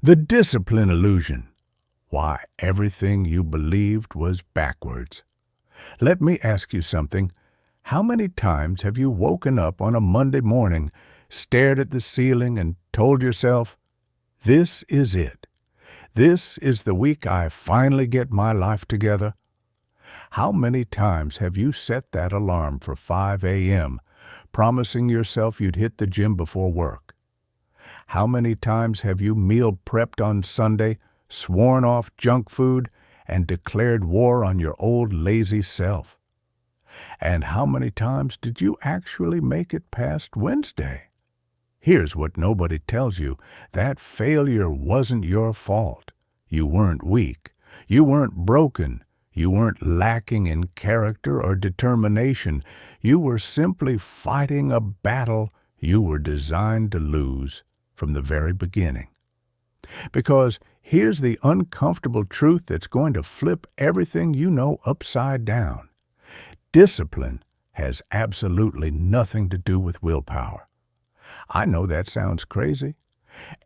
The discipline illusion. Why everything you believed was backwards. Let me ask you something. How many times have you woken up on a Monday morning, stared at the ceiling, and told yourself, "This is it. This is the week I finally get my life together"? How many times have you set that alarm for 5 a.m., promising yourself you'd hit the gym before work? How many times have you meal prepped on Sunday, sworn off junk food, and declared war on your old lazy self? And how many times did you actually make it past Wednesday? Here's what nobody tells you. That failure wasn't your fault. You weren't weak. You weren't broken. You weren't lacking in character or determination. You were simply fighting a battle you were designed to lose from the very beginning. Because here's the uncomfortable truth that's going to flip everything you know upside down. Discipline has absolutely nothing to do with willpower. I know that sounds crazy.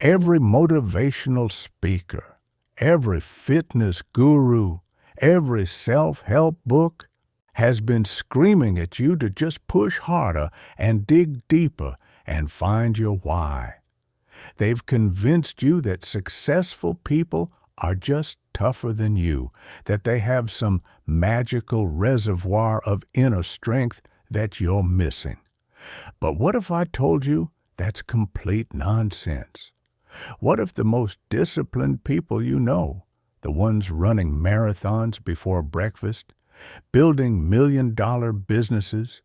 Every motivational speaker, every fitness guru, every self-help book has been screaming at you to just push harder and dig deeper and find your why. They've convinced you that successful people are just tougher than you, that they have some magical reservoir of inner strength that you're missing. But what if I told you that's complete nonsense? What if the most disciplined people you know, the ones running marathons before breakfast, building million-dollar businesses,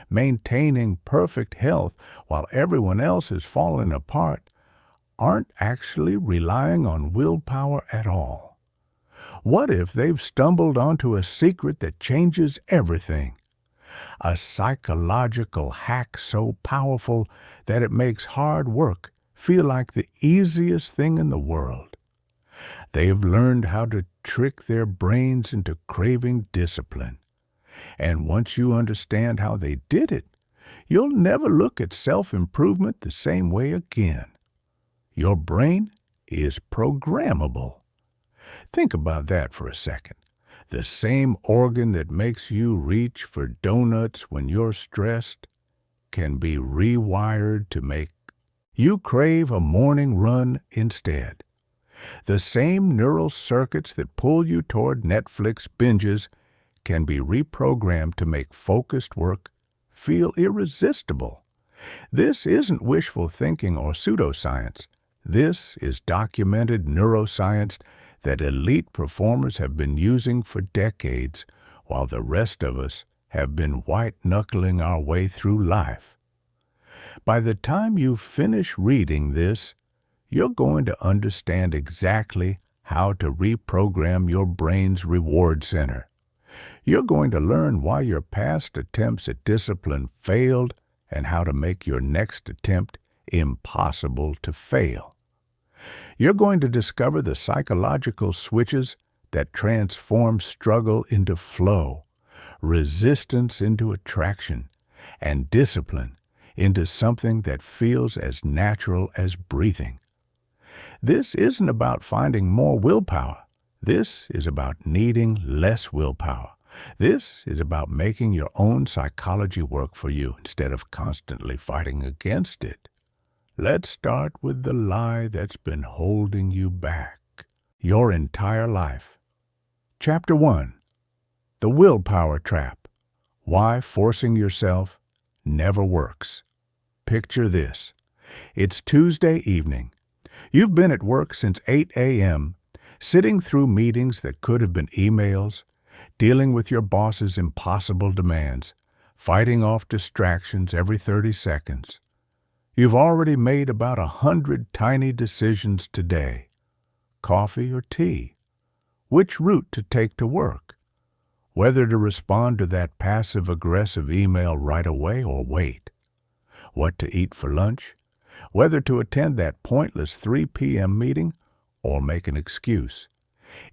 maintaining perfect health while everyone else is falling apart, aren't actually relying on willpower at all? What if they've stumbled onto a secret that changes everything? A psychological hack so powerful that it makes hard work feel like the easiest thing in the world. They've learned how to trick their brains into craving discipline. And once you understand how they did it, you'll never look at self-improvement the same way again. Your brain is programmable. Think about that for a second. The same organ that makes you reach for donuts when you're stressed can be rewired to make you crave a morning run instead. The same neural circuits that pull you toward Netflix binges can be reprogrammed to make focused work feel irresistible. This isn't wishful thinking or pseudoscience. This is documented neuroscience that elite performers have been using for decades, while the rest of us have been white-knuckling our way through life. By the time you finish reading this, you're going to understand exactly how to reprogram your brain's reward center. You're going to learn why your past attempts at discipline failed and how to make your next attempt impossible to fail. You're going to discover the psychological switches that transform struggle into flow, resistance into attraction, and discipline into something that feels as natural as breathing. This isn't about finding more willpower. This is about needing less willpower. This is about making your own psychology work for you instead of constantly fighting against it. Let's start with the lie that's been holding you back your entire life. Chapter 1. The Willpower Trap. Why forcing yourself never works. Picture this. It's Tuesday evening. You've been at work since 8 a.m., sitting through meetings that could have been emails, dealing with your boss's impossible demands, fighting off distractions every 30 seconds. You've already made about 100 tiny decisions today. Coffee or tea? Which route to take to work? Whether to respond to that passive-aggressive email right away or wait? What to eat for lunch? Whether to attend that pointless 3 p.m. meeting or make an excuse?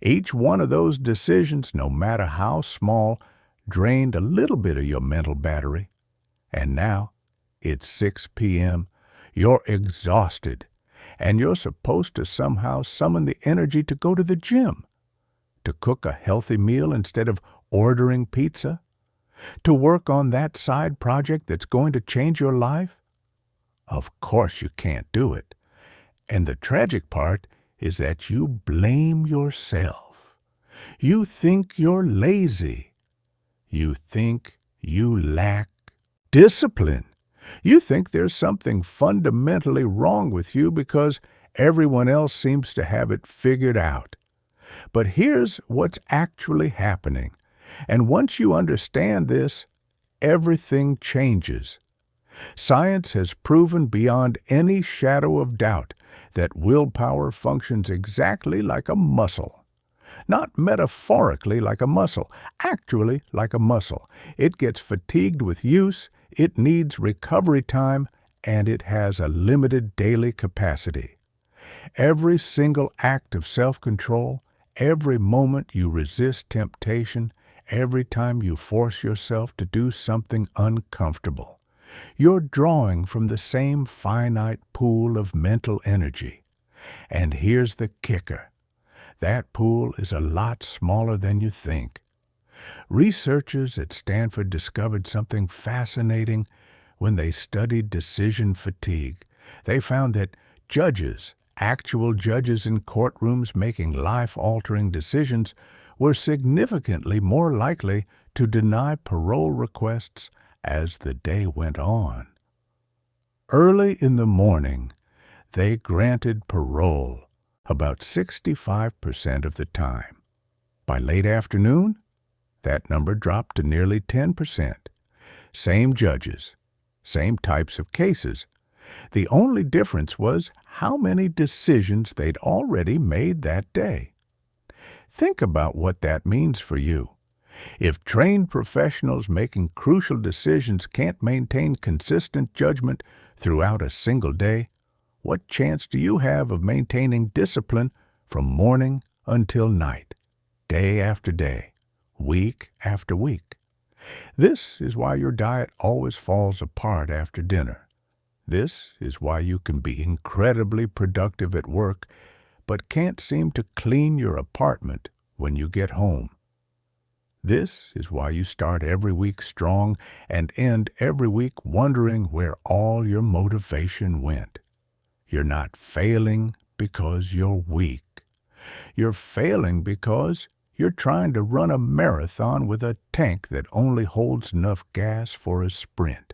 Each one of those decisions, no matter how small, drained a little bit of your mental battery. And now, it's 6 p.m., you're exhausted, and you're supposed to somehow summon the energy to go to the gym, to cook a healthy meal instead of ordering pizza, to work on that side project that's going to change your life? Of course you can't do it. And the tragic part is that you blame yourself. You think you're lazy. You think you lack discipline. You think there's something fundamentally wrong with you because everyone else seems to have it figured out. But here's what's actually happening. And once you understand this, everything changes. Science has proven beyond any shadow of doubt that willpower functions exactly like a muscle. Not metaphorically like a muscle, actually like a muscle. It gets fatigued with use, it needs recovery time, and it has a limited daily capacity. Every single act of self-control, every moment you resist temptation, every time you force yourself to do something uncomfortable, you're drawing from the same finite pool of mental energy. And here's the kicker. That pool is a lot smaller than you think. Researchers at Stanford discovered something fascinating when they studied decision fatigue. They found that judges, actual judges in courtrooms making life-altering decisions, were significantly more likely to deny parole requests as the day went on. Early in the morning, they granted parole about 65% of the time. By late afternoon, that number dropped to nearly 10%. Same judges, same types of cases. The only difference was how many decisions they'd already made that day. Think about what that means for you. If trained professionals making crucial decisions can't maintain consistent judgment throughout a single day, what chance do you have of maintaining discipline from morning until night, day after day, week after week? This is why your diet always falls apart after dinner. This is why you can be incredibly productive at work, but can't seem to clean your apartment when you get home. This is why you start every week strong and end every week wondering where all your motivation went. You're not failing because you're weak. You're failing because you're trying to run a marathon with a tank that only holds enough gas for a sprint.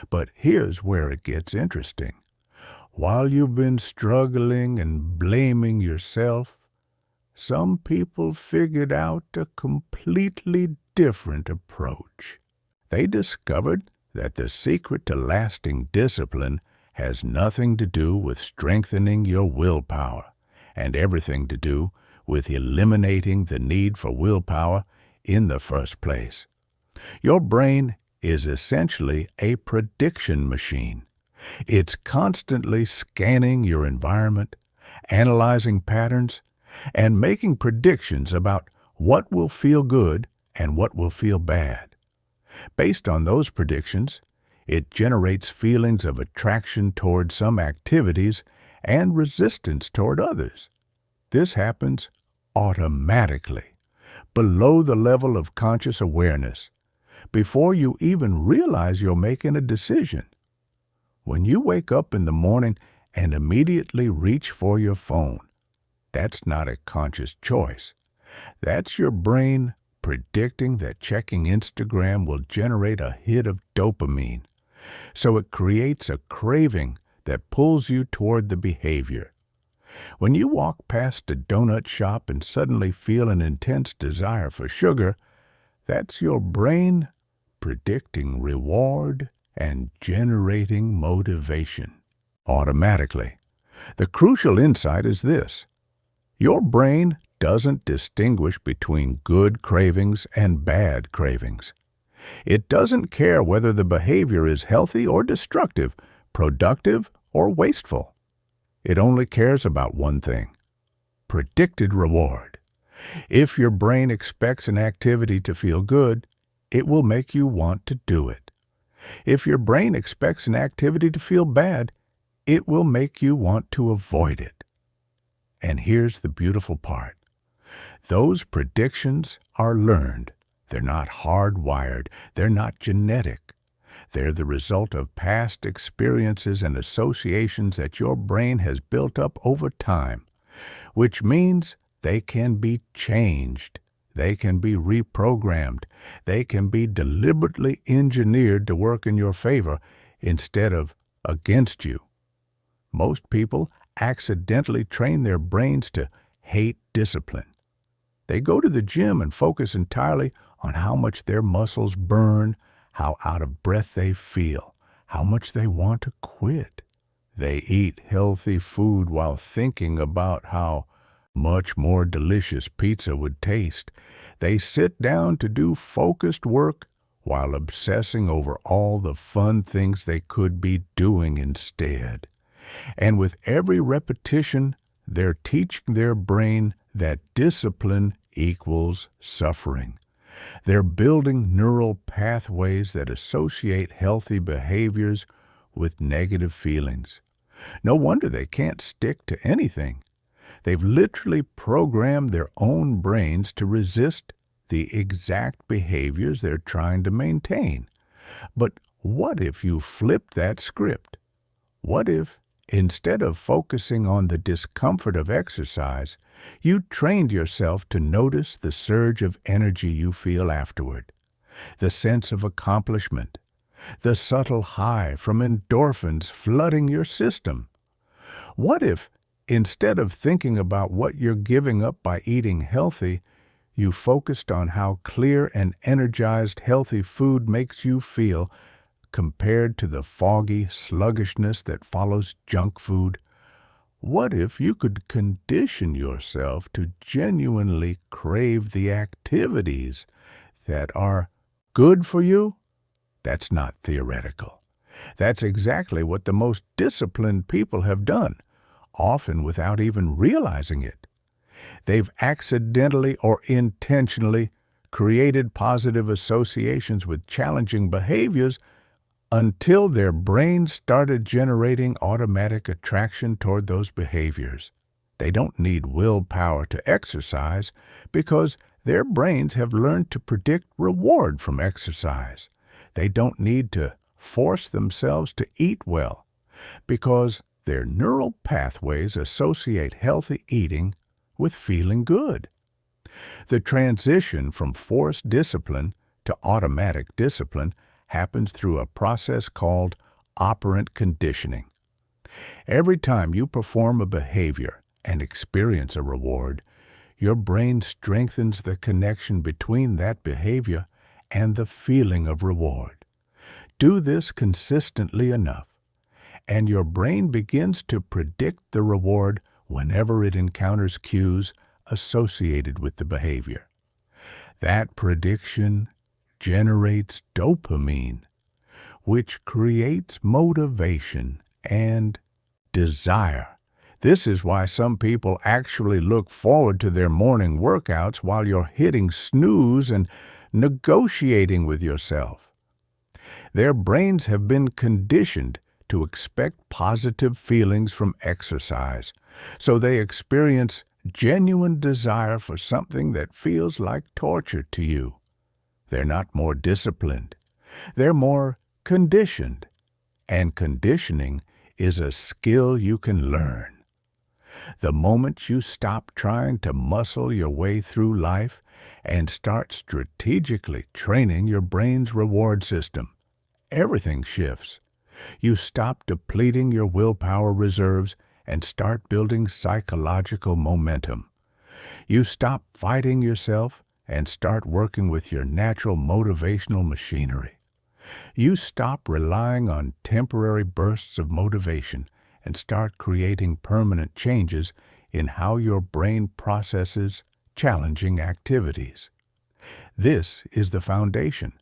But here's where it gets interesting. While you've been struggling and blaming yourself, some people figured out a completely different approach. They discovered that the secret to lasting discipline has nothing to do with strengthening your willpower and everything to do with eliminating the need for willpower in the first place. Your brain is essentially a prediction machine. It's constantly scanning your environment, analyzing patterns, and making predictions about what will feel good and what will feel bad. Based on those predictions, it generates feelings of attraction toward some activities and resistance toward others. This happens automatically, below the level of conscious awareness, before you even realize you're making a decision. When you wake up in the morning and immediately reach for your phone, that's not a conscious choice. That's your brain predicting that checking Instagram will generate a hit of dopamine. So it creates a craving that pulls you toward the behavior. When you walk past a donut shop and suddenly feel an intense desire for sugar, that's your brain predicting reward and generating motivation automatically. The crucial insight is this. Your brain doesn't distinguish between good cravings and bad cravings. It doesn't care whether the behavior is healthy or destructive, productive or wasteful. It only cares about one thing: predicted reward. If your brain expects an activity to feel good, it will make you want to do it. If your brain expects an activity to feel bad, it will make you want to avoid it. And here's the beautiful part. Those predictions are learned. They're not hardwired. They're not genetic. They're the result of past experiences and associations that your brain has built up over time, which means they can be changed. They can be reprogrammed. They can be deliberately engineered to work in your favor instead of against you. Most people accidentally train their brains to hate discipline. They go to the gym and focus entirely on how much their muscles burn, how out of breath they feel, how much they want to quit. They eat healthy food while thinking about how much more delicious pizza would taste. They sit down to do focused work while obsessing over all the fun things they could be doing instead. And with every repetition, they're teaching their brain that discipline equals suffering. They're building neural pathways that associate healthy behaviors with negative feelings. No wonder they can't stick to anything. They've literally programmed their own brains to resist the exact behaviors they're trying to maintain. But what if you flipped that script? What if, instead of focusing on the discomfort of exercise, you trained yourself to notice the surge of energy you feel afterward, the sense of accomplishment, the subtle high from endorphins flooding your system? What if, instead of thinking about what you're giving up by eating healthy, you focused on how clear and energized healthy food makes you feel compared to the foggy sluggishness that follows junk food? What if you could condition yourself to genuinely crave the activities that are good for you? That's not theoretical. That's exactly what the most disciplined people have done, often without even realizing it. They've accidentally or intentionally created positive associations with challenging behaviors until their brains started generating automatic attraction toward those behaviors. They don't need willpower to exercise because their brains have learned to predict reward from exercise. They don't need to force themselves to eat well because their neural pathways associate healthy eating with feeling good. The transition from forced discipline to automatic discipline happens through a process called operant conditioning. Every time you perform a behavior and experience a reward, your brain strengthens the connection between that behavior and the feeling of reward. Do this consistently enough, and your brain begins to predict the reward whenever it encounters cues associated with the behavior. That prediction generates dopamine, which creates motivation and desire. This is why some people actually look forward to their morning workouts while you're hitting snooze and negotiating with yourself. Their brains have been conditioned to expect positive feelings from exercise, so they experience genuine desire for something that feels like torture to you. They're not more disciplined. They're more conditioned. And conditioning is a skill you can learn. The moment you stop trying to muscle your way through life and start strategically training your brain's reward system, everything shifts. You stop depleting your willpower reserves and start building psychological momentum. You stop fighting yourself and start working with your natural motivational machinery. You stop relying on temporary bursts of motivation and start creating permanent changes in how your brain processes challenging activities. This is the foundation.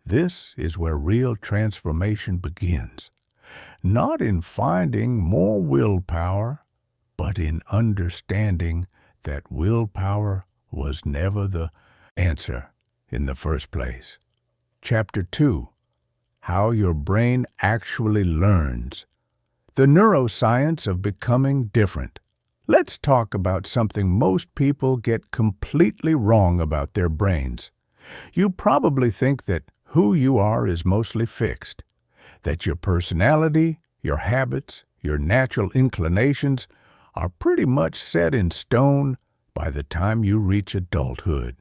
This is where real transformation begins. Not in finding more willpower, but in understanding that willpower was never the answer in the first place. Chapter 2. How your brain actually learns. The neuroscience of becoming different. Let's talk about something most people get completely wrong about their brains. You probably think that who you are is mostly fixed, that your personality, your habits, your natural inclinations are pretty much set in stone by the time you reach adulthood.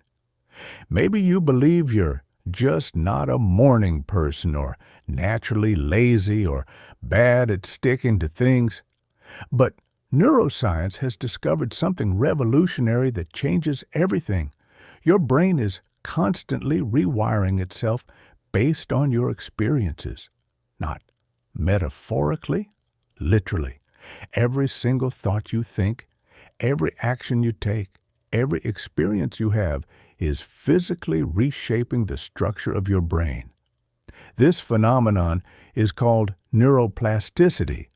Maybe you believe you're just not a morning person or naturally lazy or bad at sticking to things. But neuroscience has discovered something revolutionary that changes everything. Your brain is constantly rewiring itself based on your experiences, not metaphorically, literally. Every single thought you think, every action you take, every experience you have is physically reshaping the structure of your brain. This phenomenon is called neuroplasticity,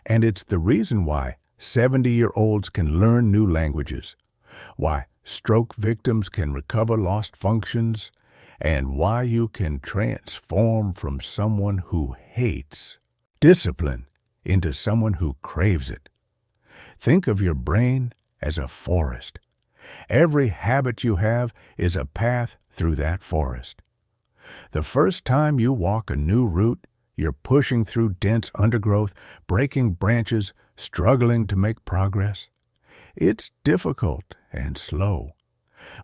and it's the reason why 70-year-olds can learn new languages, why stroke victims can recover lost functions, and why you can transform from someone who hates discipline into someone who craves it. Think of your brain as a forest. Every habit you have is a path through that forest. The first time you walk a new route, you're pushing through dense undergrowth, breaking branches, struggling to make progress. It's difficult and slow.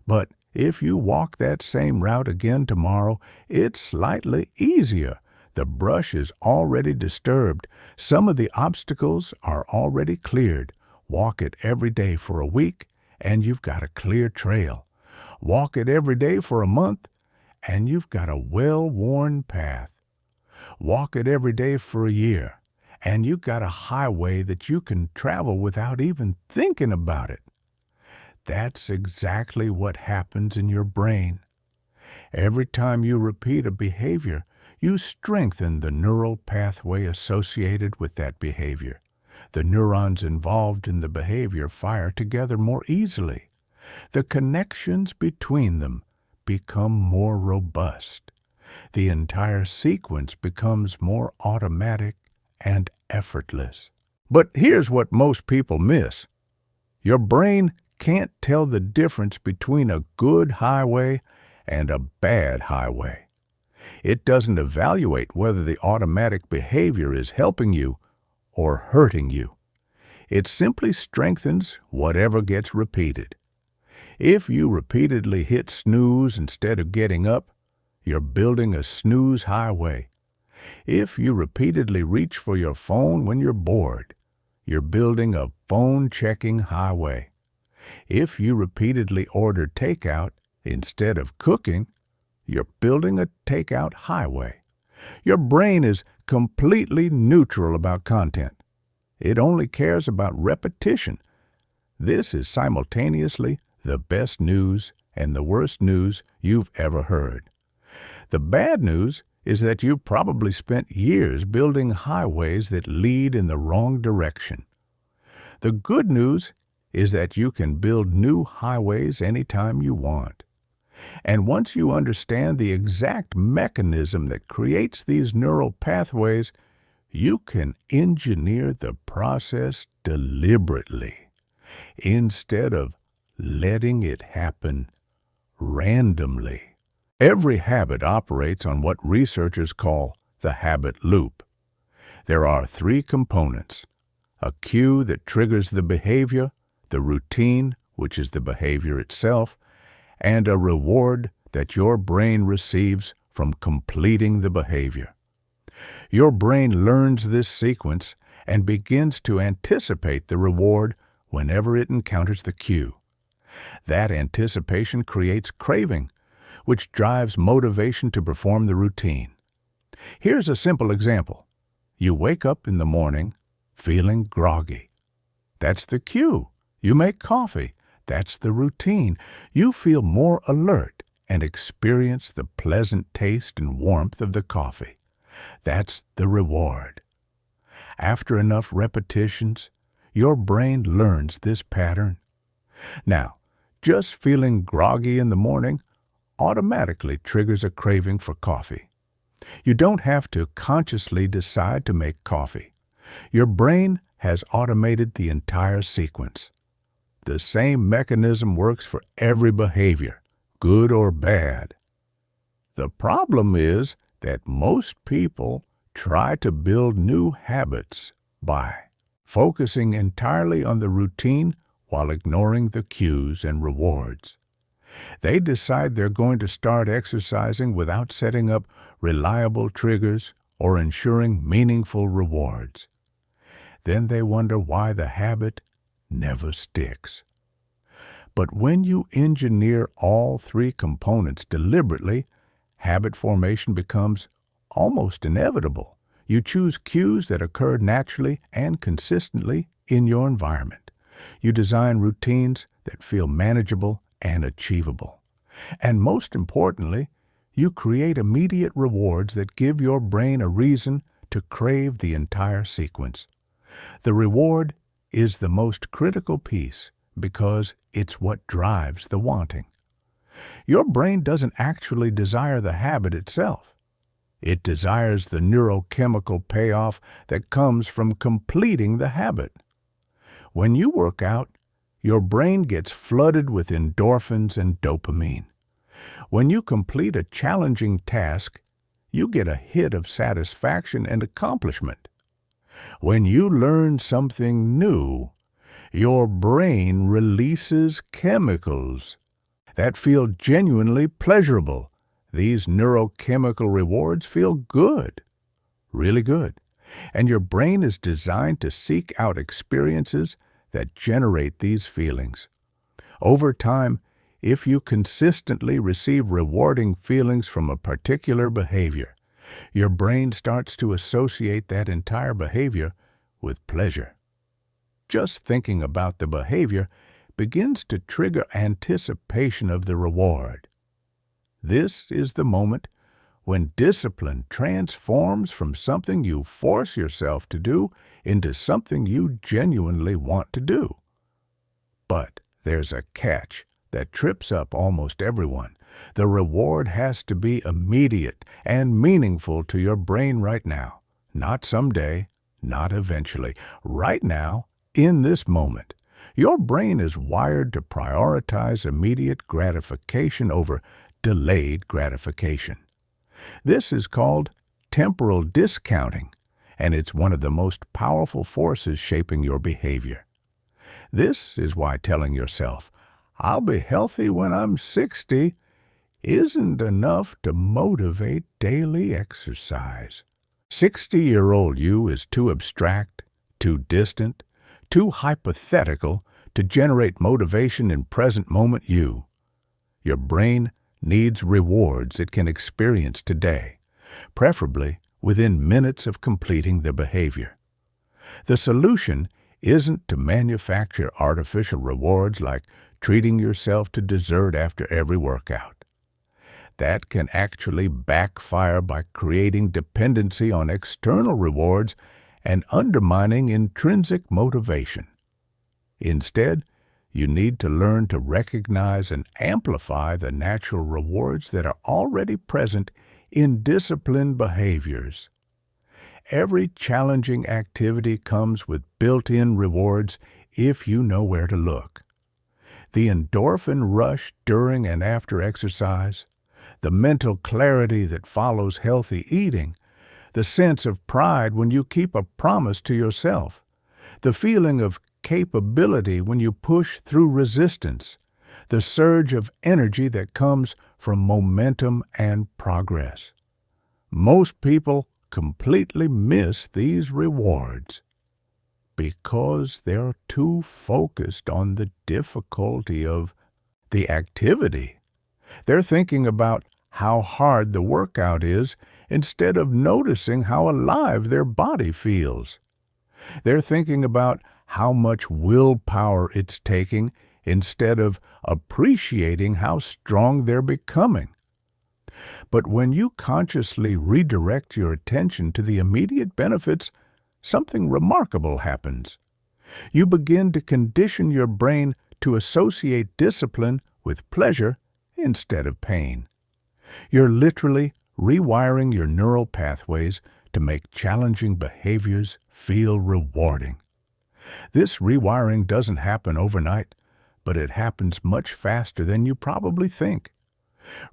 But if you walk that same route again tomorrow, it's slightly easier. The brush is already disturbed. Some of the obstacles are already cleared. Walk it every day for a week, and you've got a clear trail. Walk it every day for a month, and you've got a well-worn path. Walk it every day for a year, and you've got a highway that you can travel without even thinking about it. That's exactly what happens in your brain. Every time you repeat a behavior, you strengthen the neural pathway associated with that behavior. The neurons involved in the behavior fire together more easily. The connections between them become more robust. The entire sequence becomes more automatic and effortless. But here's what most people miss. Your brain can't tell the difference between a good highway and a bad highway. It doesn't evaluate whether the automatic behavior is helping you or hurting you. It simply strengthens whatever gets repeated. If you repeatedly hit snooze instead of getting up, you're building a snooze highway. If you repeatedly reach for your phone when you're bored, you're building a phone-checking highway. If you repeatedly order takeout instead of cooking, you're building a takeout highway. Your brain is completely neutral about content. It only cares about repetition. This is simultaneously the best news and the worst news you've ever heard. The bad news is that you probably spent years building highways that lead in the wrong direction. The good news is that you can build new highways anytime you want. And once you understand the exact mechanism that creates these neural pathways, you can engineer the process deliberately, instead of letting it happen randomly. Every habit operates on what researchers call the habit loop. There are 3 components: a cue that triggers the behavior, the routine, which is the behavior itself, and a reward that your brain receives from completing the behavior. Your brain learns this sequence and begins to anticipate the reward whenever it encounters the cue. That anticipation creates craving, which drives motivation to perform the routine. Here's a simple example. You wake up in the morning feeling groggy. That's the cue. You make coffee. That's the routine. You feel more alert and experience the pleasant taste and warmth of the coffee. That's the reward. After enough repetitions, your brain learns this pattern. Now, just feeling groggy in the morning automatically triggers a craving for coffee. You don't have to consciously decide to make coffee. Your brain has automated the entire sequence. The same mechanism works for every behavior, good or bad. The problem is that most people try to build new habits by focusing entirely on the routine while ignoring the cues and rewards. They decide they're going to start exercising without setting up reliable triggers or ensuring meaningful rewards. Then they wonder why the habit never sticks. But when you engineer all three components deliberately, habit formation becomes almost inevitable. You choose cues that occur naturally and consistently in your environment. You design routines that feel manageable and achievable. And most importantly, you create immediate rewards that give your brain a reason to crave the entire sequence. The reward is the most critical piece because it's what drives the wanting. Your brain doesn't actually desire the habit itself. It desires the neurochemical payoff that comes from completing the habit. When you work out, your brain gets flooded with endorphins and dopamine. When you complete a challenging task, you get a hit of satisfaction and accomplishment. When you learn something new, your brain releases chemicals that feel genuinely pleasurable. These neurochemical rewards feel good, really good, and your brain is designed to seek out experiences that generate these feelings. Over time, if you consistently receive rewarding feelings from a particular behavior, your brain starts to associate that entire behavior with pleasure. Just thinking about the behavior begins to trigger anticipation of the reward. This is the moment when discipline transforms from something you force yourself to do into something you genuinely want to do. But there's a catch that trips up almost everyone. The reward has to be immediate and meaningful to your brain right now. Not someday, not eventually. Right now, in this moment. Your brain is wired to prioritize immediate gratification over delayed gratification. This is called temporal discounting, and it's one of the most powerful forces shaping your behavior. This is why telling yourself, "I'll be healthy when I'm 60," isn't enough to motivate daily exercise. 60-year-old you is too abstract, too distant, too hypothetical to generate motivation in present moment you. Your brain needs rewards it can experience today, preferably within minutes of completing the behavior. The solution isn't to manufacture artificial rewards like treating yourself to dessert after every workout. That can actually backfire by creating dependency on external rewards and undermining intrinsic motivation. Instead, you need to learn to recognize and amplify the natural rewards that are already present in disciplined behaviors. Every challenging activity comes with built-in rewards if you know where to look. The endorphin rush during and after exercise, the mental clarity that follows healthy eating, the sense of pride when you keep a promise to yourself, the feeling of capability when you push through resistance, the surge of energy that comes from momentum and progress. Most people completely miss these rewards because they're too focused on the difficulty of the activity. They're thinking about how hard the workout is instead of noticing how alive their body feels. They're thinking about how much willpower it's taking instead of appreciating how strong they're becoming. But when you consciously redirect your attention to the immediate benefits, something remarkable happens. You begin to condition your brain to associate discipline with pleasure instead of pain. You're literally rewiring your neural pathways to make challenging behaviors feel rewarding. This rewiring doesn't happen overnight, but it happens much faster than you probably think.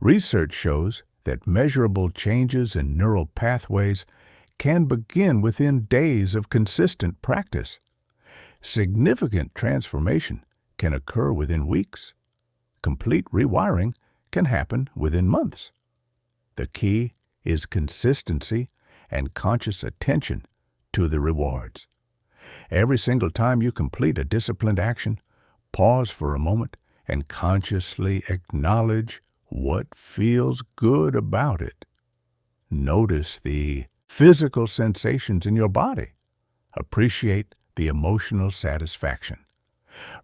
Research shows that measurable changes in neural pathways can begin within days of consistent practice. Significant transformation can occur within weeks. Complete rewiring can happen within months. The key is consistency and conscious attention to the rewards. Every single time you complete a disciplined action, pause for a moment and consciously acknowledge what feels good about it. Notice the physical sensations in your body. Appreciate the emotional satisfaction.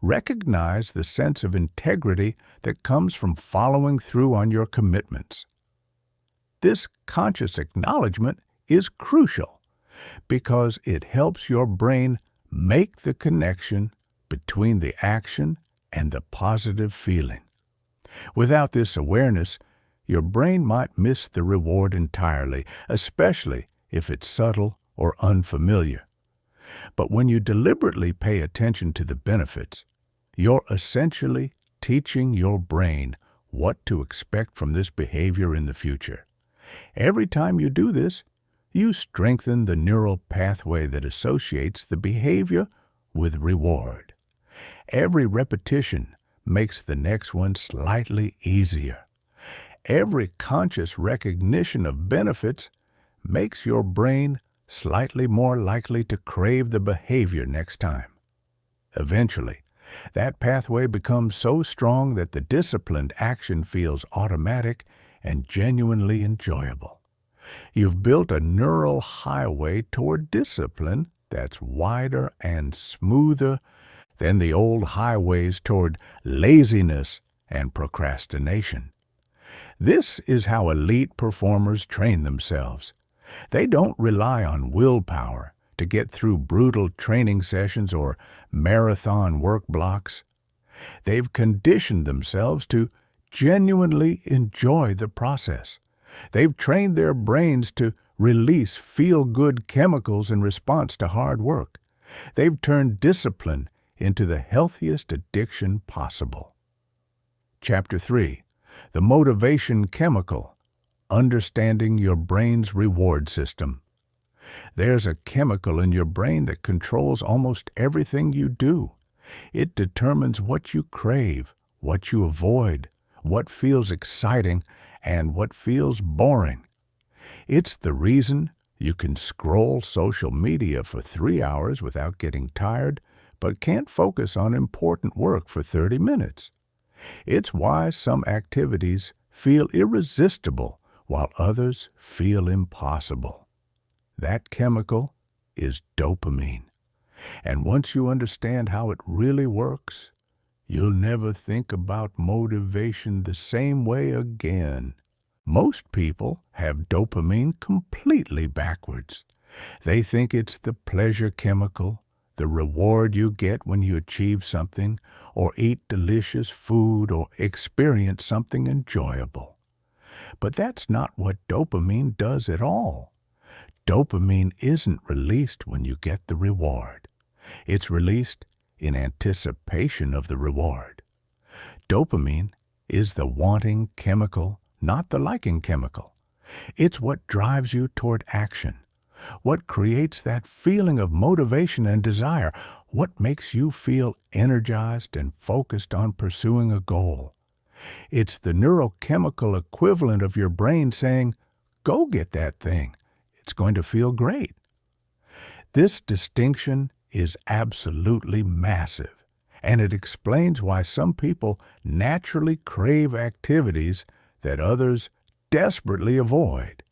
Recognize the sense of integrity that comes from following through on your commitments. This conscious acknowledgement is crucial because it helps your brain make the connection between the action and the positive feeling. Without this awareness, your brain might miss the reward entirely, especially if it's subtle or unfamiliar. But when you deliberately pay attention to the benefits, you're essentially teaching your brain what to expect from this behavior in the future. Every time you do this, you strengthen the neural pathway that associates the behavior with reward. Every repetition makes the next one slightly easier. Every conscious recognition of benefits makes your brain slightly more likely to crave the behavior next time. Eventually, that pathway becomes so strong that the disciplined action feels automatic and genuinely enjoyable. You've built a neural highway toward discipline that's wider and smoother than the old highways toward laziness and procrastination. This is how elite performers train themselves. They don't rely on willpower to get through brutal training sessions or marathon work blocks. They've conditioned themselves to genuinely enjoy the process. They've trained their brains to release feel-good chemicals in response to hard work. They've turned discipline into the healthiest addiction possible. Chapter 3. The Motivation Chemical. Understanding your brain's reward system. There's a chemical in your brain that controls almost everything you do. It determines what you crave, what you avoid, what feels exciting, and what feels boring. It's the reason you can scroll social media for 3 hours without getting tired, but can't focus on important work for 30 minutes. It's why some activities feel irresistible while others feel impossible. That chemical is dopamine. And once you understand how it really works, you'll never think about motivation the same way again. Most people have dopamine completely backwards. They think it's the pleasure chemical, the reward you get when you achieve something, or eat delicious food, or experience something enjoyable. But that's not what dopamine does at all. Dopamine isn't released when you get the reward. It's released in anticipation of the reward. Dopamine is the wanting chemical, not the liking chemical. It's what drives you toward action, what creates that feeling of motivation and desire, what makes you feel energized and focused on pursuing a goal. It's the neurochemical equivalent of your brain saying, "Go get that thing. It's going to feel great." This distinction is absolutely massive, and it explains why some people naturally crave activities that others desperately avoid.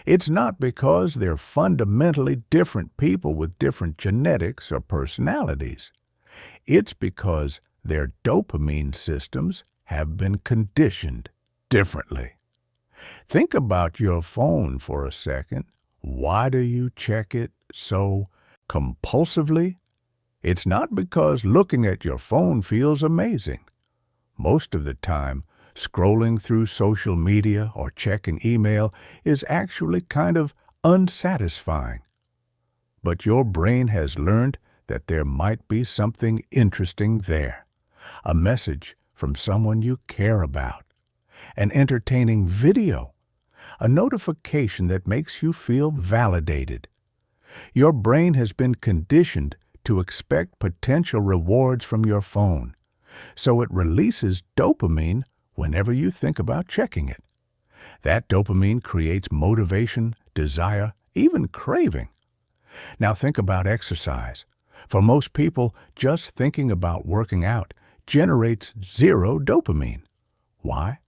It's not because they're fundamentally different people with different genetics or personalities. It's because their dopamine systems have been conditioned differently. Think about your phone for a second. Why do you check it so compulsively? It's not because looking at your phone feels amazing. Most of the time, scrolling through social media or checking email is actually kind of unsatisfying. But your brain has learned that there might be something interesting there, a message from someone you care about, an entertaining video, a notification that makes you feel validated. Your brain has been conditioned to expect potential rewards from your phone, so it releases dopamine whenever you think about checking it. That dopamine creates motivation, desire, even craving. Now think about exercise. For most people, just thinking about working out generates zero dopamine. Why?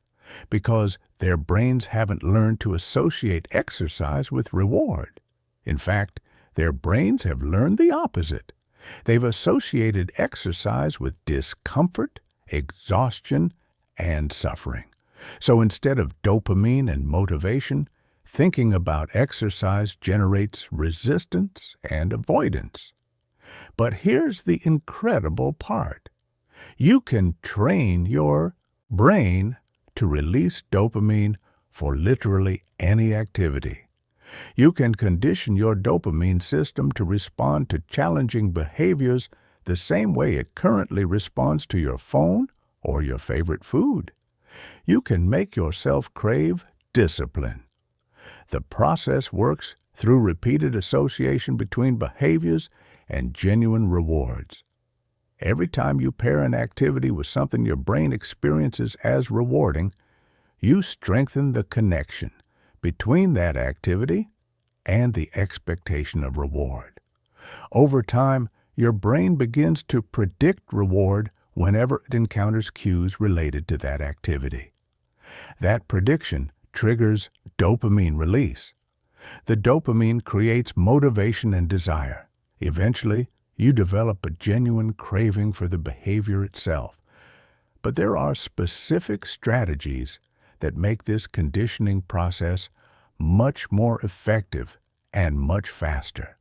Because their brains haven't learned to associate exercise with reward. In fact, their brains have learned the opposite. They've associated exercise with discomfort, exhaustion, and suffering. So instead of dopamine and motivation, thinking about exercise generates resistance and avoidance. But here's the incredible part. You can train your brain to release dopamine for literally any activity. You can condition your dopamine system to respond to challenging behaviors the same way it currently responds to your phone or your favorite food. You can make yourself crave discipline. The process works through repeated association between behaviors and genuine rewards. Every time you pair an activity with something your brain experiences as rewarding, you strengthen the connection between that activity and the expectation of reward. Over time, your brain begins to predict reward whenever it encounters cues related to that activity. That prediction triggers dopamine release. The dopamine creates motivation and desire. Eventually, you develop a genuine craving for the behavior itself. But there are specific strategies that make this conditioning process much more effective and much faster.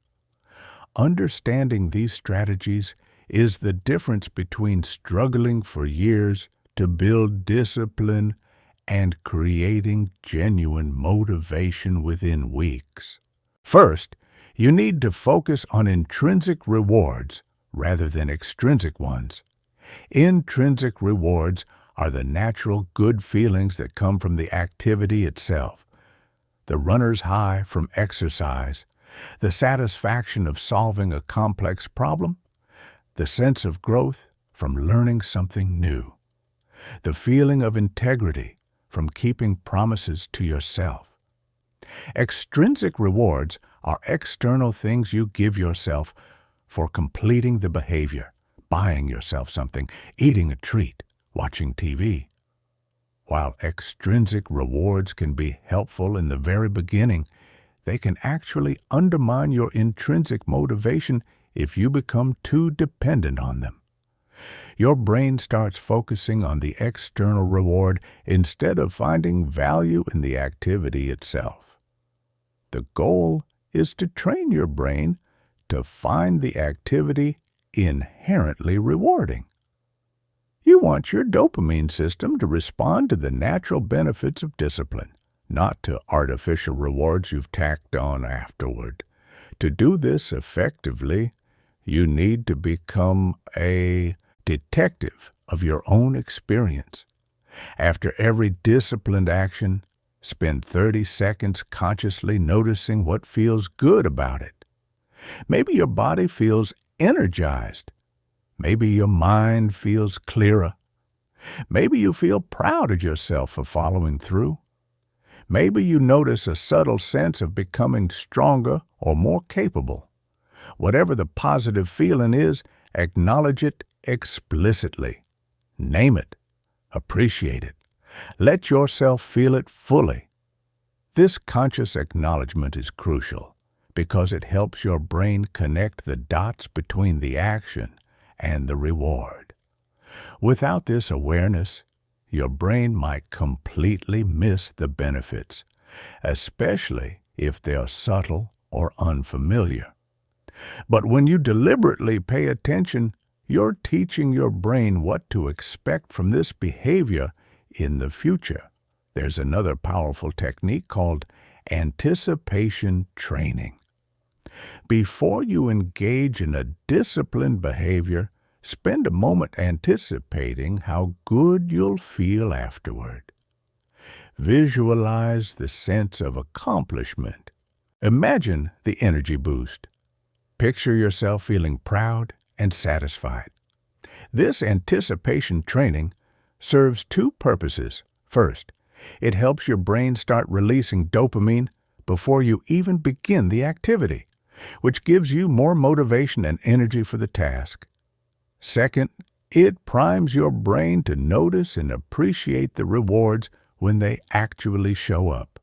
Understanding these strategies is the difference between struggling for years to build discipline and creating genuine motivation within weeks. First, you need to focus on intrinsic rewards rather than extrinsic ones. Intrinsic rewards are the natural good feelings that come from the activity itself. The runner's high from exercise, the satisfaction of solving a complex problem, the sense of growth from learning something new, the feeling of integrity from keeping promises to yourself. Extrinsic rewards are external things you give yourself for completing the behavior, buying yourself something, eating a treat, watching TV. While extrinsic rewards can be helpful in the very beginning, they can actually undermine your intrinsic motivation if you become too dependent on them. Your brain starts focusing on the external reward instead of finding value in the activity itself. The goal is to train your brain to find the activity inherently rewarding. You want your dopamine system to respond to the natural benefits of discipline, not to artificial rewards you've tacked on afterward. To do this effectively, you need to become a detective of your own experience. After every disciplined action, spend 30 seconds consciously noticing what feels good about it. Maybe your body feels energized. Maybe your mind feels clearer. Maybe you feel proud of yourself for following through. Maybe you notice a subtle sense of becoming stronger or more capable. Whatever the positive feeling is, acknowledge it explicitly. Name it. Appreciate it. Let yourself feel it fully. This conscious acknowledgement is crucial because it helps your brain connect the dots between the action and the reward. Without this awareness, your brain might completely miss the benefits, especially if they are subtle or unfamiliar. But when you deliberately pay attention, you're teaching your brain what to expect from this behavior in the future. There's another powerful technique called anticipation training. Before you engage in a disciplined behavior, spend a moment anticipating how good you'll feel afterward. Visualize the sense of accomplishment. Imagine the energy boost. Picture yourself feeling proud and satisfied. This anticipation training serves two purposes. First, it helps your brain start releasing dopamine before you even begin the activity, which gives you more motivation and energy for the task. Second, it primes your brain to notice and appreciate the rewards when they actually show up.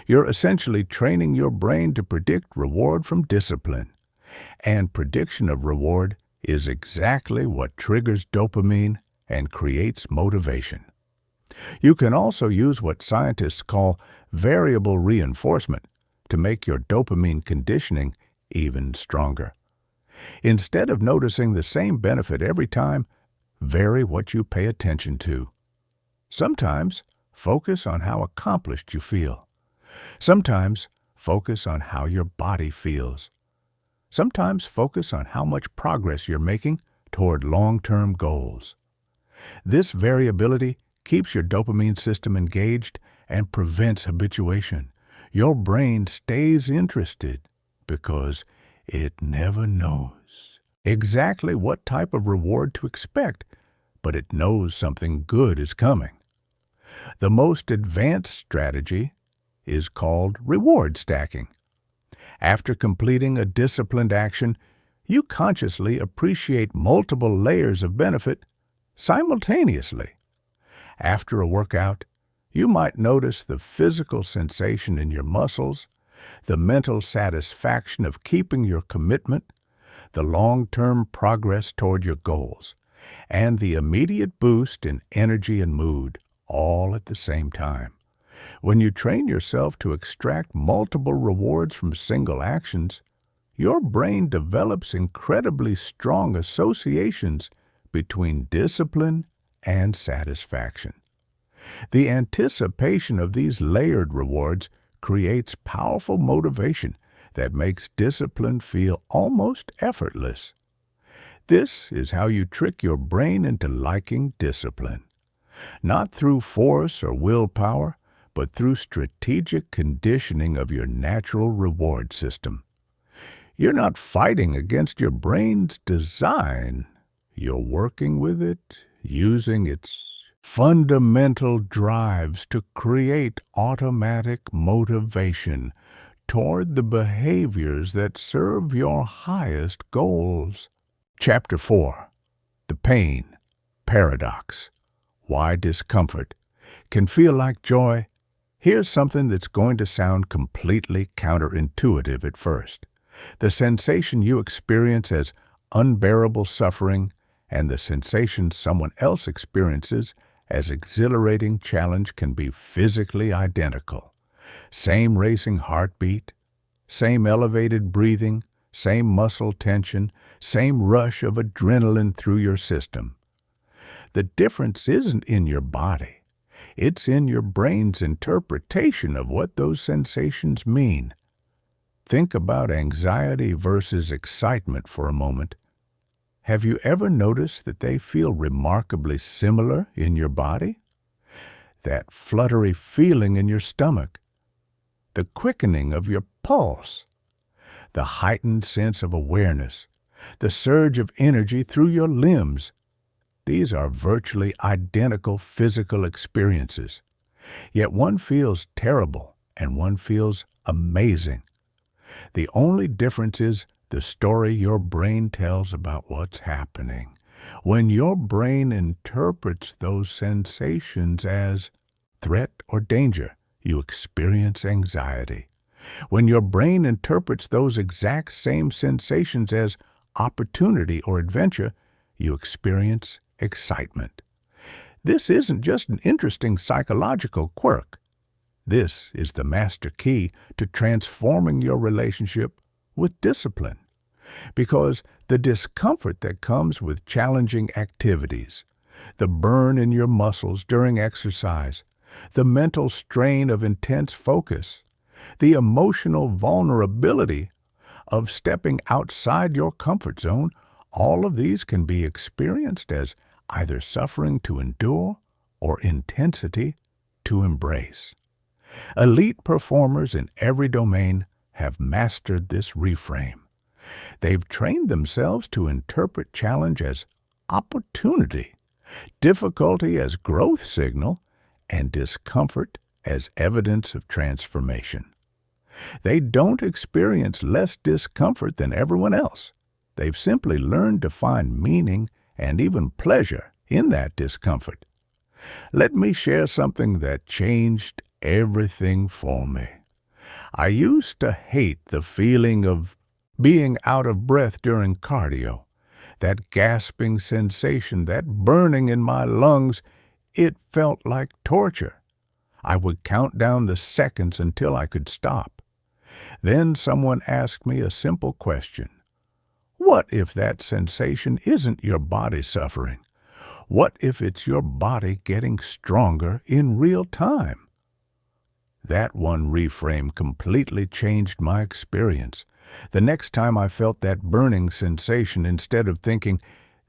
You're essentially training your brain to predict reward from discipline. And prediction of reward is exactly what triggers dopamine and creates motivation. You can also use what scientists call variable reinforcement to make your dopamine conditioning even stronger. Instead of noticing the same benefit every time, vary what you pay attention to. Sometimes, focus on how accomplished you feel. Sometimes, focus on how your body feels. Sometimes, focus on how much progress you're making toward long-term goals. This variability keeps your dopamine system engaged and prevents habituation. Your brain stays interested because it never knows exactly what type of reward to expect, but it knows something good is coming. The most advanced strategy is called reward stacking. After completing a disciplined action, you consciously appreciate multiple layers of benefit simultaneously. After a workout, you might notice the physical sensation in your muscles, the mental satisfaction of keeping your commitment, the long-term progress toward your goals, and the immediate boost in energy and mood, all at the same time. When you train yourself to extract multiple rewards from single actions, your brain develops incredibly strong associations between discipline and satisfaction. The anticipation of these layered rewards creates powerful motivation that makes discipline feel almost effortless. This is how you trick your brain into liking discipline. Not through force or willpower, but through strategic conditioning of your natural reward system. You're not fighting against your brain's design. You're working with it, using its fundamental drives to create automatic motivation toward the behaviors that serve your highest goals. Chapter 4. The Pain Paradox. Why discomfort can feel like joy. Here's something that's going to sound completely counterintuitive at first. The sensation you experience as unbearable suffering and the sensation someone else experiences as exhilarating challenge can be physically identical. Same racing heartbeat, same elevated breathing, same muscle tension, same rush of adrenaline through your system. The difference isn't in your body. It's in your brain's interpretation of what those sensations mean. Think about anxiety versus excitement for a moment. Have you ever noticed that they feel remarkably similar in your body? That fluttery feeling in your stomach, the quickening of your pulse, the heightened sense of awareness, the surge of energy through your limbs. These are virtually identical physical experiences. Yet one feels terrible and one feels amazing. The only difference is the story your brain tells about what's happening. When your brain interprets those sensations as threat or danger, you experience anxiety. When your brain interprets those exact same sensations as opportunity or adventure, you experience excitement. This isn't just an interesting psychological quirk. This is the master key to transforming your relationship with discipline. Because the discomfort that comes with challenging activities, the burn in your muscles during exercise, the mental strain of intense focus, The emotional vulnerability of stepping outside your comfort zone, all of these can be experienced as either suffering to endure or intensity to embrace. Elite performers in every domain have mastered this reframe. They've trained themselves to interpret challenge as opportunity, difficulty as growth signal, and discomfort as evidence of transformation. They don't experience less discomfort than everyone else. They've simply learned to find meaning and even pleasure in that discomfort. Let me share something that changed everything for me. I used to hate the feeling of being out of breath during cardio. That gasping sensation, that burning in my lungs, it felt like torture. I would count down the seconds until I could stop. Then someone asked me a simple question. What if that sensation isn't your body suffering? What if it's your body getting stronger in real time? That one reframe completely changed my experience. The next time I felt that burning sensation, instead of thinking,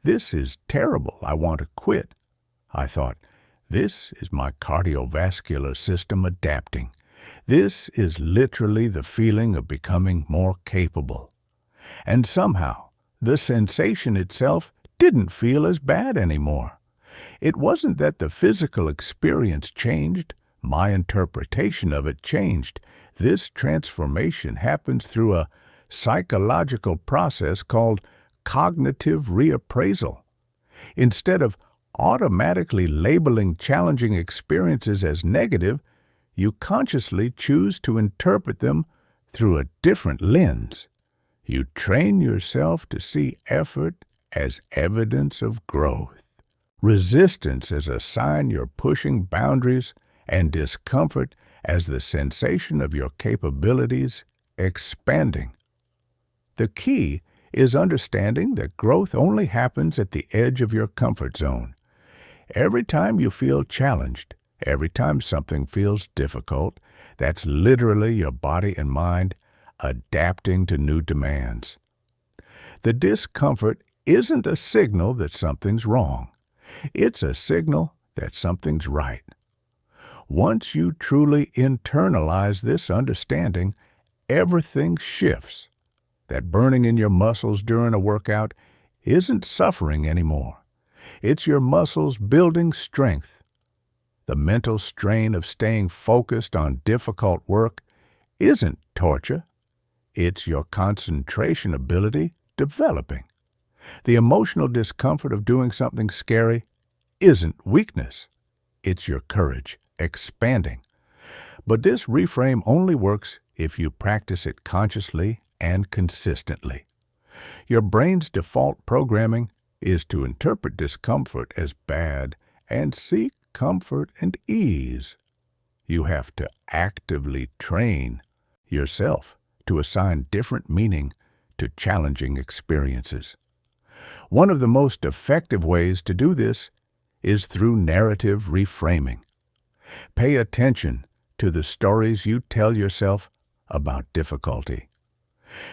"This is terrible, I want to quit," I thought, "This is my cardiovascular system adapting. This is literally the feeling of becoming more capable." And somehow, the sensation itself didn't feel as bad anymore. It wasn't that the physical experience changed, my interpretation of it changed. This transformation happens through a psychological process called cognitive reappraisal. Instead of automatically labeling challenging experiences as negative, you consciously choose to interpret them through a different lens. You train yourself to see effort as evidence of growth, resistance as a sign you're pushing boundaries, and discomfort as the sensation of your capabilities expanding. The key is understanding that growth only happens at the edge of your comfort zone. Every time you feel challenged, every time something feels difficult, that's literally your body and mind adapting to new demands. The discomfort isn't a signal that something's wrong. It's a signal that something's right. Once you truly internalize this understanding, everything shifts. That burning in your muscles during a workout isn't suffering anymore. It's your muscles building strength. The mental strain of staying focused on difficult work isn't torture. It's your concentration ability developing. The emotional discomfort of doing something scary isn't weakness. It's your courage expanding. But this reframe only works if you practice it consciously and consistently. Your brain's default programming is to interpret discomfort as bad and seek comfort and ease. You have to actively train yourself to assign different meaning to challenging experiences. One of the most effective ways to do this is through narrative reframing. Pay attention to the stories you tell yourself about difficulty.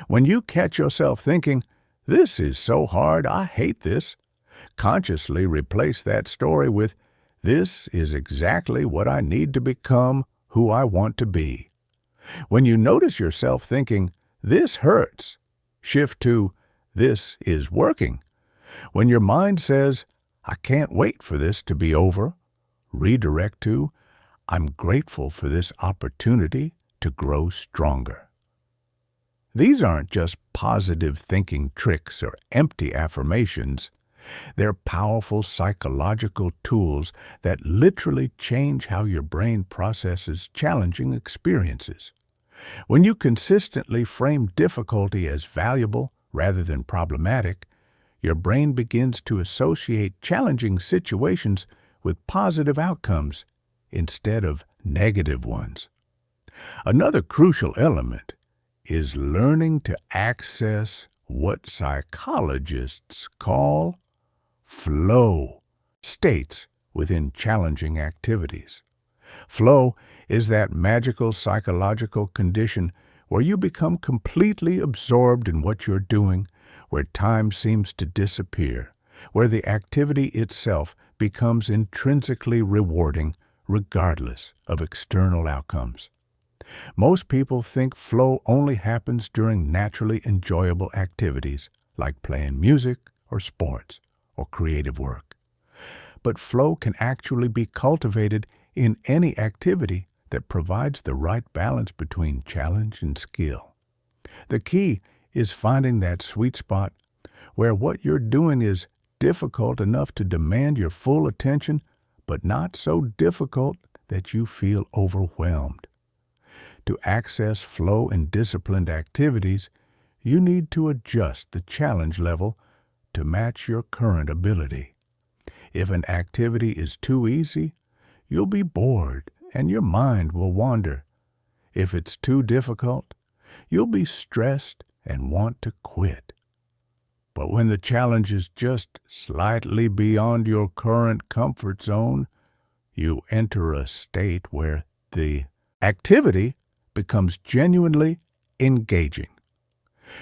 When you catch yourself thinking, "This is so hard, I hate this," consciously replace that story with, "This is exactly what I need to become who I want to be." When you notice yourself thinking, "This hurts," shift to, "This is working." When your mind says, "I can't wait for this to be over," redirect to, "I'm grateful for this opportunity to grow stronger." These aren't just positive thinking tricks or empty affirmations. They're powerful psychological tools that literally change how your brain processes challenging experiences. When you consistently frame difficulty as valuable rather than problematic, your brain begins to associate challenging situations with positive outcomes instead of negative ones. Another crucial element is learning to access what psychologists call flow states within challenging activities. Flow is that magical psychological condition where you become completely absorbed in what you're doing, where time seems to disappear, where the activity itself becomes intrinsically rewarding regardless of external outcomes. Most people think flow only happens during naturally enjoyable activities like playing music or sports or creative work. But flow can actually be cultivated in any activity that provides the right balance between challenge and skill. The key is finding that sweet spot where what you're doing is difficult enough to demand your full attention, but not so difficult that you feel overwhelmed. To access flow in disciplined activities, you need to adjust the challenge level to match your current ability. If an activity is too easy, you'll be bored and your mind will wander. If it's too difficult, you'll be stressed and want to quit. But when the challenge is just slightly beyond your current comfort zone, you enter a state where the activity becomes genuinely engaging.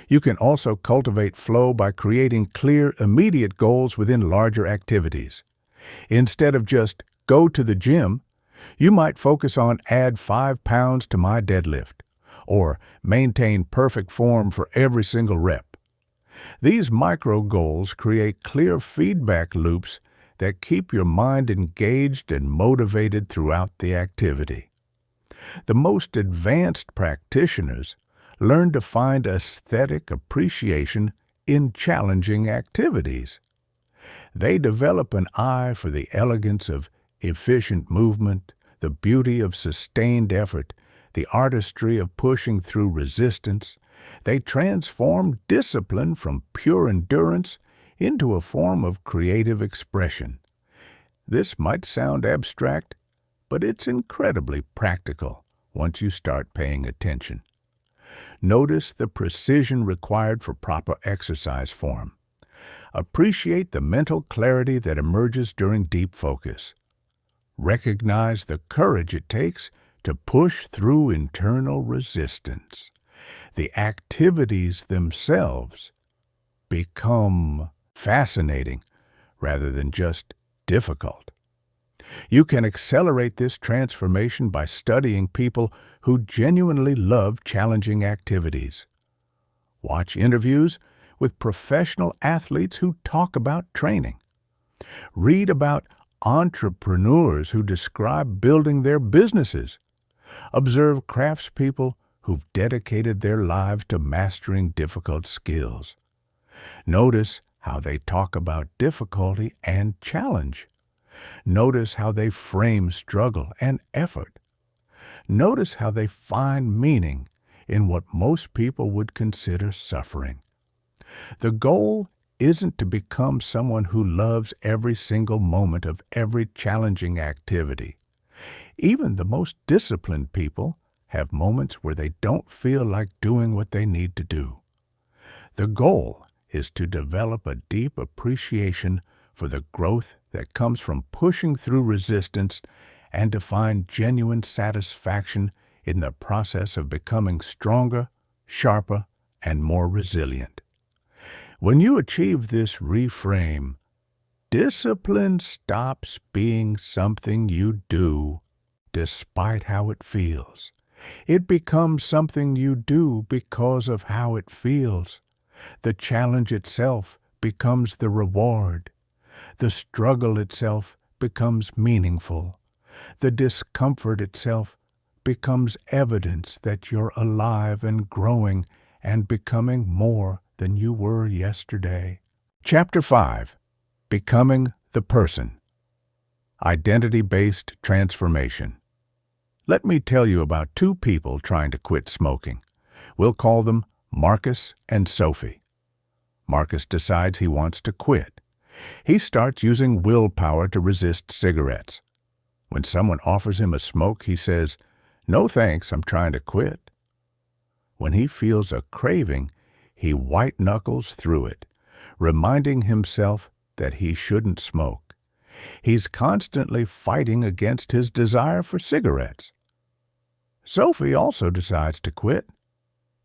You can also cultivate flow by creating clear, immediate goals within larger activities. Instead of just go to the gym, you might focus on add 5 pounds to my deadlift, or maintain perfect form for every single rep. These micro goals create clear feedback loops that keep your mind engaged and motivated throughout the activity. The most advanced practitioners learn to find aesthetic appreciation in challenging activities. They develop an eye for the elegance of efficient movement, the beauty of sustained effort, the artistry of pushing through resistance. They transform discipline from pure endurance into a form of creative expression. This might sound abstract, but it's incredibly practical once you start paying attention. Notice the precision required for proper exercise form. Appreciate the mental clarity that emerges during deep focus. Recognize the courage it takes to push through internal resistance. The activities themselves become fascinating rather than just difficult. You can accelerate this transformation by studying people who genuinely love challenging activities. Watch interviews with professional athletes who talk about training. Read about entrepreneurs who describe building their businesses. Observe craftspeople who've dedicated their lives to mastering difficult skills. Notice how they talk about difficulty and challenge. Notice how they frame struggle and effort. Notice how they find meaning in what most people would consider suffering. The goal isn't to become someone who loves every single moment of every challenging activity. Even the most disciplined people have moments where they don't feel like doing what they need to do. The goal is to develop a deep appreciation for the growth that comes from pushing through resistance and to find genuine satisfaction in the process of becoming stronger, sharper, and more resilient. When you achieve this reframe, discipline stops being something you do despite how it feels. It becomes something you do because of how it feels. The challenge itself becomes the reward. The struggle itself becomes meaningful. The discomfort itself becomes evidence that you're alive and growing and becoming more than you were yesterday. Chapter 5. Becoming the Person. Identity-based transformation. Let me tell you about two people trying to quit smoking. We'll call them Marcus and Sophie. Marcus decides he wants to quit. He starts using willpower to resist cigarettes. When someone offers him a smoke, he says, "No thanks, I'm trying to quit." When he feels a craving, he white-knuckles through it, reminding himself that he shouldn't smoke. He's constantly fighting against his desire for cigarettes. Sophie also decides to quit,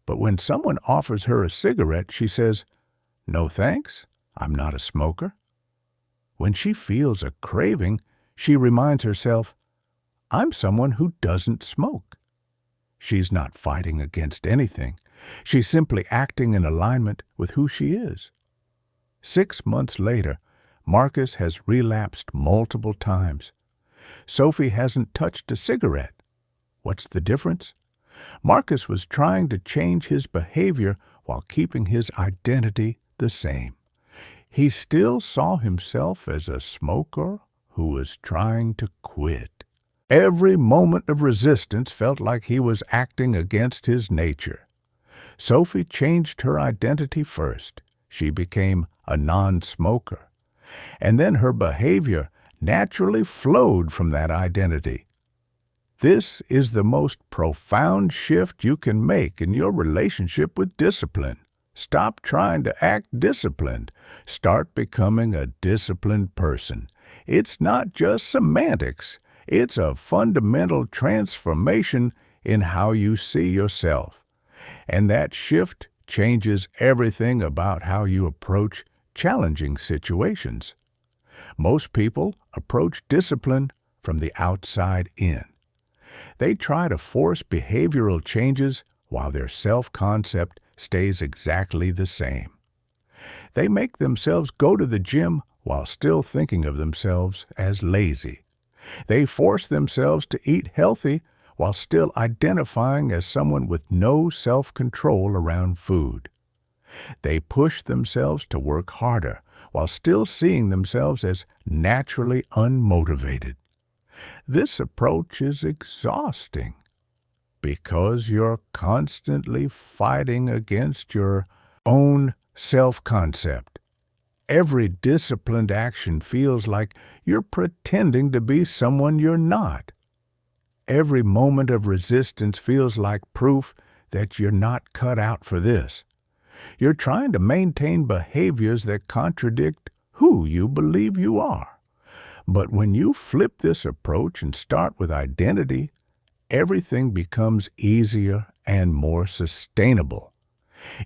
but when someone offers her a cigarette, she says, "No thanks, I'm not a smoker." When she feels a craving, she reminds herself, "I'm someone who doesn't smoke." She's not fighting against anything. She's simply acting in alignment with who she is. 6 months later, Marcus has relapsed multiple times. Sophie hasn't touched a cigarette. What's the difference? Marcus was trying to change his behavior while keeping his identity the same. He still saw himself as a smoker who was trying to quit. Every moment of resistance felt like he was acting against his nature. Sophie changed her identity first. She became a non-smoker. And then her behavior naturally flowed from that identity. This is the most profound shift you can make in your relationship with discipline. Stop trying to act disciplined. Start becoming a disciplined person. It's not just semantics. It's a fundamental transformation in how you see yourself. And that shift changes everything about how you approach challenging situations. Most people approach discipline from the outside in. They try to force behavioral changes while their self-concept stays exactly the same. They make themselves go to the gym while still thinking of themselves as lazy. They force themselves to eat healthy while still identifying as someone with no self-control around food. They push themselves to work harder while still seeing themselves as naturally unmotivated. This approach is exhausting because you're constantly fighting against your own self-concept. Every disciplined action feels like you're pretending to be someone you're not. Every moment of resistance feels like proof that you're not cut out for this. You're trying to maintain behaviors that contradict who you believe you are. But when you flip this approach and start with identity, everything becomes easier and more sustainable.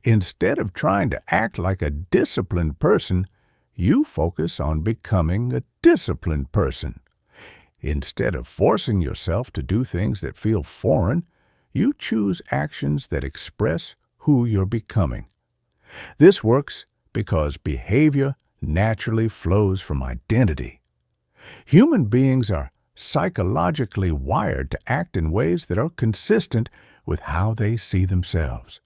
Instead of trying to act like a disciplined person, you focus on becoming a disciplined person. Instead of forcing yourself to do things that feel foreign, you choose actions that express who you're becoming. This works because behavior naturally flows from identity. Human beings are psychologically wired to act in ways that are consistent with how they see themselves.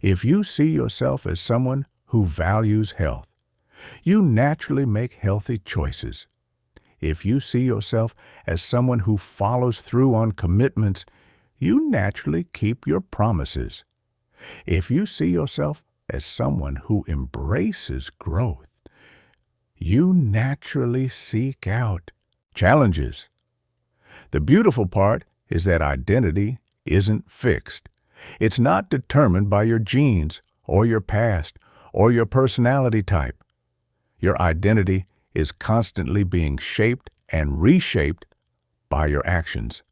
If you see yourself as someone who values health, you naturally make healthy choices. If you see yourself as someone who follows through on commitments, you naturally keep your promises. If you see yourself as someone who embraces growth, you naturally seek out challenges. The beautiful part is that identity isn't fixed. It's not determined by your genes or your past or your personality type. Your identity is constantly being shaped and reshaped by your actions.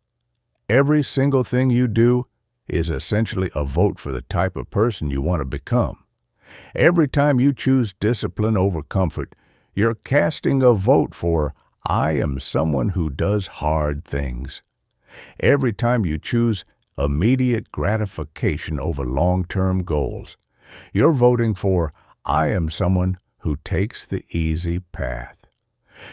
Every single thing you do is essentially a vote for the type of person you want to become. Every time you choose discipline over comfort, you're casting a vote for, "I am someone who does hard things." Every time you choose immediate gratification over long-term goals, you're voting for, "I am someone who takes the easy path."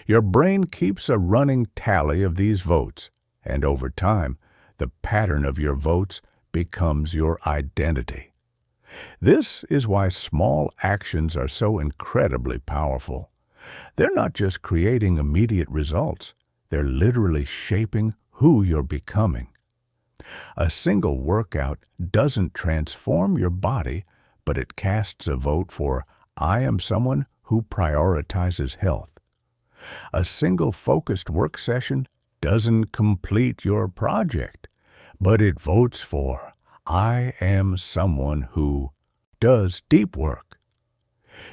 Your brain keeps a running tally of these votes, and over time, the pattern of your votes becomes your identity. This is why small actions are so incredibly powerful. They're not just creating immediate results, they're literally shaping who you're becoming. A single workout doesn't transform your body, but it casts a vote for, "I am someone who prioritizes health." A single focused work session doesn't complete your project, but it votes for, "I am someone who does deep work."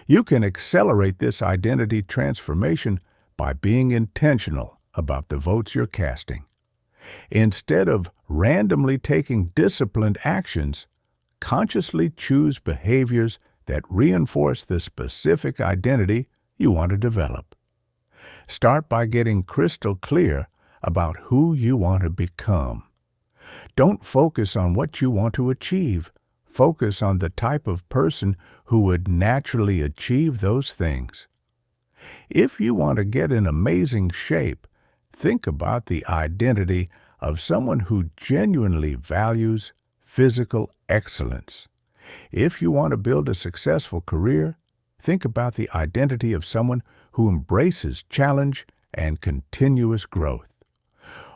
You can accelerate this identity transformation by being intentional about the votes you're casting. Instead of randomly taking disciplined actions, consciously choose behaviors that reinforce the specific identity you want to develop. Start by getting crystal clear about who you want to become. Don't focus on what you want to achieve. Focus on the type of person who would naturally achieve those things. If you want to get in amazing shape, think about the identity of someone who genuinely values physical excellence. If you want to build a successful career, think about the identity of someone who embraces challenge and continuous growth.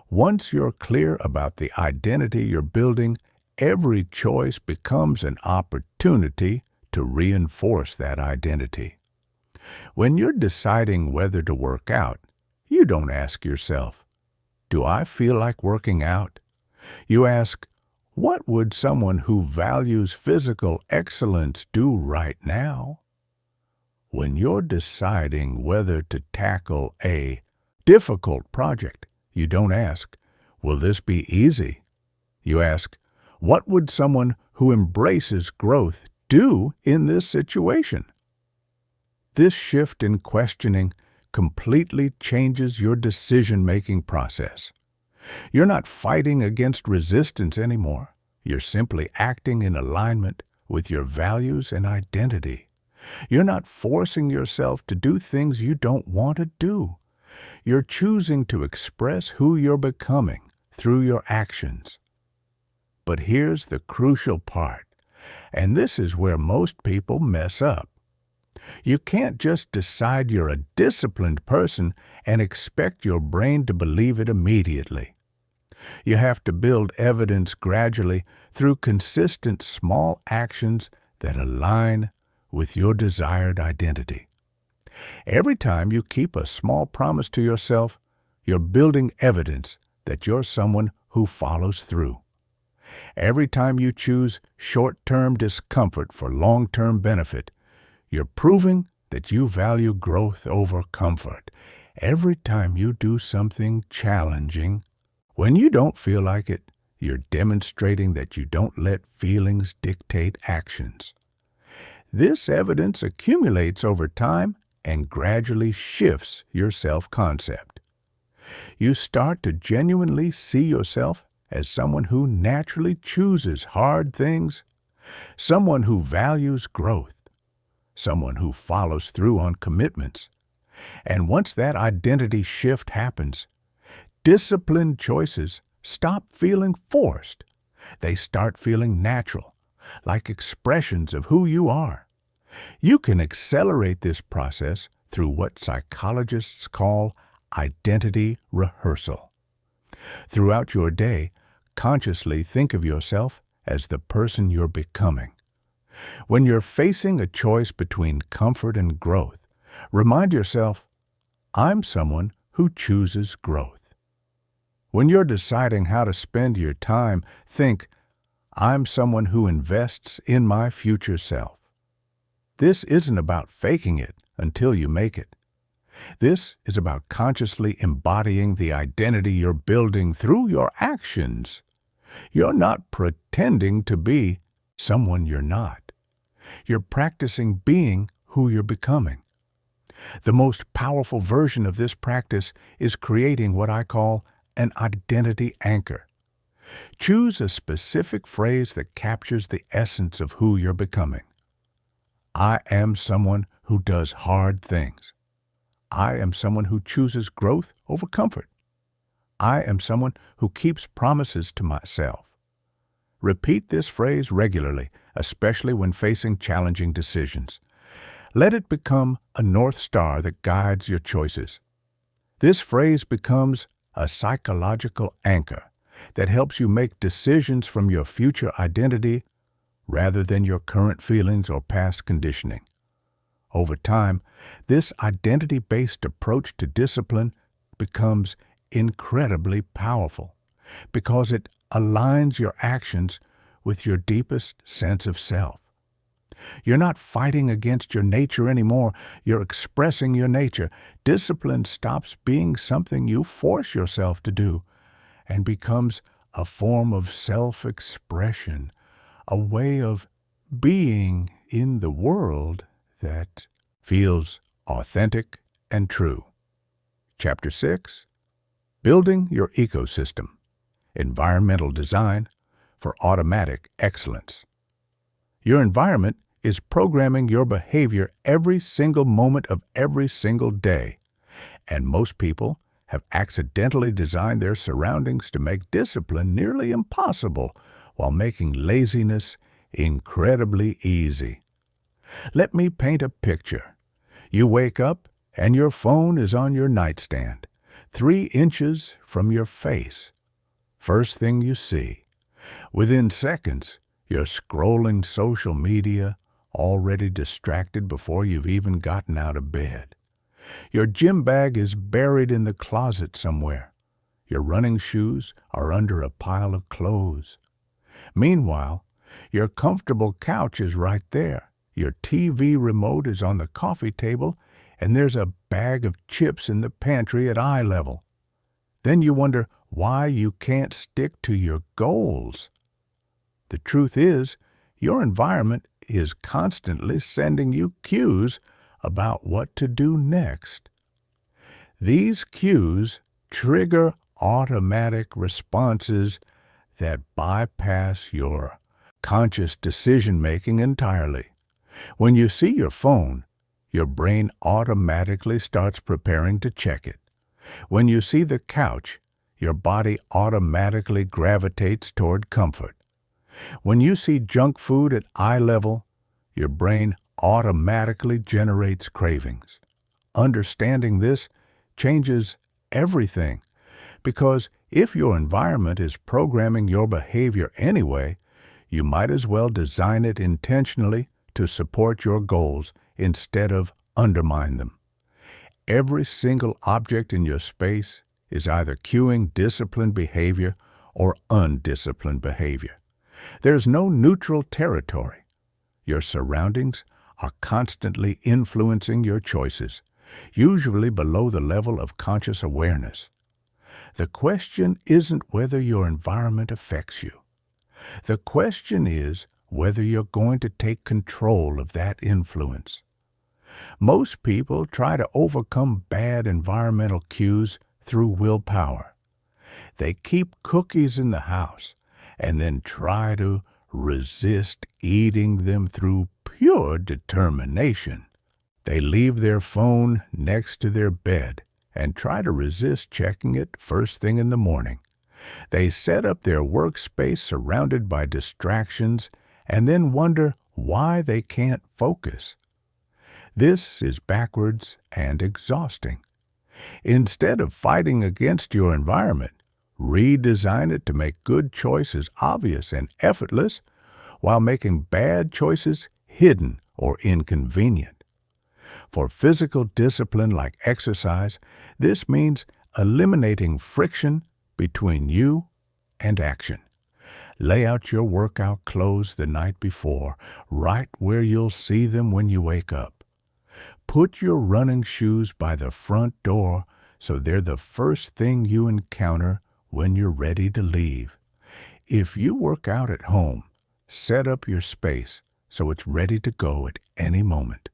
Once you're clear about the identity you're building, every choice becomes an opportunity to reinforce that identity. When you're deciding whether to work out, you don't ask yourself, "Do I feel like working out?" You ask, "What would someone who values physical excellence do right now?" When you're deciding whether to tackle a difficult project, you don't ask, "Will this be easy?" You ask, "What would someone who embraces growth do in this situation?" This shift in questioning completely changes your decision-making process. You're not fighting against resistance anymore. You're simply acting in alignment with your values and identity. You're not forcing yourself to do things you don't want to do. You're choosing to express who you're becoming through your actions. But here's the crucial part, and this is where most people mess up. You can't just decide you're a disciplined person and expect your brain to believe it immediately. You have to build evidence gradually through consistent small actions that align with your desired identity. Every time you keep a small promise to yourself, you're building evidence that you're someone who follows through. Every time you choose short-term discomfort for long-term benefit, you're proving that you value growth over comfort. Every time you do something challenging, when you don't feel like it, you're demonstrating that you don't let feelings dictate actions. This evidence accumulates over time and gradually shifts your self-concept. You start to genuinely see yourself as someone who naturally chooses hard things, someone who values growth, someone who follows through on commitments. And once that identity shift happens, disciplined choices stop feeling forced. They start feeling natural, like expressions of who you are. You can accelerate this process through what psychologists call identity rehearsal. Throughout your day, consciously think of yourself as the person you're becoming. When you're facing a choice between comfort and growth, remind yourself, "I'm someone who chooses growth." When you're deciding how to spend your time, think, "I'm someone who invests in my future self." This isn't about faking it until you make it. This is about consciously embodying the identity you're building through your actions. You're not pretending to be someone you're not. You're practicing being who you're becoming. The most powerful version of this practice is creating what I call an identity anchor. Choose a specific phrase that captures the essence of who you're becoming. I am someone who does hard things. I am someone who chooses growth over comfort. I am someone who keeps promises to myself. Repeat this phrase regularly, especially when facing challenging decisions. Let it become a North Star that guides your choices. This phrase becomes a psychological anchor that helps you make decisions from your future identity rather than your current feelings or past conditioning. Over time, this identity-based approach to discipline becomes incredibly powerful because it aligns your actions with your deepest sense of self. You're not fighting against your nature anymore. You're expressing your nature. Discipline stops being something you force yourself to do and becomes a form of self-expression, a way of being in the world that feels authentic and true. Chapter 6, Building Your Ecosystem, Environmental Design for Automatic Excellence. Your environment is programming your behavior every single moment of every single day, and most people have accidentally designed their surroundings to make discipline nearly impossible while making laziness incredibly easy. Let me paint a picture. You wake up and your phone is on your nightstand, 3 inches from your face. First thing you see. Within seconds, you're scrolling social media, already distracted before you've even gotten out of bed. Your gym bag is buried in the closet somewhere. Your running shoes are under a pile of clothes. Meanwhile, your comfortable couch is right there. Your TV remote is on the coffee table, and there's a bag of chips in the pantry at eye level. Then you wonder why you can't stick to your goals. The truth is, your environment is constantly sending you cues about what to do next. These cues trigger automatic responses that bypass your conscious decision-making entirely. When you see your phone, your brain automatically starts preparing to check it. When you see the couch, your body automatically gravitates toward comfort. When you see junk food at eye level, your brain automatically generates cravings. Understanding this changes everything, because if your environment is programming your behavior anyway, you might as well design it intentionally to support your goals instead of undermine them. Every single object in your space is either cueing disciplined behavior or undisciplined behavior. There's no neutral territory. Your surroundings are constantly influencing your choices, usually below the level of conscious awareness. The question isn't whether your environment affects you. The question is whether you're going to take control of that influence. Most people try to overcome bad environmental cues through willpower. They keep cookies in the house and then try to resist eating them through pure determination. They leave their phone next to their bed and try to resist checking it first thing in the morning. They set up their workspace surrounded by distractions and then wonder why they can't focus. This is backwards and exhausting. Instead of fighting against your environment, redesign it to make good choices obvious and effortless while making bad choices hidden or inconvenient. For physical discipline like exercise, this means eliminating friction between you and action. Lay out your workout clothes the night before, right where you'll see them when you wake up. Put your running shoes by the front door so they're the first thing you encounter when you're ready to leave. If you work out at home, set up your space so it's ready to go at any moment.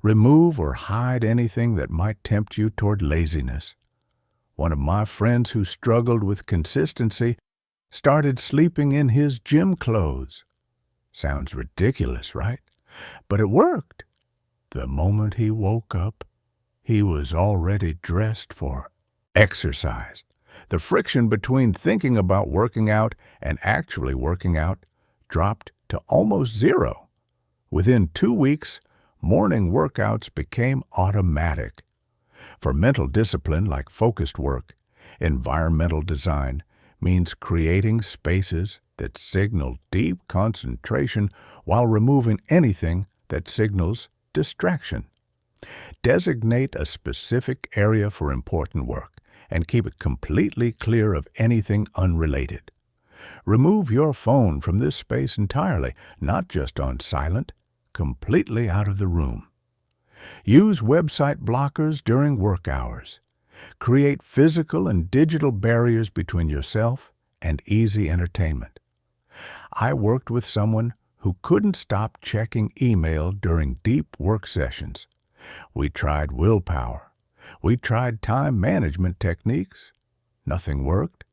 Remove or hide anything that might tempt you toward laziness. One of my friends who struggled with consistency started sleeping in his gym clothes. Sounds ridiculous, right? But it worked. The moment he woke up, he was already dressed for exercise. The friction between thinking about working out and actually working out dropped to almost zero. Within 2 weeks, morning workouts became automatic. For mental discipline like focused work, environmental design means creating spaces that signal deep concentration while removing anything that signals distraction. Designate a specific area for important work and keep it completely clear of anything unrelated. Remove your phone from this space entirely, not just on silent. completely out of the room. Use website blockers during work hours. Create physical and digital barriers between yourself and easy entertainment. I worked with someone who couldn't stop checking email during deep work sessions. We tried willpower. We tried time management techniques. Nothing worked.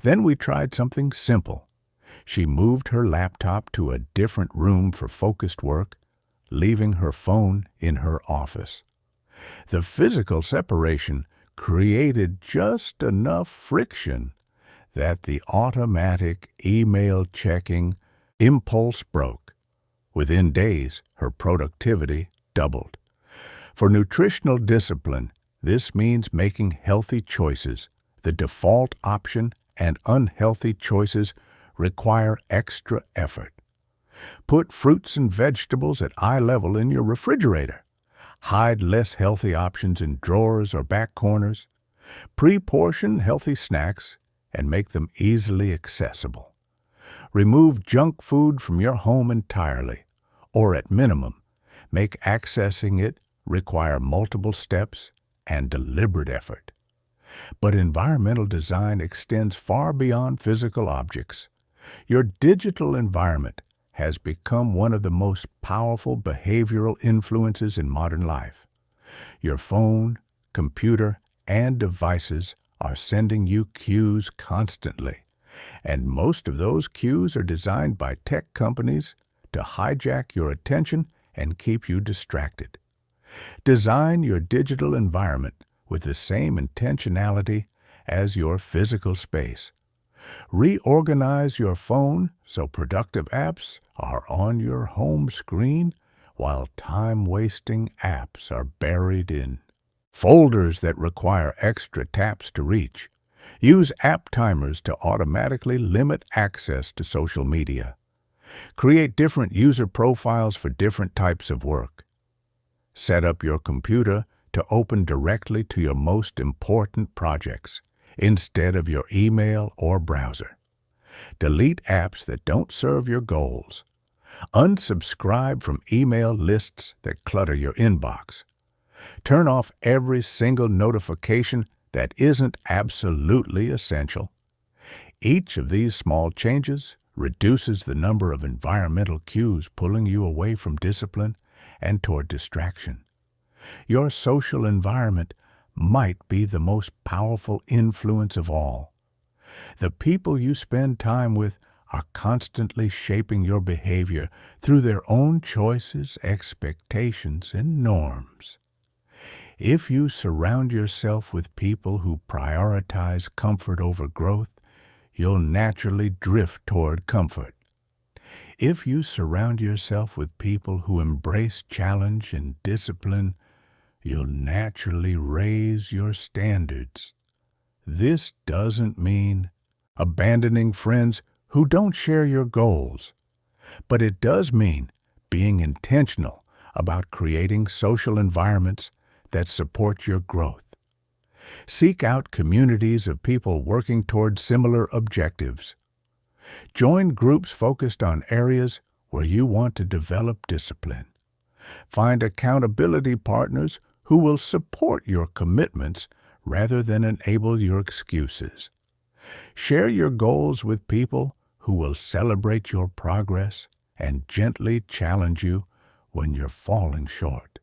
Then we tried something simple. She moved her laptop to a different room for focused work, leaving her phone in her office. The physical separation created just enough friction that the automatic email checking impulse broke. Within days, her productivity doubled. For nutritional discipline, this means making healthy choices the default option, and unhealthy choices require extra effort. Put fruits and vegetables at eye level in your refrigerator. Hide less healthy options in drawers or back corners. Pre-portion healthy snacks and make them easily accessible. Remove junk food from your home entirely, or at minimum, make accessing it require multiple steps and deliberate effort. But environmental design extends far beyond physical objects. Your digital environment has become one of the most powerful behavioral influences in modern life. Your phone, computer, and devices are sending you cues constantly, and most of those cues are designed by tech companies to hijack your attention and keep you distracted. Design your digital environment with the same intentionality as your physical space. Reorganize your phone so productive apps are on your home screen while time-wasting apps are buried in folders that require extra taps to reach. Use app timers to automatically limit access to social media. Create different user profiles for different types of work. Set up your computer to open directly to your most important projects instead of your email or browser. Delete apps that don't serve your goals. Unsubscribe from email lists that clutter your inbox. Turn off every single notification that isn't absolutely essential. Each of these small changes reduces the number of environmental cues pulling you away from discipline and toward distraction. Your social environment might be the most powerful influence of all. The people you spend time with are constantly shaping your behavior through their own choices, expectations, and norms. If you surround yourself with people who prioritize comfort over growth, you'll naturally drift toward comfort. If you surround yourself with people who embrace challenge and discipline, you'll naturally raise your standards. This doesn't mean abandoning friends who don't share your goals, but it does mean being intentional about creating social environments that support your growth. Seek out communities of people working toward similar objectives. Join groups focused on areas where you want to develop discipline. Find accountability partners who will support your commitments rather than enable your excuses. Share your goals with people who will celebrate your progress and gently challenge you when you're falling short.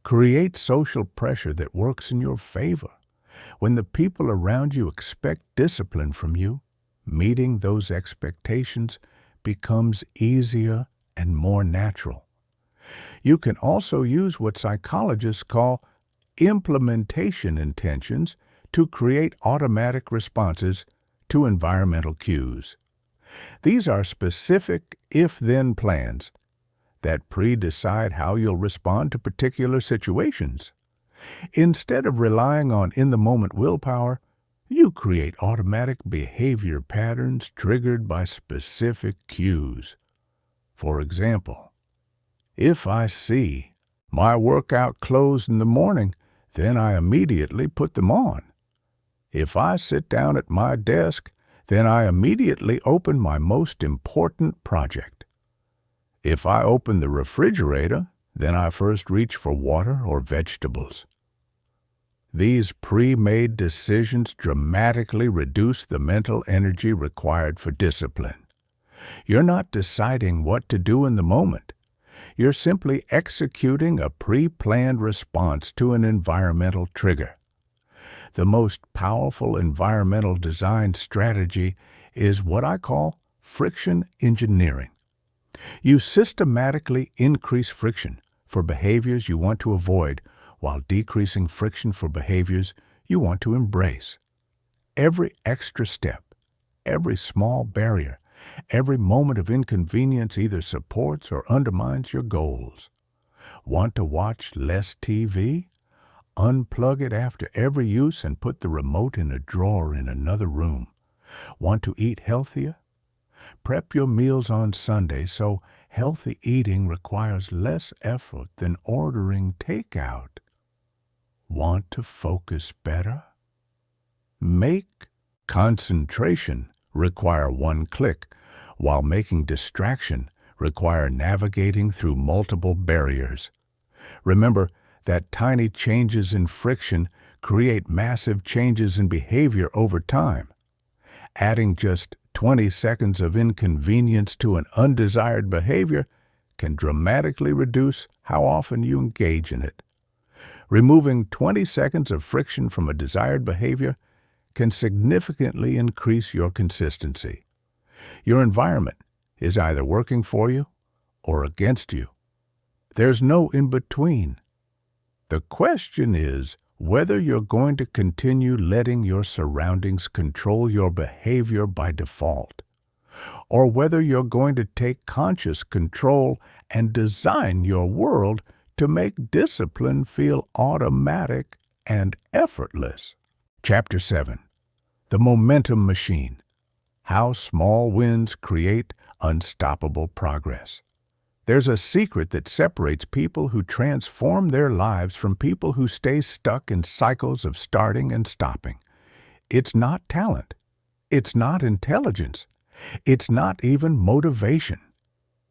Create social pressure that works in your favor. When the people around you expect discipline from you, meeting those expectations becomes easier and more natural. You can also use what psychologists call implementation intentions to create automatic responses to environmental cues. These are specific if-then plans that pre-decide how you'll respond to particular situations. Instead of relying on in-the-moment willpower, you create automatic behavior patterns triggered by specific cues. For example, if I see my workout clothes in the morning, then I immediately put them on. If I sit down at my desk, then I immediately open my most important project. If I open the refrigerator, then I first reach for water or vegetables. These pre-made decisions dramatically reduce the mental energy required for discipline. You're not deciding what to do in the moment. You're simply executing a pre-planned response to an environmental trigger. The most powerful environmental design strategy is what I call friction engineering. You systematically increase friction for behaviors you want to avoid while decreasing friction for behaviors you want to embrace. Every extra step, every small barrier, every moment of inconvenience either supports or undermines your goals. Want to watch less TV? Unplug it after every use and put the remote in a drawer in another room. Want to eat healthier? Prep your meals on Sunday so healthy eating requires less effort than ordering takeout. Want to focus better? Make concentration require one click, while making distraction require navigating through multiple barriers. Remember that tiny changes in friction create massive changes in behavior over time. Adding just 20 seconds of inconvenience to an undesired behavior can dramatically reduce how often you engage in it. Removing 20 seconds of friction from a desired behavior can significantly increase your consistency. Your environment is either working for you or against you. There's no in-between. The question is whether you're going to continue letting your surroundings control your behavior by default, or whether you're going to take conscious control and design your world to make discipline feel automatic and effortless. Chapter 7. The Momentum Machine. How Small Wins Create Unstoppable Progress. There's a secret that separates people who transform their lives from people who stay stuck in cycles of starting and stopping. It's not talent. It's not intelligence. It's not even motivation.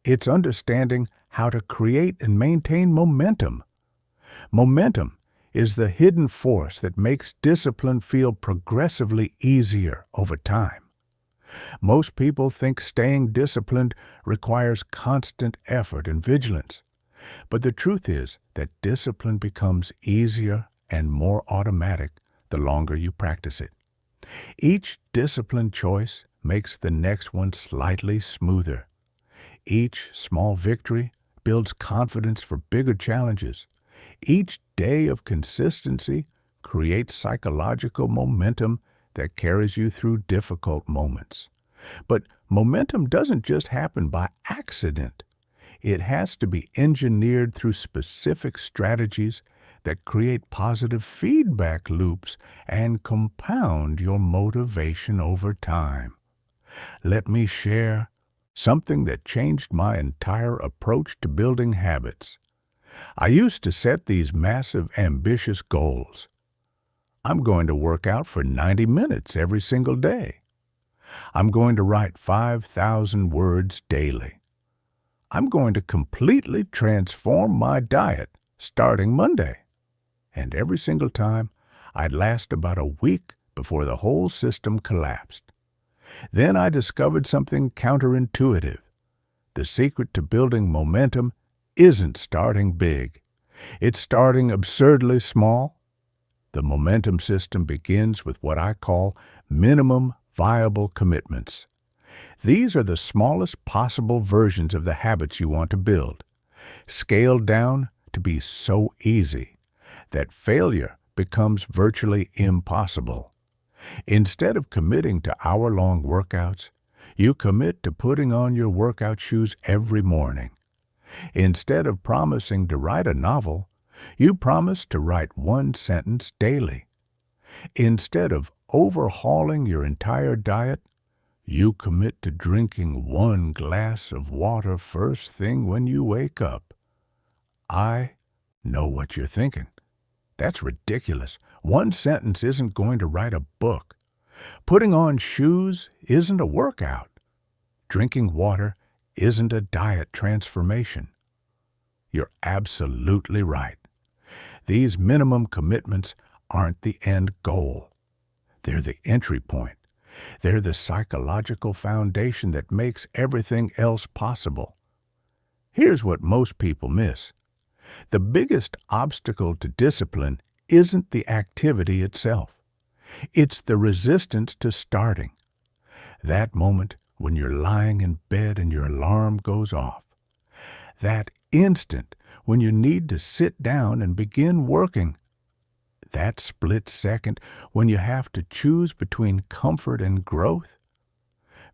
It's understanding how to create and maintain momentum. Momentum is the hidden force that makes discipline feel progressively easier over time. Most people think staying disciplined requires constant effort and vigilance. But the truth is that discipline becomes easier and more automatic the longer you practice it. Each discipline choice makes the next one slightly smoother. Each small victory builds confidence for bigger challenges. Each day of consistency creates psychological momentum that carries you through difficult moments. But momentum doesn't just happen by accident. It has to be engineered through specific strategies that create positive feedback loops and compound your motivation over time. Let me share something that changed my entire approach to building habits. I used to set these massive, ambitious goals. I'm going to work out for 90 minutes every single day. I'm going to write 5,000 words daily. I'm going to completely transform my diet starting Monday. And every single time, I'd last about a week before the whole system collapsed. Then I discovered something counterintuitive. The secret to building momentum isn't starting big. It's starting absurdly small. The momentum system begins with what I call minimum viable commitments. These are the smallest possible versions of the habits you want to build, scaled down to be so easy that failure becomes virtually impossible. Instead of committing to hour-long workouts, you commit to putting on your workout shoes every morning. Instead of promising to write a novel, you promise to write one sentence daily. Instead of overhauling your entire diet, you commit to drinking one glass of water first thing when you wake up. I know what you're thinking. That's ridiculous. One sentence isn't going to write a book. Putting on shoes isn't a workout. Drinking water isn't a diet transformation. You're absolutely right. These minimum commitments aren't the end goal. They're the entry point. They're the psychological foundation that makes everything else possible. Here's what most people miss. The biggest obstacle to discipline isn't the activity itself. It's the resistance to starting. That moment when you're lying in bed and your alarm goes off. That instant when you need to sit down and begin working. That split second when you have to choose between comfort and growth.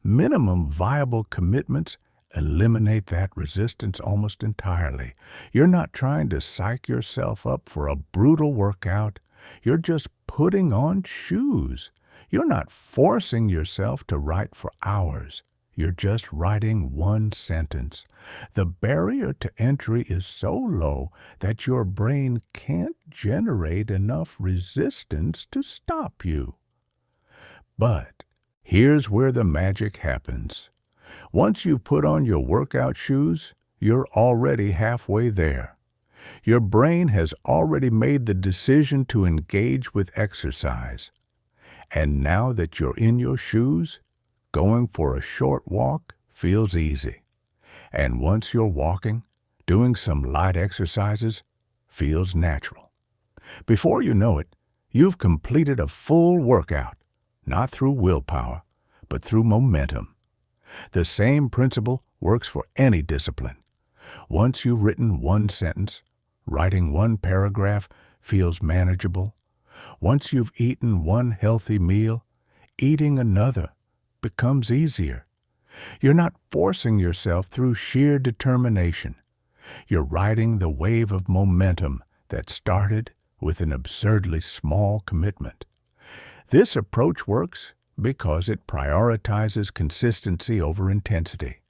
Minimum viable commitments eliminate that resistance almost entirely. You're not trying to psych yourself up for a brutal workout. You're just putting on shoes. You're not forcing yourself to write for hours. You're just writing one sentence. The barrier to entry is so low that your brain can't generate enough resistance to stop you. But here's where the magic happens. Once you put on your workout shoes, you're already halfway there. Your brain has already made the decision to engage with exercise. And now that you're in your shoes, going for a short walk feels easy. And once you're walking, doing some light exercises feels natural. Before you know it, you've completed a full workout, not through willpower, but through momentum. The same principle works for any discipline. Once you've written one sentence, writing one paragraph feels manageable. Once you've eaten one healthy meal, eating another becomes easier. You're not forcing yourself through sheer determination. You're riding the wave of momentum that started with an absurdly small commitment. This approach works because it prioritizes consistency over intensity.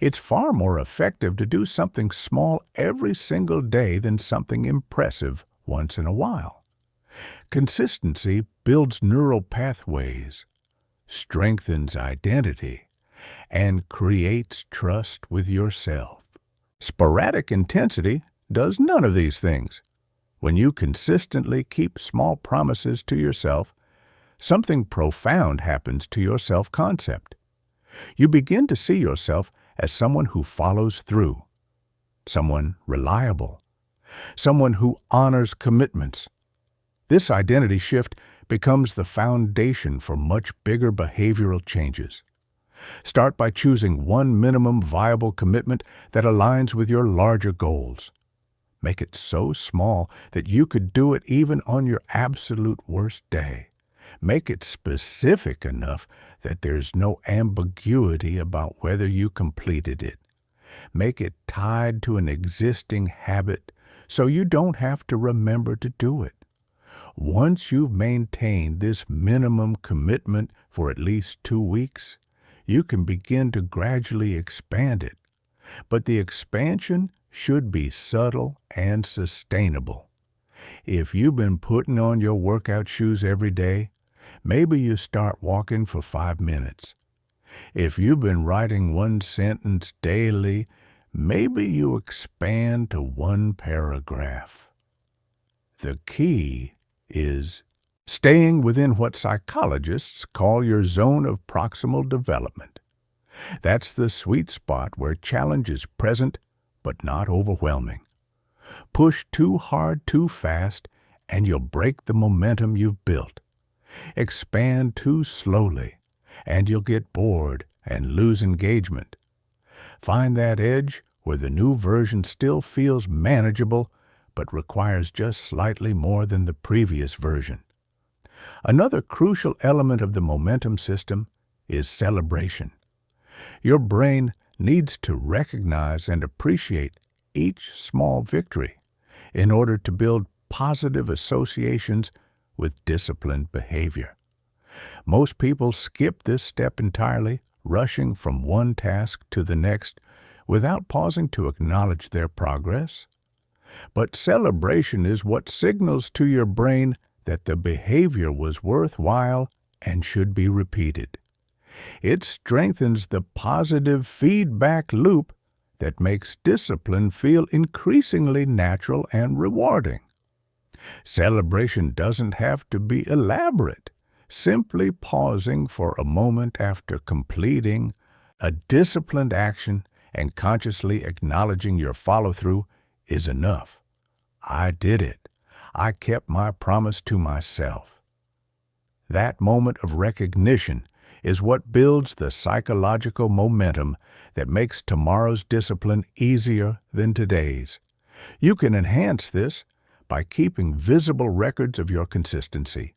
It's far more effective to do something small every single day than something impressive once in a while. Consistency builds neural pathways, strengthens identity, and creates trust with yourself. Sporadic intensity does none of these things. When you consistently keep small promises to yourself, something profound happens to your self-concept. You begin to see yourself as someone who follows through, someone reliable, someone who honors commitments. This identity shift becomes the foundation for much bigger behavioral changes. Start by choosing one minimum viable commitment that aligns with your larger goals. Make it so small that you could do it even on your absolute worst day. Make it specific enough that there's no ambiguity about whether you completed it. Make it tied to an existing habit so you don't have to remember to do it. Once you've maintained this minimum commitment for at least 2 weeks, you can begin to gradually expand it. But the expansion should be subtle and sustainable. If you've been putting on your workout shoes every day, maybe you start walking for 5 minutes. If you've been writing one sentence daily, maybe you expand to one paragraph. The key is staying within what psychologists call your zone of proximal development. That's the sweet spot where challenge is present but not overwhelming. Push too hard too fast and you'll break the momentum you've built. Expand too slowly and you'll get bored and lose engagement. Find that edge where the new version still feels manageable but requires just slightly more than the previous version. Another crucial element of the momentum system is celebration. Your brain needs to recognize and appreciate each small victory in order to build positive associations with disciplined behavior. Most people skip this step entirely, rushing from one task to the next without pausing to acknowledge their progress. But celebration is what signals to your brain that the behavior was worthwhile and should be repeated. It strengthens the positive feedback loop that makes discipline feel increasingly natural and rewarding. Celebration doesn't have to be elaborate. Simply pausing for a moment after completing a disciplined action and consciously acknowledging your follow-through is enough. I did it. I kept my promise to myself. That moment of recognition is what builds the psychological momentum that makes tomorrow's discipline easier than today's. You can enhance this by keeping visible records of your consistency.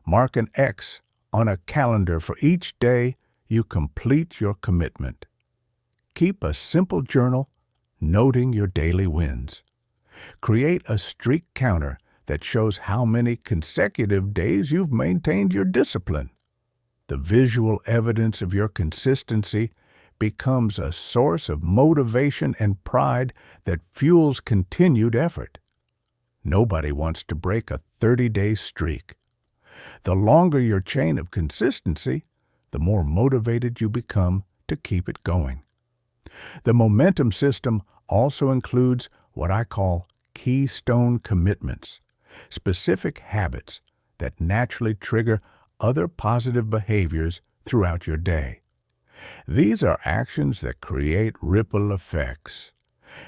Mark an X on a calendar for each day you complete your commitment. Keep a simple journal noting your daily wins. Create a streak counter that shows how many consecutive days you've maintained your discipline. The visual evidence of your consistency becomes a source of motivation and pride that fuels continued effort. Nobody wants to break a 30-day streak. The longer your chain of consistency, the more motivated you become to keep it going. The momentum system also includes what I call keystone commitments, specific habits that naturally trigger other positive behaviors throughout your day. These are actions that create ripple effects,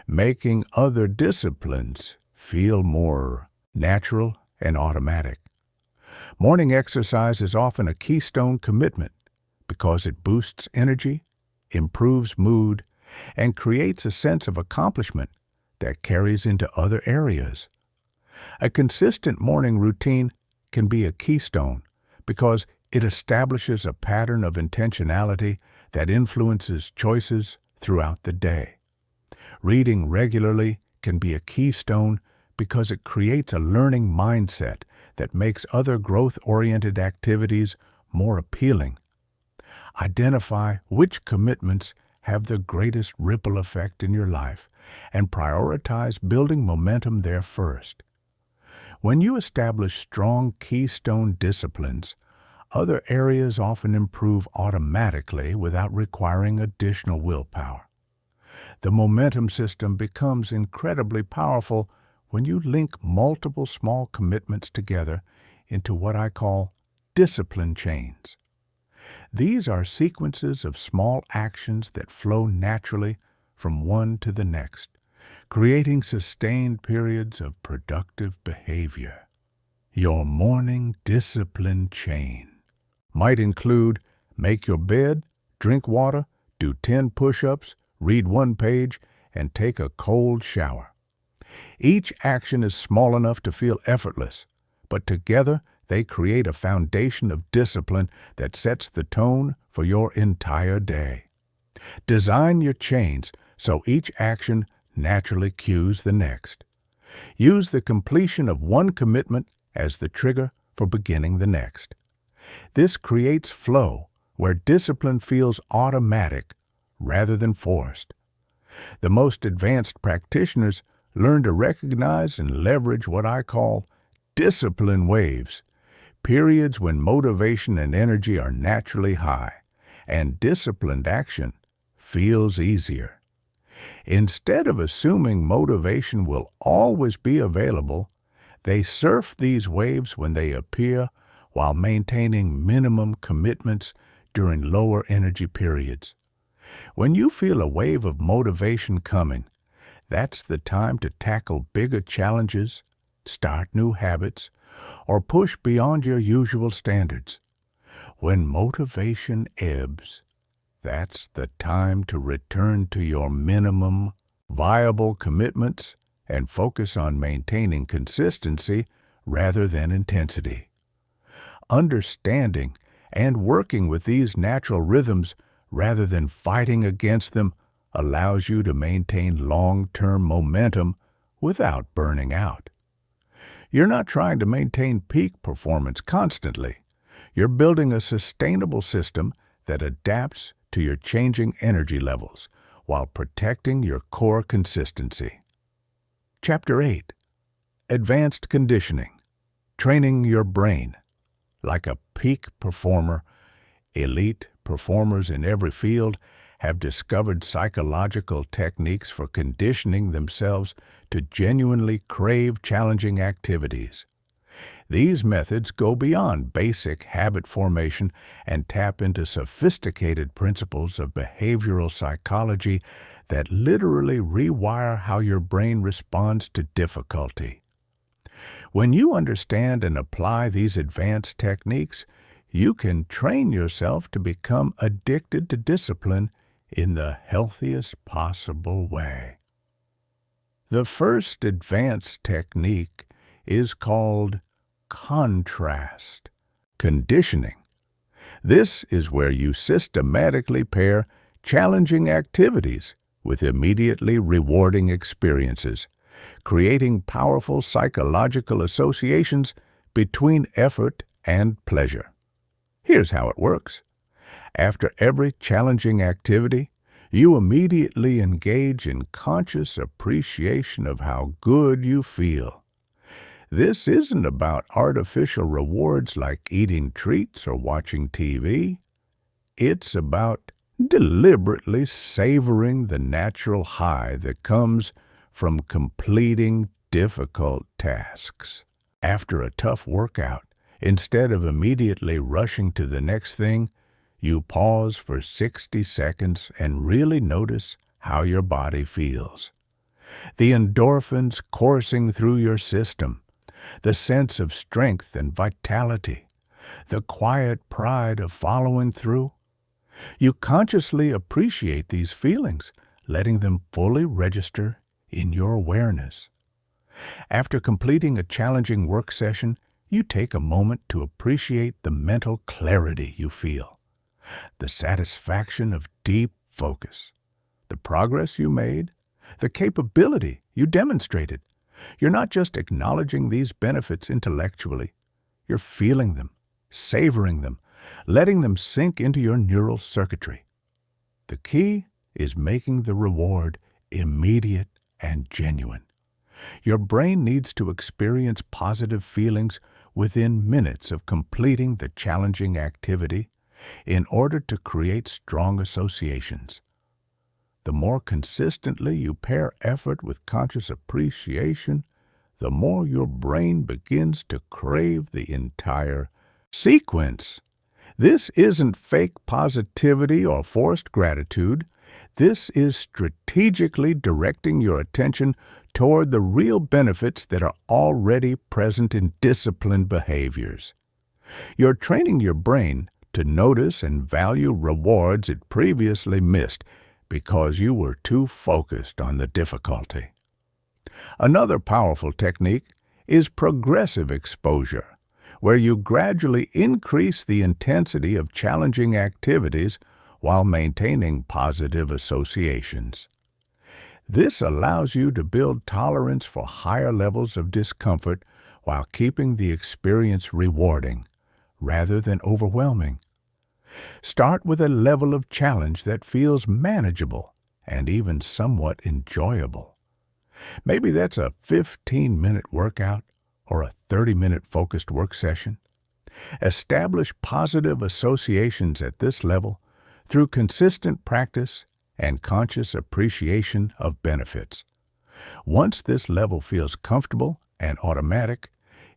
making other disciplines feel more natural and automatic. Morning exercise is often a keystone commitment because it boosts energy, improves mood, and creates a sense of accomplishment that carries into other areas. A consistent morning routine can be a keystone because it establishes a pattern of intentionality that influences choices throughout the day. Reading regularly can be a keystone because it creates a learning mindset that makes other growth-oriented activities more appealing. Identify which commitments have the greatest ripple effect in your life and prioritize building momentum there first. When you establish strong keystone disciplines, other areas often improve automatically without requiring additional willpower. The momentum system becomes incredibly powerful when you link multiple small commitments together into what I call discipline chains. These are sequences of small actions that flow naturally from one to the next, creating sustained periods of productive behavior. Your morning discipline chain might include make your bed, drink water, do 10 push-ups, read 1 page, and take a cold shower. Each action is small enough to feel effortless, but together they create a foundation of discipline that sets the tone for your entire day. Design your chains so each action naturally cues the next. Use the completion of one commitment as the trigger for beginning the next. This creates flow where discipline feels automatic rather than forced. The most advanced practitioners learn to recognize and leverage what I call discipline waves, periods when motivation and energy are naturally high, and disciplined action feels easier. Instead of assuming motivation will always be available, they surf these waves when they appear while maintaining minimum commitments during lower energy periods. When you feel a wave of motivation coming, that's the time to tackle bigger challenges, start new habits, or push beyond your usual standards. When motivation ebbs, that's the time to return to your minimum viable commitments and focus on maintaining consistency rather than intensity. Understanding and working with these natural rhythms rather than fighting against them allows you to maintain long-term momentum without burning out. You're not trying to maintain peak performance constantly. You're building a sustainable system that adapts to your changing energy levels while protecting your core consistency. Chapter 8. Advanced Conditioning. Training your brain. Like a peak performer, elite performers in every field have discovered psychological techniques for conditioning themselves to genuinely crave challenging activities. These methods go beyond basic habit formation and tap into sophisticated principles of behavioral psychology that literally rewire how your brain responds to difficulty. When you understand and apply these advanced techniques, you can train yourself to become addicted to discipline in the healthiest possible way. The first advanced technique is called contrast conditioning. This is where you systematically pair challenging activities with immediately rewarding experiences, creating powerful psychological associations between effort and pleasure. Here's how it works. After every challenging activity, you immediately engage in conscious appreciation of how good you feel. This isn't about artificial rewards like eating treats or watching TV. It's about deliberately savoring the natural high that comes from completing difficult tasks. After a tough workout, instead of immediately rushing to the next thing, you pause for 60 seconds and really notice how your body feels. The endorphins coursing through your system, the sense of strength and vitality, the quiet pride of following through. You consciously appreciate these feelings, letting them fully register in your awareness. After completing a challenging work session, you take a moment to appreciate the mental clarity you feel, the satisfaction of deep focus, the progress you made, the capability you demonstrated. You're not just acknowledging these benefits intellectually. You're feeling them, savoring them, letting them sink into your neural circuitry. The key is making the reward immediate and genuine. Your brain needs to experience positive feelings within minutes of completing the challenging activity in order to create strong associations. The more consistently you pair effort with conscious appreciation, the more your brain begins to crave the entire sequence. This isn't fake positivity or forced gratitude. This is strategically directing your attention toward the real benefits that are already present in disciplined behaviors. You're training your brain to notice and value rewards it previously missed because you were too focused on the difficulty. Another powerful technique is progressive exposure, where you gradually increase the intensity of challenging activities while maintaining positive associations. This allows you to build tolerance for higher levels of discomfort while keeping the experience rewarding rather than overwhelming. Start with a level of challenge that feels manageable and even somewhat enjoyable. Maybe that's a 15-minute workout or a 30-minute focused work session. Establish positive associations at this level through consistent practice and conscious appreciation of benefits. Once this level feels comfortable and automatic,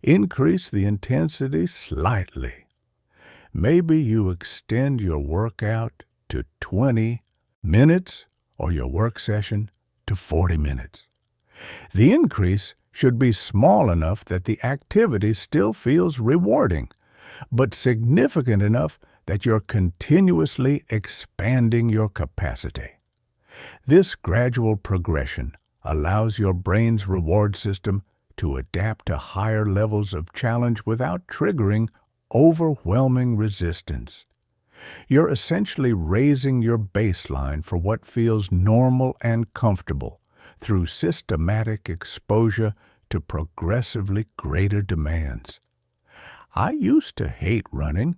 increase the intensity slightly. Maybe you extend your workout to 20 minutes or your work session to 40 minutes. The increase should be small enough that the activity still feels rewarding, but significant enough that you're continuously expanding your capacity. This gradual progression allows your brain's reward system to adapt to higher levels of challenge without triggering overwhelming resistance. You're essentially raising your baseline for what feels normal and comfortable through systematic exposure to progressively greater demands. I used to hate running,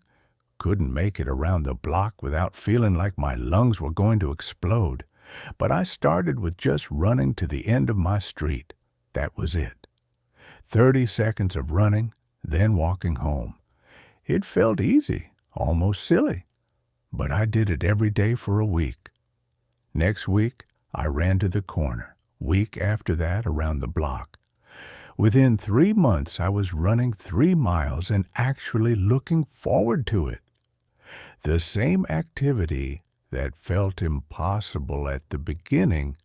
couldn't make it around the block without feeling like my lungs were going to explode. But I started with just running to the end of my street. That was it. 30 seconds of running, then walking home. It felt easy, almost silly. but I did it every day for a week. Next week, I ran to the corner. Week after that, around the block. Within 3 months, I was running 3 miles and actually looking forward to it. The same activity that felt impossible at the beginning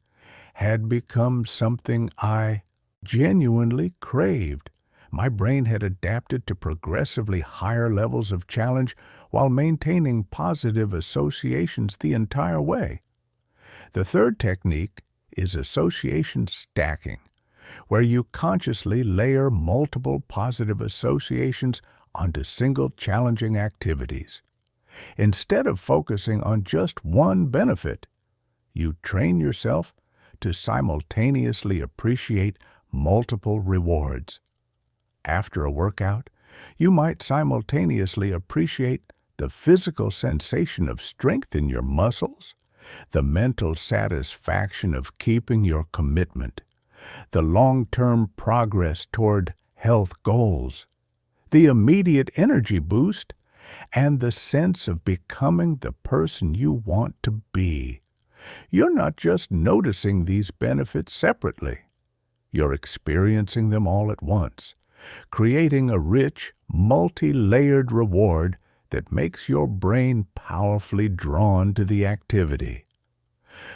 had become something I genuinely craved. My brain had adapted to progressively higher levels of challenge while maintaining positive associations the entire way. The third technique is association stacking, where you consciously layer multiple positive associations onto single challenging activities. Instead of focusing on just one benefit, you train yourself to simultaneously appreciate multiple rewards. After a workout, you might simultaneously appreciate the physical sensation of strength in your muscles, the mental satisfaction of keeping your commitment, the long-term progress toward health goals, the immediate energy boost, and the sense of becoming the person you want to be. You're not just noticing these benefits separately. You're experiencing them all at once, creating a rich, multi-layered reward that makes your brain powerfully drawn to the activity.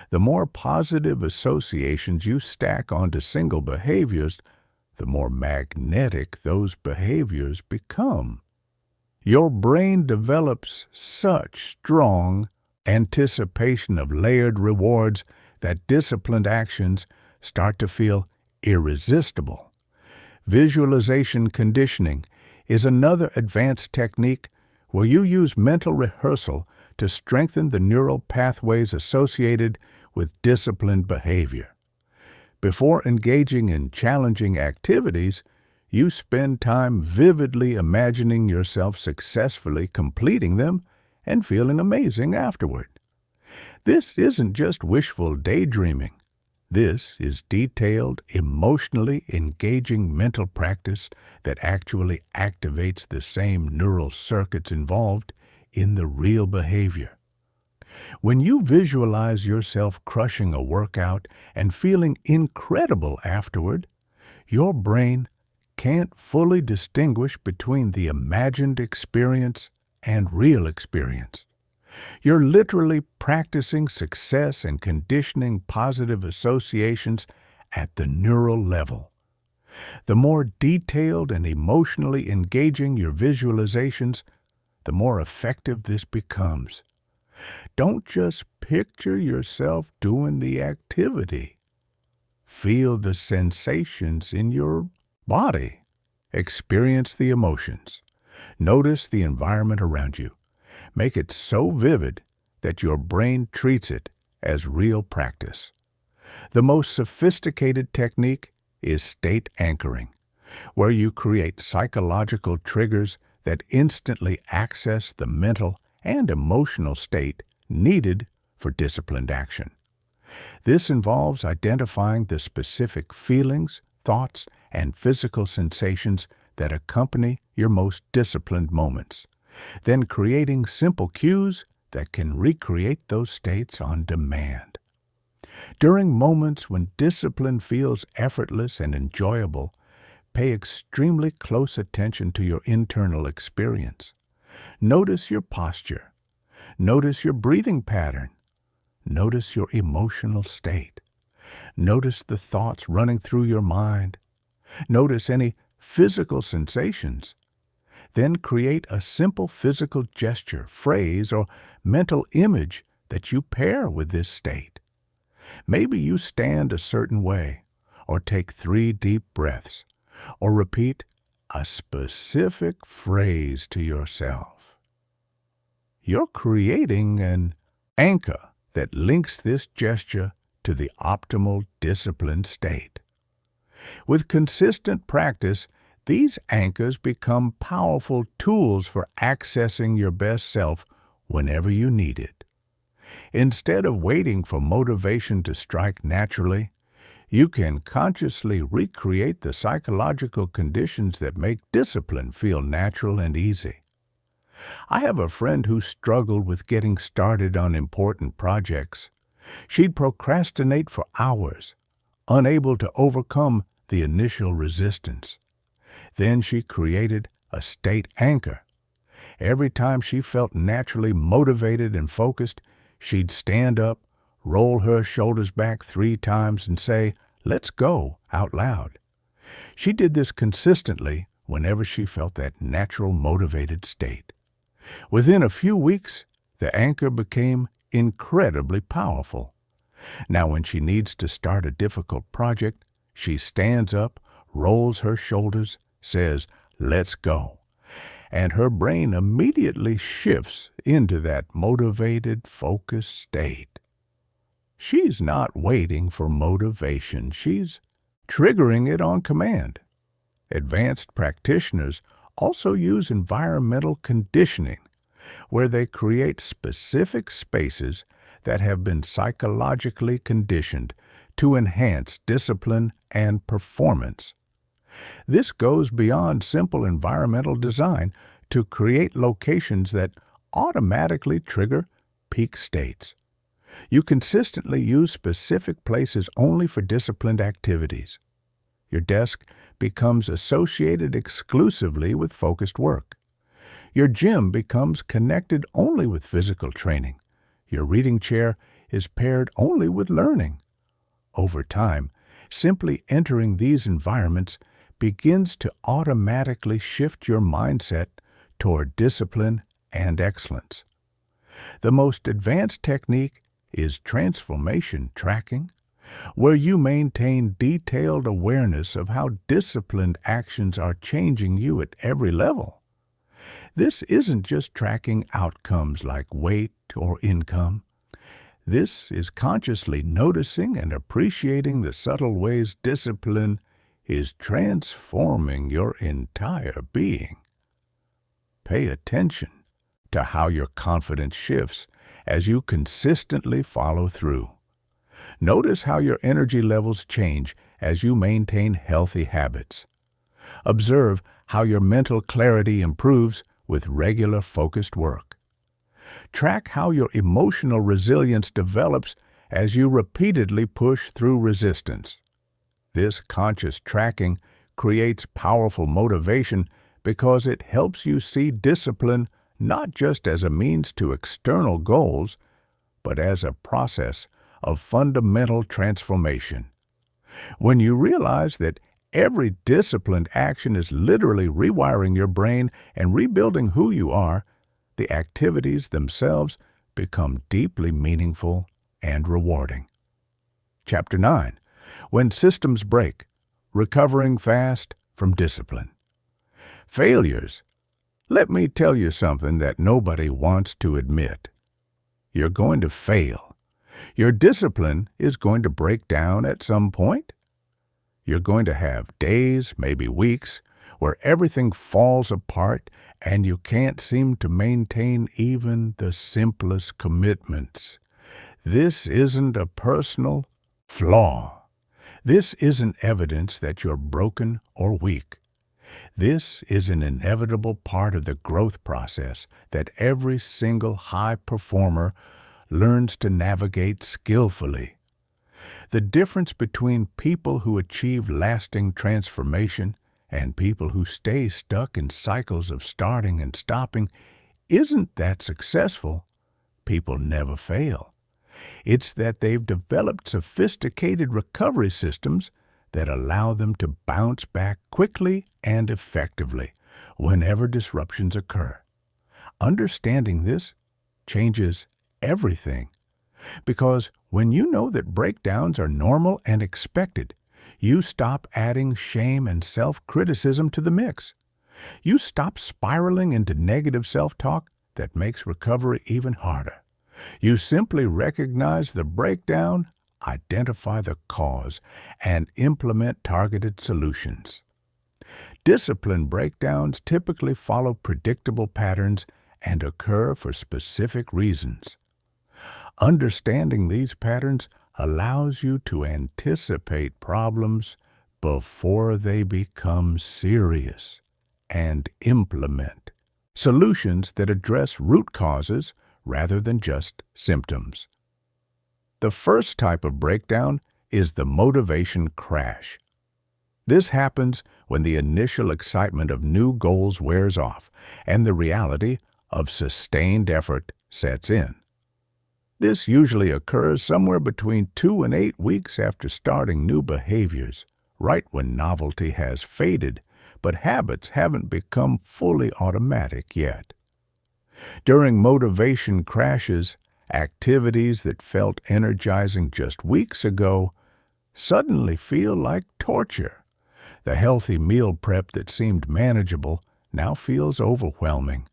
The more positive associations you stack onto single behaviors, the more magnetic those behaviors become. Your brain develops such strong anticipation of layered rewards that disciplined actions start to feel irresistible. Visualization conditioning is another advanced technique where you use mental rehearsal to strengthen the neural pathways associated with disciplined behavior. Before engaging in challenging activities, you spend time vividly imagining yourself successfully completing them and feeling amazing afterward. This isn't just wishful daydreaming. This is detailed, emotionally engaging mental practice that actually activates the same neural circuits involved in the real behavior. When you visualize yourself crushing a workout and feeling incredible afterward, your brain can't fully distinguish between the imagined experience and real experience. You're literally practicing success and conditioning positive associations at the neural level. The more detailed and emotionally engaging your visualizations, the more effective this becomes. Don't just picture yourself doing the activity. Feel the sensations in your body. Experience the emotions. Notice the environment around you. Make it so vivid that your brain treats it as real practice. The most sophisticated technique is state anchoring, where you create psychological triggers that instantly access the mental and emotional state needed for disciplined action. This involves identifying the specific feelings, thoughts, and physical sensations that accompany your most disciplined moments, then creating simple cues that can recreate those states on demand. During moments when discipline feels effortless and enjoyable, pay extremely close attention to your internal experience. Notice your posture. Notice your breathing pattern. Notice your emotional state. Notice the thoughts running through your mind. Notice any physical sensations. Then create a simple physical gesture, phrase, or mental image that you pair with this state. Maybe you stand a certain way, or take 3 deep breaths, or repeat a specific phrase to yourself. You're creating an anchor that links this gesture to the optimal disciplined state. With consistent practice, these anchors become powerful tools for accessing your best self whenever you need it. Instead of waiting for motivation to strike naturally, you can consciously recreate the psychological conditions that make discipline feel natural and easy. I have a friend who struggled with getting started on important projects. She'd procrastinate for hours, unable to overcome the initial resistance. Then she created a state anchor. Every time she felt naturally motivated and focused, she'd stand up, roll her shoulders back 3 times, and say, "Let's go," out loud. She did this consistently whenever she felt that natural motivated state. Within a few weeks, the anchor became incredibly powerful. Now when she needs to start a difficult project, she stands up, rolls her shoulders, says, "Let's go." And her brain immediately shifts into that motivated, focused state. She's not waiting for motivation. She's triggering it on command. Advanced practitioners also use environmental conditioning, where they create specific spaces that have been psychologically conditioned to enhance discipline and performance. This goes beyond simple environmental design to create locations that automatically trigger peak states. You consistently use specific places only for disciplined activities. Your desk becomes associated exclusively with focused work. Your gym becomes connected only with physical training. Your reading chair is paired only with learning. Over time, simply entering these environments begins to automatically shift your mindset toward discipline and excellence. The most advanced technique is transformation tracking, where you maintain detailed awareness of how disciplined actions are changing you at every level. This isn't just tracking outcomes like weight or income. This is consciously noticing and appreciating the subtle ways discipline is transforming your entire being. Pay attention to how your confidence shifts as you consistently follow through. Notice how your energy levels change as you maintain healthy habits. Observe how your mental clarity improves with regular focused work. Track how your emotional resilience develops as you repeatedly push through resistance. This conscious tracking creates powerful motivation because it helps you see discipline not just as a means to external goals, but as a process of fundamental transformation. When you realize that every disciplined action is literally rewiring your brain and rebuilding who you are, the activities themselves become deeply meaningful and rewarding. Chapter 9. When Systems Break, Recovering Fast from Discipline. Failures. Let me tell you something that nobody wants to admit. You're going to fail. Your discipline is going to break down at some point. You're going to have days, maybe weeks, where everything falls apart and you can't seem to maintain even the simplest commitments. This isn't a personal flaw. This isn't evidence that you're broken or weak. This is an inevitable part of the growth process that every single high performer learns to navigate skillfully. The difference between people who achieve lasting transformation and people who stay stuck in cycles of starting and stopping isn't that successful people never fail. It's that they've developed sophisticated recovery systems that allow them to bounce back quickly and effectively whenever disruptions occur. Understanding this changes everything, because when you know that breakdowns are normal and expected, you stop adding shame and self-criticism to the mix. You stop spiraling into negative self-talk that makes recovery even harder. You simply recognize the breakdown, identify the cause, and implement targeted solutions. Discipline breakdowns typically follow predictable patterns and occur for specific reasons. Understanding these patterns allows you to anticipate problems before they become serious and implement Solutions that address root causes rather than just symptoms. The first type of breakdown is the motivation crash. This happens when the initial excitement of new goals wears off and the reality of sustained effort sets in. This usually occurs somewhere between 2 and 8 weeks after starting new behaviors, right when novelty has faded, but habits haven't become fully automatic yet. During motivation crashes, activities that felt energizing just weeks ago suddenly feel like torture. The healthy meal prep that seemed manageable now feels overwhelming.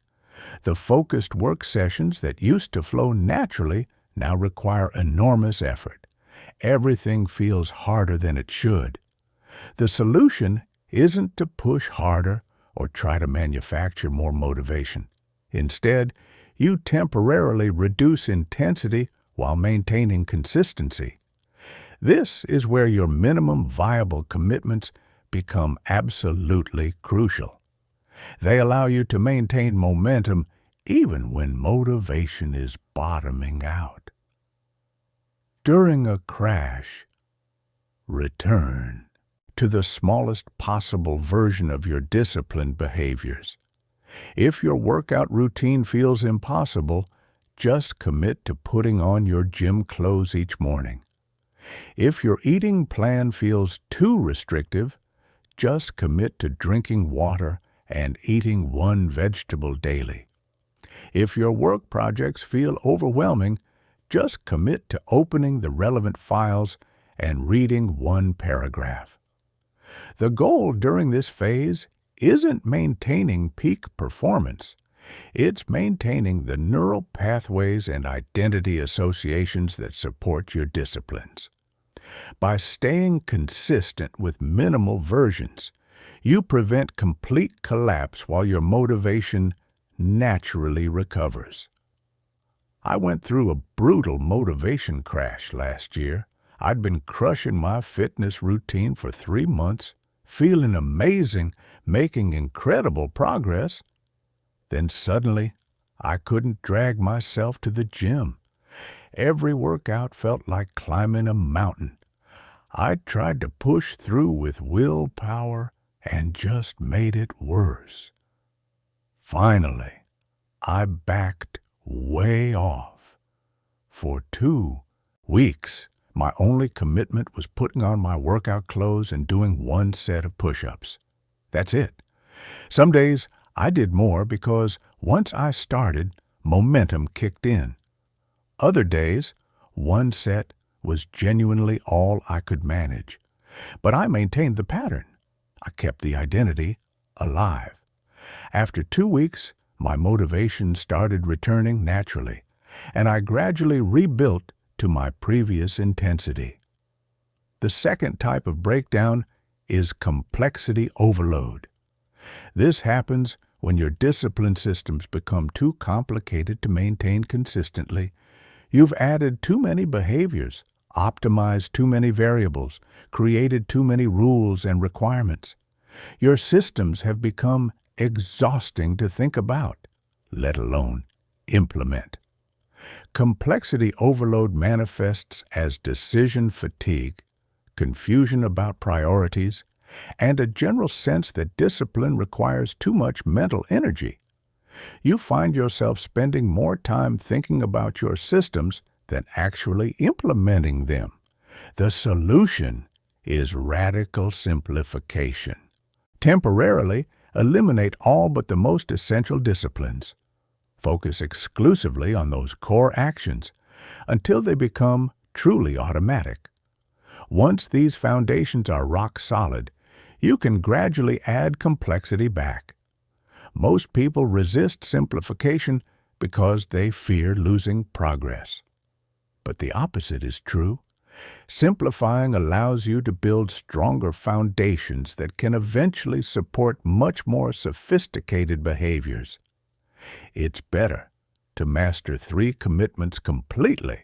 The focused work sessions that used to flow naturally now require enormous effort. Everything feels harder than it should. The solution isn't to push harder or try to manufacture more motivation. Instead, you temporarily reduce intensity while maintaining consistency. This is where your minimum viable commitments become absolutely crucial. They allow you to maintain momentum even when motivation is bottoming out. During a crash, return to the smallest possible version of your disciplined behaviors. If your workout routine feels impossible, just commit to putting on your gym clothes each morning. If your eating plan feels too restrictive, just commit to drinking water and eating one vegetable daily. If your work projects feel overwhelming, just commit to opening the relevant files and reading one paragraph. The goal during this phase isn't maintaining peak performance. It's maintaining the neural pathways and identity associations that support your disciplines. By staying consistent with minimal versions, you prevent complete collapse while your motivation naturally recovers. I went through a brutal motivation crash last year. I'd been crushing my fitness routine for 3 months, feeling amazing, making incredible progress. Then suddenly, I couldn't drag myself to the gym. Every workout felt like climbing a mountain. I tried to push through with willpower and just made it worse. Finally, I backed way off. For 2 weeks, my only commitment was putting on my workout clothes and doing one set of push-ups. That's it. Some days, I did more because once I started, momentum kicked in. Other days, one set was genuinely all I could manage. But I maintained the pattern. I kept the identity alive. After 2 weeks, my motivation started returning naturally, and I gradually rebuilt to my previous intensity. The second type of breakdown is complexity overload. This happens when your discipline systems become too complicated to maintain consistently. You've added too many behaviors, optimized too many variables, created too many rules and requirements. Your systems have become exhausting to think about, let alone implement. Complexity overload manifests as decision fatigue, confusion about priorities, and a general sense that discipline requires too much mental energy. You find yourself spending more time thinking about your systems than actually implementing them. The solution is radical simplification. Temporarily, eliminate all but the most essential disciplines. Focus exclusively on those core actions until they become truly automatic. Once these foundations are rock solid, you can gradually add complexity back. Most people resist simplification because they fear losing progress. But the opposite is true. Simplifying allows you to build stronger foundations that can eventually support much more sophisticated behaviors. It's better to master 3 commitments completely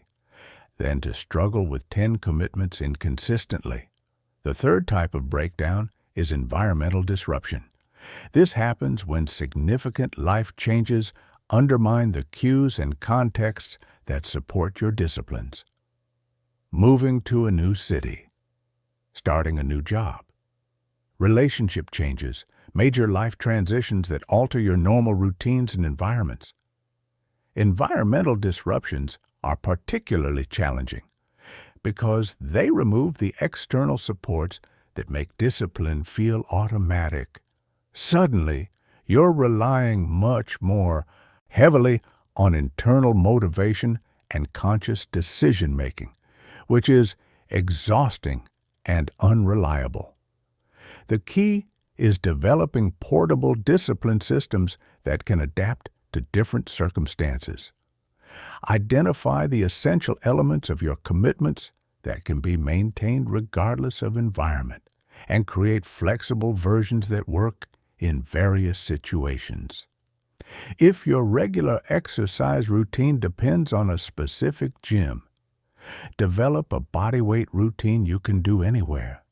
than to struggle with 10 commitments inconsistently. The third type of breakdown is environmental disruption. This happens when significant life changes undermine the cues and contexts that support your disciplines. Moving to a new city, starting a new job, relationship changes, major life transitions that alter your normal routines and environments. Environmental disruptions are particularly challenging because they remove the external supports that make discipline feel automatic. Suddenly, you're relying much more heavily on internal motivation and conscious decision-making, which is exhausting and unreliable. The key is developing portable discipline systems that can adapt to different circumstances. Identify the essential elements of your commitments that can be maintained regardless of environment, and create flexible versions that work in various situations. If your regular exercise routine depends on a specific gym, develop a bodyweight routine you can do anywhere.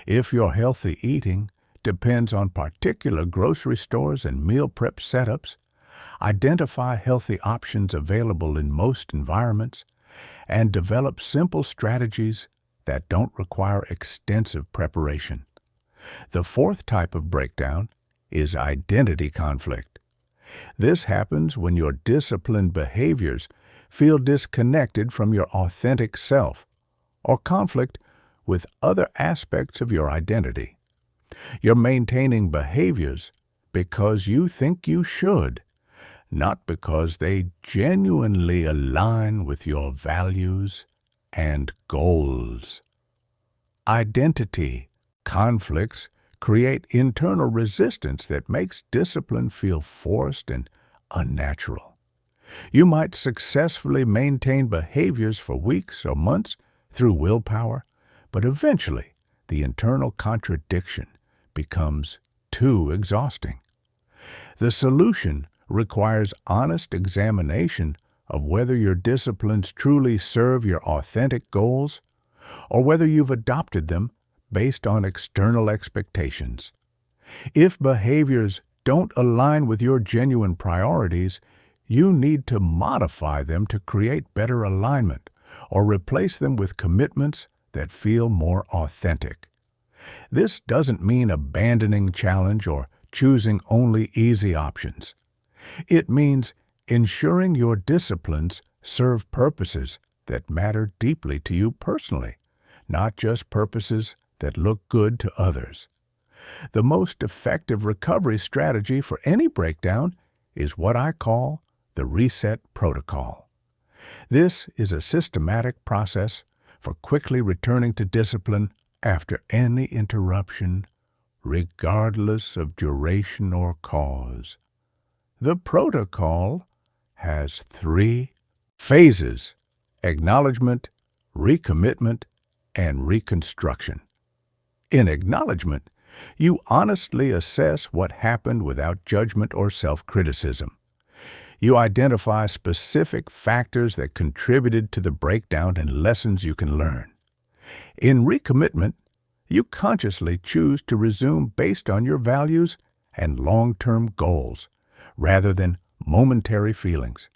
If your healthy eating depends on particular grocery stores and meal prep setups, identify healthy options available in most environments and develop simple strategies that don't require extensive preparation. The fourth type of breakdown is identity conflict. This happens when your disciplined behaviors feel disconnected from your authentic self or conflict with other aspects of your identity. You're maintaining behaviors because you think you should, not because they genuinely align with your values and goals. Identity conflicts create internal resistance that makes discipline feel forced and unnatural. You might successfully maintain behaviors for weeks or months through willpower, but eventually the internal contradiction becomes too exhausting. The solution requires honest examination of whether your disciplines truly serve your authentic goals or whether you've adopted them based on external expectations. If behaviors don't align with your genuine priorities, you need to modify them to create better alignment or replace them with commitments that feel more authentic. This doesn't mean abandoning challenge or choosing only easy options. It means ensuring your disciplines serve purposes that matter deeply to you personally, not just purposes that look good to others. The most effective recovery strategy for any breakdown is what I call the reset protocol. This is a systematic process for quickly returning to discipline after any interruption, regardless of duration or cause. The protocol has 3 phases: acknowledgement, recommitment, and reconstruction. In acknowledgement, you honestly assess what happened without judgment or self-criticism. You identify specific factors that contributed to the breakdown and lessons you can learn. In recommitment, you consciously choose to resume based on your values and long-term goals, rather than momentary feelings.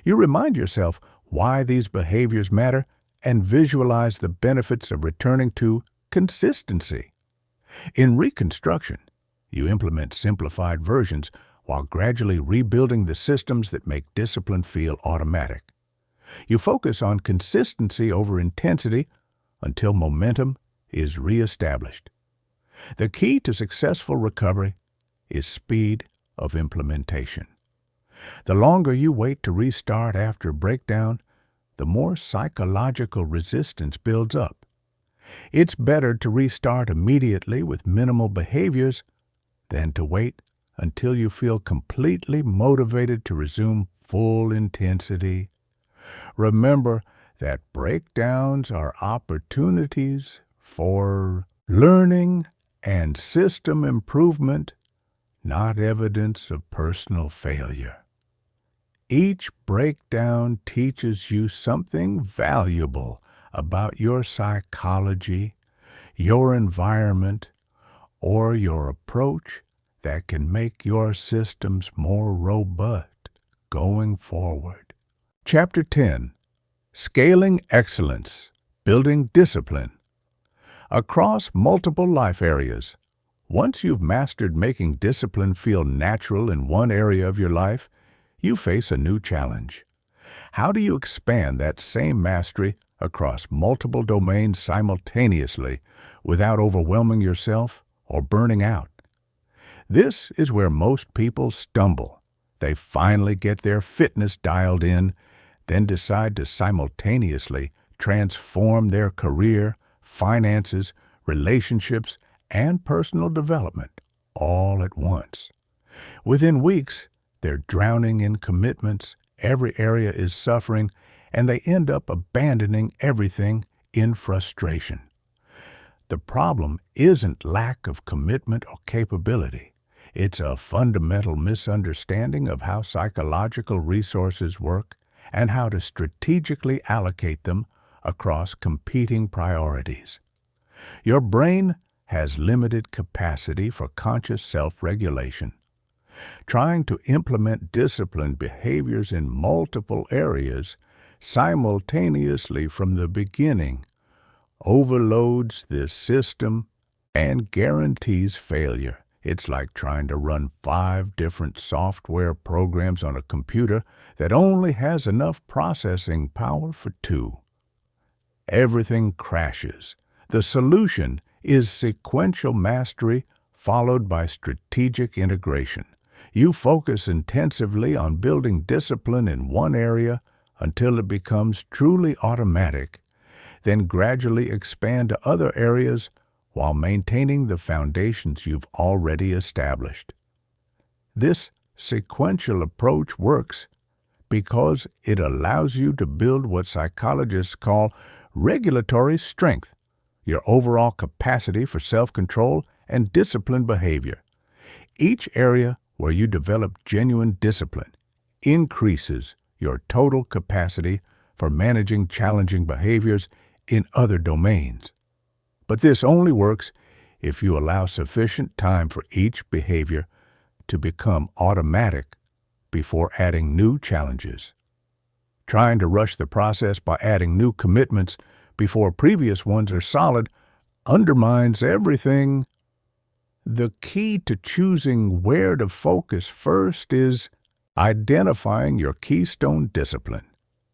You remind yourself why these behaviors matter and visualize the benefits of returning to consistency. In reconstruction, you implement simplified versions while gradually rebuilding the systems that make discipline feel automatic. You focus on consistency over intensity until momentum is reestablished. The key to successful recovery is speed of implementation. The longer you wait to restart after breakdown, the more psychological resistance builds up. It's better to restart immediately with minimal behaviors than to wait until you feel completely motivated to resume full intensity. Remember that breakdowns are opportunities for learning and system improvement, not evidence of personal failure. Each breakdown teaches you something valuable about your psychology, your environment, or your approach that can make your systems more robust going forward. Chapter 10. Scaling Excellence, Building Discipline. Across multiple life areas, once you've mastered making discipline feel natural in one area of your life, you face a new challenge. How do you expand that same mastery across multiple domains simultaneously without overwhelming yourself or burning out? This is where most people stumble. They finally get their fitness dialed in, then decide to simultaneously transform their career, finances, relationships, and personal development all at once. Within weeks, they're drowning in commitments, every area is suffering, and they end up abandoning everything in frustration. The problem isn't lack of commitment or capability. It's a fundamental misunderstanding of how psychological resources work and how to strategically allocate them across competing priorities. Your brain has limited capacity for conscious self-regulation. Trying to implement disciplined behaviors in multiple areas simultaneously from the beginning overloads this system and guarantees failure. It's like trying to run 5 different software programs on a computer that only has enough processing power for 2. Everything crashes. The solution is sequential mastery followed by strategic integration. You focus intensively on building discipline in one area until it becomes truly automatic, then gradually expand to other areas while maintaining the foundations you've already established. This sequential approach works because it allows you to build what psychologists call regulatory strength, your overall capacity for self-control and disciplined behavior. Each area where you develop genuine discipline increases your total capacity for managing challenging behaviors in other domains. But this only works if you allow sufficient time for each behavior to become automatic before adding new challenges. Trying to rush the process by adding new commitments before previous ones are solid undermines everything. The key to choosing where to focus first is identifying your keystone discipline,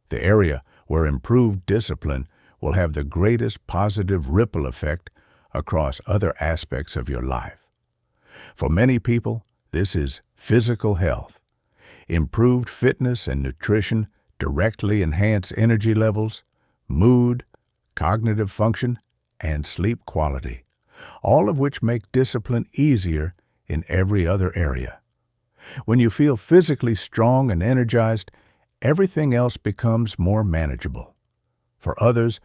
the area where improved discipline will have the greatest positive ripple effect across other aspects of your life. For many people, this is physical health. Improved fitness and nutrition directly enhance energy levels, mood, cognitive function, and sleep quality, all of which make discipline easier in every other area. When you feel physically strong and energized, everything else becomes more manageable. For others,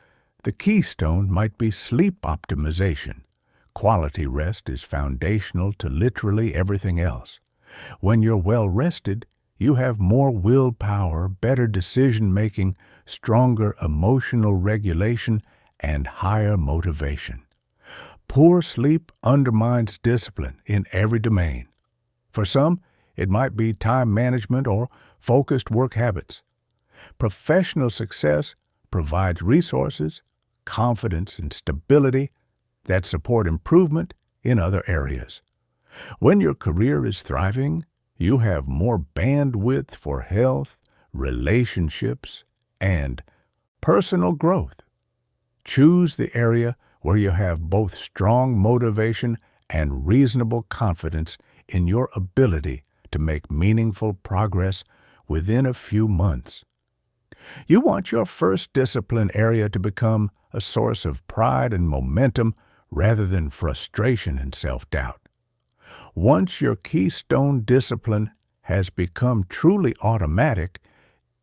the keystone might be sleep optimization. Quality rest is foundational to literally everything else. When you're well rested, you have more willpower, better decision-making, stronger emotional regulation, and higher motivation. Poor sleep undermines discipline in every domain. For some, it might be time management or focused work habits. Professional success provides resources, confidence, and stability that support improvement in other areas. When your career is thriving, you have more bandwidth for health, relationships, and personal growth. Choose the area where you have both strong motivation and reasonable confidence in your ability to make meaningful progress within a few months. You want your first discipline area to become a source of pride and momentum rather than frustration and self-doubt. Once your keystone discipline has become truly automatic,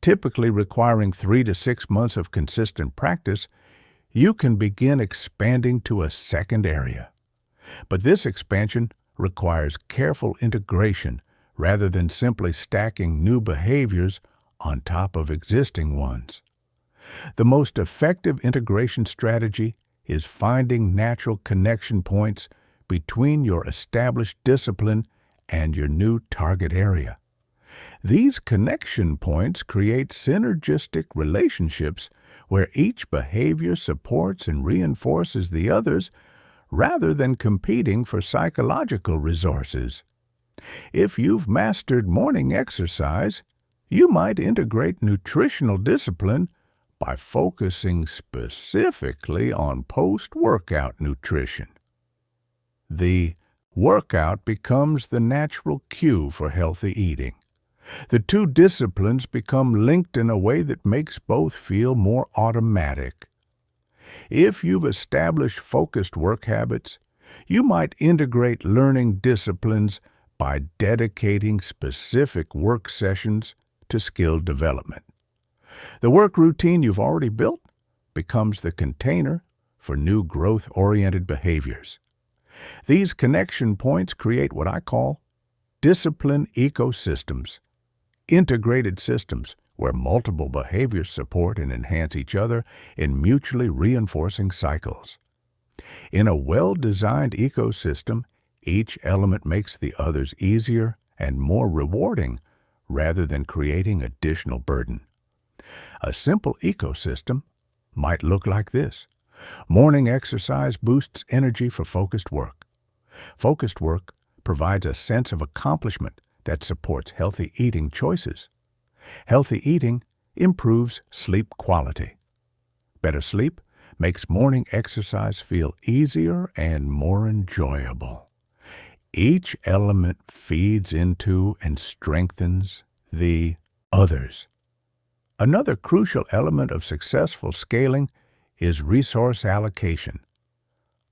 typically requiring 3 to 6 months of consistent practice, you can begin expanding to a second area. But this expansion requires careful integration rather than simply stacking new behaviors on top of existing ones. The most effective integration strategy is finding natural connection points between your established discipline and your new target area. These connection points create synergistic relationships where each behavior supports and reinforces the others rather than competing for psychological resources. If you've mastered morning exercise, you might integrate nutritional discipline by focusing specifically on post-workout nutrition. The workout becomes the natural cue for healthy eating. The two disciplines become linked in a way that makes both feel more automatic. If you've established focused work habits, you might integrate learning disciplines by dedicating specific work sessions to skill development. The work routine you've already built becomes the container for new growth-oriented behaviors. These connection points create what I call discipline ecosystems, integrated systems where multiple behaviors support and enhance each other in mutually reinforcing cycles. In a well-designed ecosystem, each element makes the others easier and more rewarding rather than creating additional burden. A simple ecosystem might look like this. Morning exercise boosts energy for focused work. Focused work provides a sense of accomplishment that supports healthy eating choices. Healthy eating improves sleep quality. Better sleep makes morning exercise feel easier and more enjoyable. Each element feeds into and strengthens the others. Another crucial element of successful scaling is resource allocation.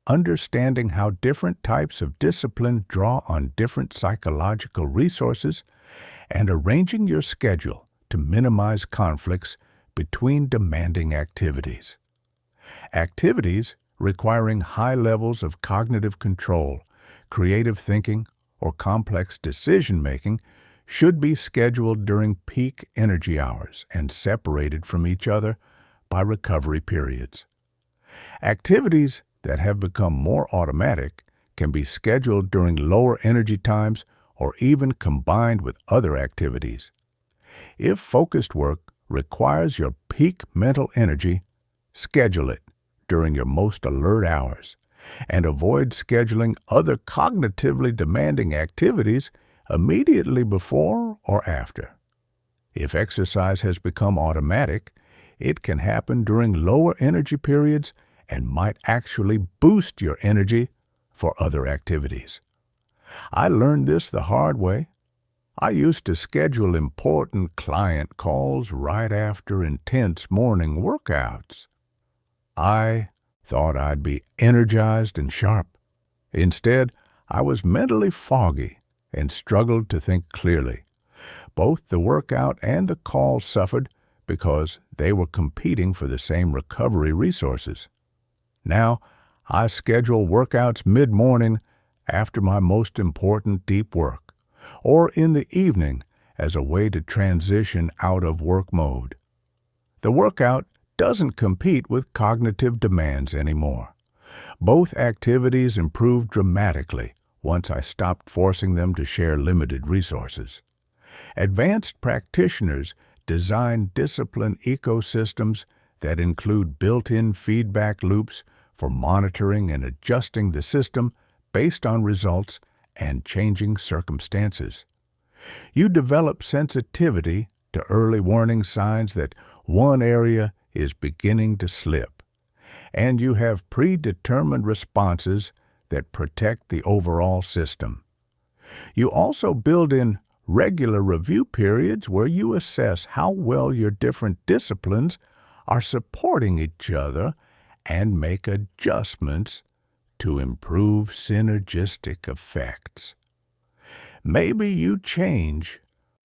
Understanding how different types of discipline draw on different psychological resources and arranging your schedule to minimize conflicts between demanding activities. Activities requiring high levels of cognitive control, creative thinking, or complex decision-making should be scheduled during peak energy hours and separated from each other by recovery periods. Activities that have become more automatic can be scheduled during lower energy times or even combined with other activities. If focused work requires your peak mental energy, schedule it during your most alert hours and avoid scheduling other cognitively demanding activities immediately before or after. If exercise has become automatic, it can happen during lower energy periods and might actually boost your energy for other activities. I learned this the hard way. I used to schedule important client calls right after intense morning workouts. I thought I'd be energized and sharp. Instead, I was mentally foggy and struggled to think clearly. Both the workout and the call suffered because they were competing for the same recovery resources. Now, I schedule workouts mid-morning after my most important deep work, or in the evening as a way to transition out of work mode. The workout doesn't compete with cognitive demands anymore. Both activities improved dramatically once I stopped forcing them to share limited resources. Advanced practitioners design discipline ecosystems that include built-in feedback loops for monitoring and adjusting the system based on results and changing circumstances. You develop sensitivity to early warning signs that one area is beginning to slip, and you have predetermined responses that protect the overall system. You also build in regular review periods where you assess how well your different disciplines are supporting each other and make adjustments to improve synergistic effects. Maybe you change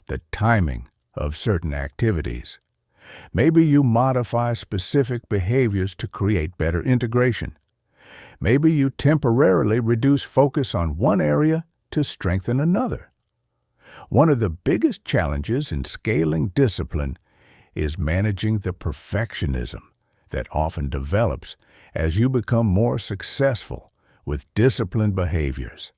the timing of certain activities. Maybe you modify specific behaviors to create better integration. Maybe you temporarily reduce focus on one area to strengthen another. One of the biggest challenges in scaling discipline is managing the perfectionism that often develops as you become more successful with disciplined behaviors.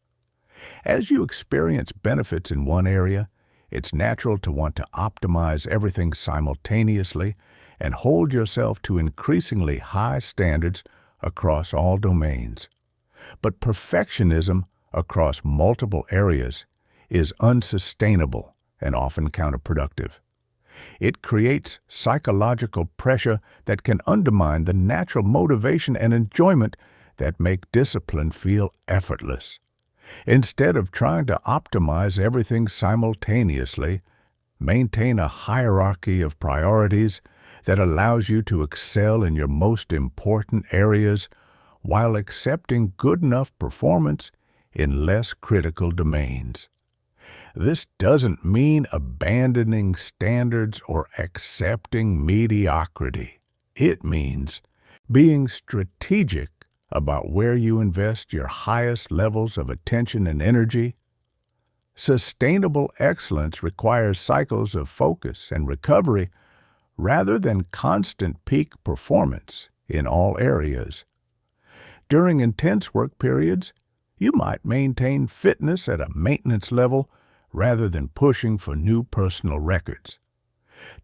As you experience benefits in one area, it's natural to want to optimize everything simultaneously and hold yourself to increasingly high standards across all domains. But perfectionism across multiple areas is unsustainable and often counterproductive. It creates psychological pressure that can undermine the natural motivation and enjoyment that make discipline feel effortless. Instead of trying to optimize everything simultaneously, maintain a hierarchy of priorities that allows you to excel in your most important areas while accepting good enough performance in less critical domains. This doesn't mean abandoning standards or accepting mediocrity. It means being strategic about where you invest your highest levels of attention and energy. Sustainable excellence requires cycles of focus and recovery rather than constant peak performance in all areas. During intense work periods, you might maintain fitness at a maintenance level rather than pushing for new personal records.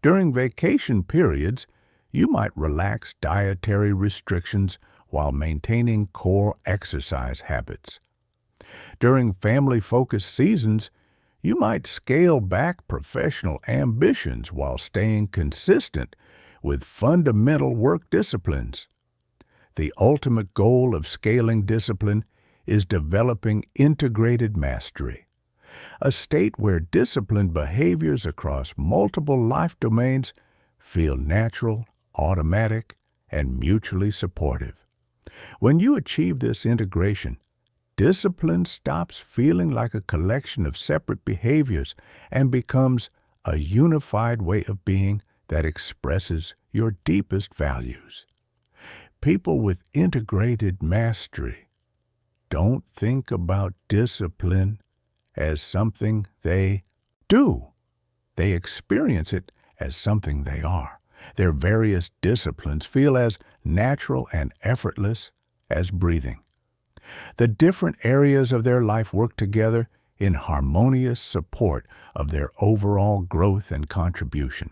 During vacation periods, you might relax dietary restrictions while maintaining core exercise habits. During family-focused seasons, you might scale back professional ambitions while staying consistent with fundamental work disciplines. The ultimate goal of scaling discipline is developing integrated mastery, a state where disciplined behaviors across multiple life domains feel natural, automatic, and mutually supportive. When you achieve this integration, discipline stops feeling like a collection of separate behaviors and becomes a unified way of being that expresses your deepest values. People with integrated mastery don't think about discipline as something they do. They experience it as something they are. Their various disciplines feel as natural and effortless as breathing. The different areas of their life work together in harmonious support of their overall growth and contribution.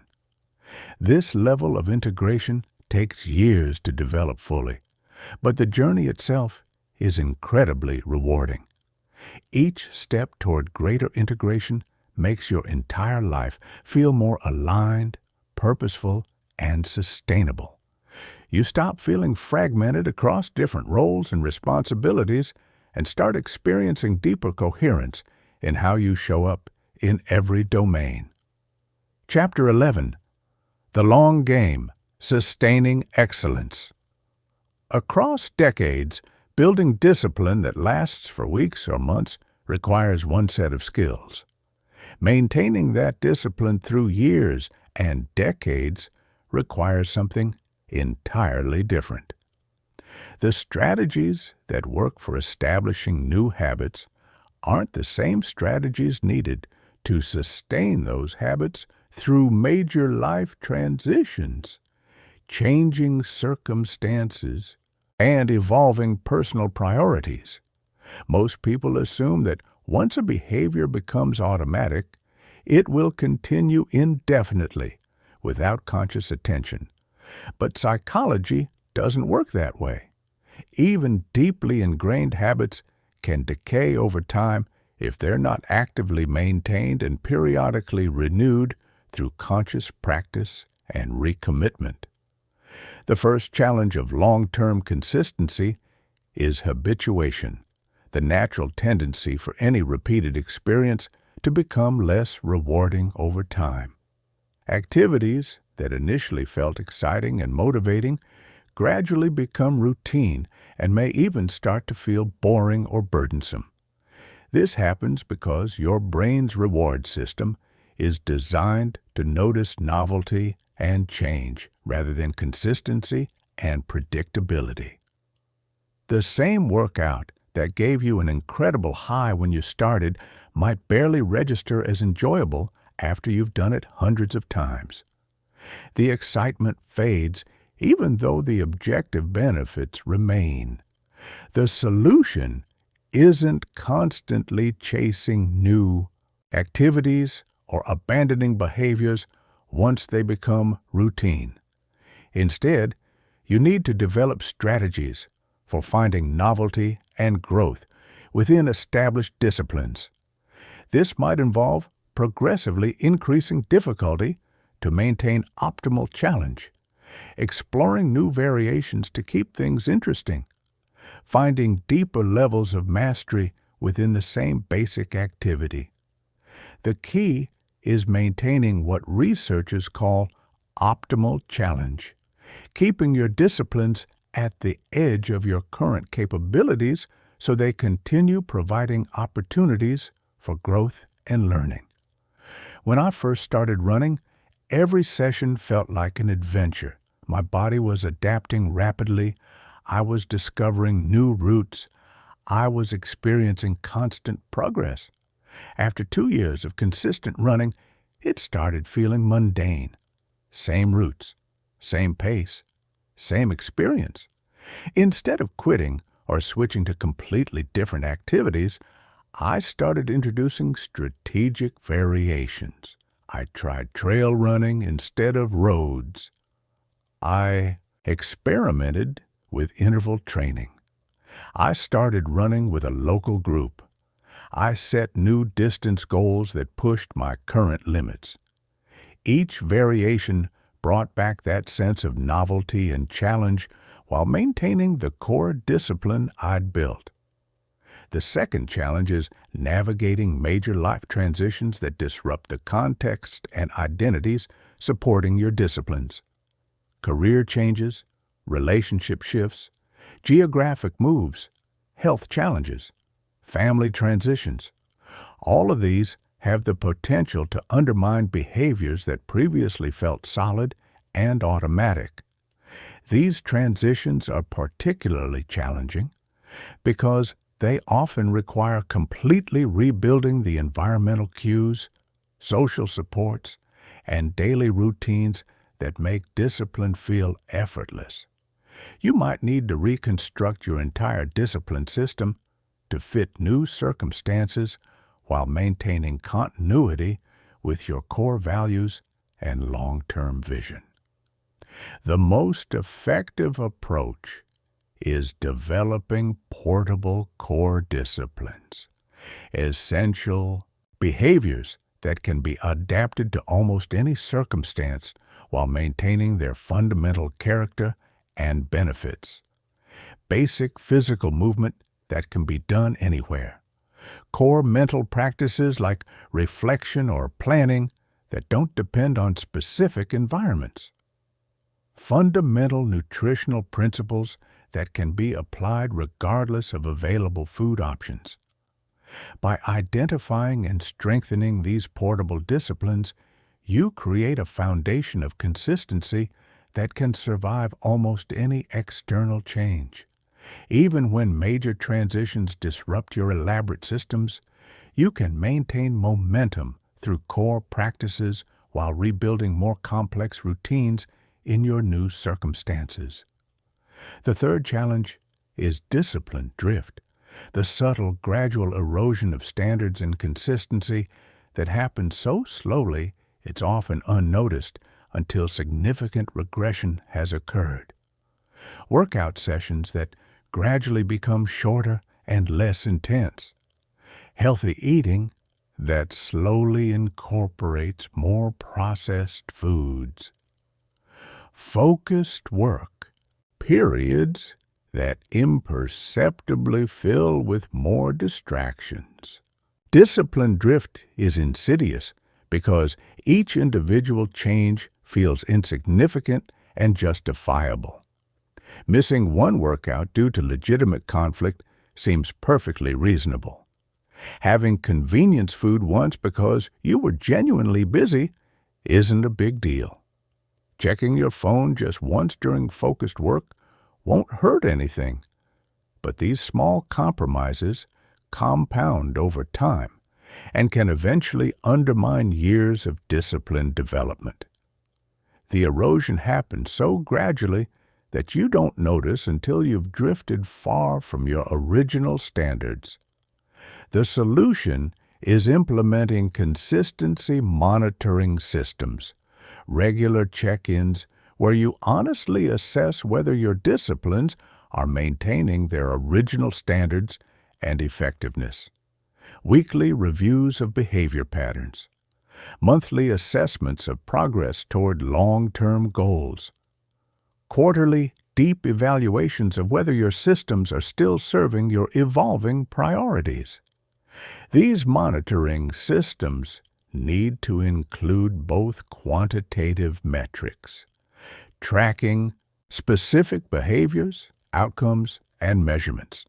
This level of integration takes years to develop fully, but the journey itself is incredibly rewarding. Each step toward greater integration makes your entire life feel more aligned, purposeful, and sustainable. You stop feeling fragmented across different roles and responsibilities and start experiencing deeper coherence in how you show up in every domain. Chapter 11. The Long Game, Sustaining Excellence. Across decades, building discipline that lasts for weeks or months requires one set of skills. Maintaining that discipline through years and decades requires something entirely different. The strategies that work for establishing new habits aren't the same strategies needed to sustain those habits through major life transitions, changing circumstances, and evolving personal priorities. Most people assume that once a behavior becomes automatic, it will continue indefinitely without conscious attention. But psychology doesn't work that way. Even deeply ingrained habits can decay over time if they're not actively maintained and periodically renewed through conscious practice and recommitment. The first challenge of long-term consistency is habituation, the natural tendency for any repeated experience to become less rewarding over time. Activities that initially felt exciting and motivating gradually become routine and may even start to feel boring or burdensome. This happens because your brain's reward system is designed to notice novelty and change rather than consistency and predictability. The same workout that gave you an incredible high when you started might barely register as enjoyable after you've done it hundreds of times. The excitement fades even though the objective benefits remain. The solution isn't constantly chasing new activities or abandoning behaviors once they become routine. Instead, you need to develop strategies for finding novelty and growth within established disciplines. This might involve progressively increasing difficulty to maintain optimal challenge, exploring new variations to keep things interesting, finding deeper levels of mastery within the same basic activity. The key is maintaining what researchers call optimal challenge, keeping your disciplines at the edge of your current capabilities so they continue providing opportunities for growth and learning. When I first started running, every session felt like an adventure. My body was adapting rapidly. I was discovering new routes. I was experiencing constant progress. After 2 years of consistent running, it started feeling mundane. Same routes, same pace, same experience. Instead of quitting or switching to completely different activities, I started introducing strategic variations. I tried trail running instead of roads. I experimented with interval training. I started running with a local group. I set new distance goals that pushed my current limits. Each variation brought back that sense of novelty and challenge while maintaining the core discipline I'd built. The second challenge is navigating major life transitions that disrupt the context and identities supporting your disciplines. Career changes, relationship shifts, geographic moves, health challenges, family transitions. All of these have the potential to undermine behaviors that previously felt solid and automatic. These transitions are particularly challenging because they often require completely rebuilding the environmental cues, social supports, and daily routines that make discipline feel effortless. You might need to reconstruct your entire discipline system to fit new circumstances while maintaining continuity with your core values and long-term vision. The most effective approach is developing portable core disciplines, essential behaviors that can be adapted to almost any circumstance while maintaining their fundamental character and benefits. Basic physical movement that can be done anywhere. Core mental practices like reflection or planning that don't depend on specific environments. Fundamental nutritional principles that can be applied regardless of available food options. By identifying and strengthening these portable disciplines, you create a foundation of consistency that can survive almost any external change. Even when major transitions disrupt your elaborate systems, you can maintain momentum through core practices while rebuilding more complex routines in your new circumstances. The third challenge is discipline drift, the subtle, gradual erosion of standards and consistency that happens so slowly it's often unnoticed until significant regression has occurred. Workout sessions that gradually become shorter and less intense. Healthy eating that slowly incorporates more processed foods. Focused work, periods that imperceptibly fill with more distractions. Discipline drift is insidious because each individual change feels insignificant and justifiable. Missing one workout due to legitimate conflict seems perfectly reasonable. Having convenience food once because you were genuinely busy isn't a big deal. Checking your phone just once during focused work won't hurt anything, but these small compromises compound over time and can eventually undermine years of discipline development. The erosion happens so gradually that you don't notice until you've drifted far from your original standards. The solution is implementing consistency monitoring systems, regular check-ins where you honestly assess whether your disciplines are maintaining their original standards and effectiveness, weekly reviews of behavior patterns, monthly assessments of progress toward long-term goals, quarterly deep evaluations of whether your systems are still serving your evolving priorities. These monitoring systems need to include both quantitative metrics, tracking specific behaviors, outcomes, and measurements,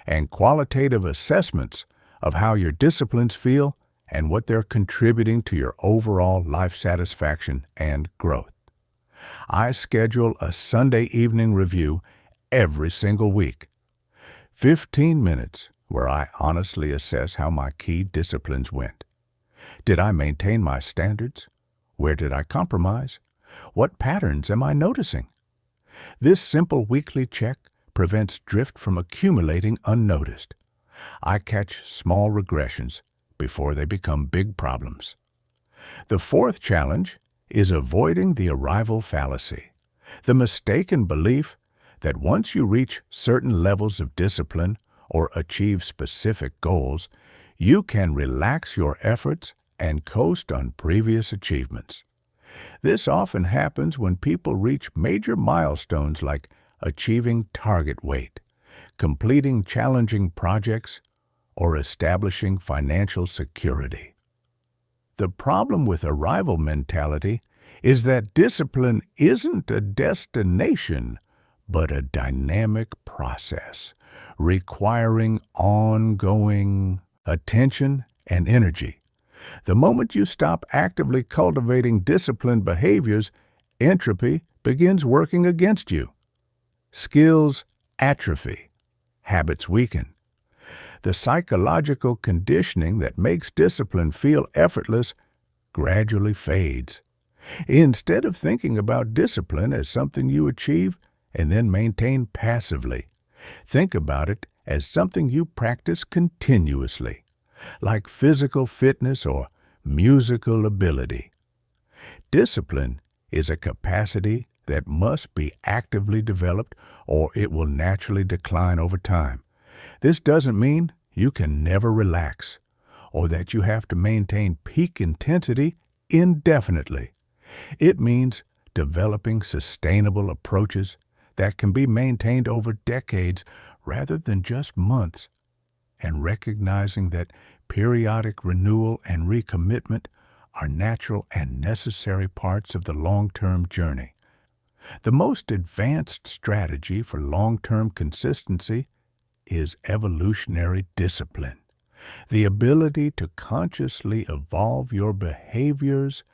and qualitative assessments of how your disciplines feel and what they're contributing to your overall life satisfaction and growth. I schedule a Sunday evening review every single week. 15 minutes where I honestly assess how my key disciplines went. Did I maintain my standards? Where did I compromise? What patterns am I noticing? This simple weekly check prevents drift from accumulating unnoticed. I catch small regressions before they become big problems. The fourth challenge is avoiding the arrival fallacy, the mistaken belief that once you reach certain levels of discipline or achieve specific goals, you can relax your efforts and coast on previous achievements. This often happens when people reach major milestones like achieving target weight, completing challenging projects, or establishing financial security. The problem with arrival mentality is that discipline isn't a destination, but a dynamic process, requiring ongoing attention and energy. The moment you stop actively cultivating disciplined behaviors, entropy begins working against you. Skills atrophy, habits weaken. The psychological conditioning that makes discipline feel effortless gradually fades. Instead of thinking about discipline as something you achieve and then maintain passively, think about it as something you practice continuously, like physical fitness or musical ability. Discipline is a capacity that must be actively developed or it will naturally decline over time. This doesn't mean you can never relax or that you have to maintain peak intensity indefinitely. It means developing sustainable approaches that can be maintained over decades rather than just months, and recognizing that periodic renewal and recommitment are natural and necessary parts of the long-term journey. The most advanced strategy for long-term consistency is evolutionary discipline, the ability to consciously evolve your behaviors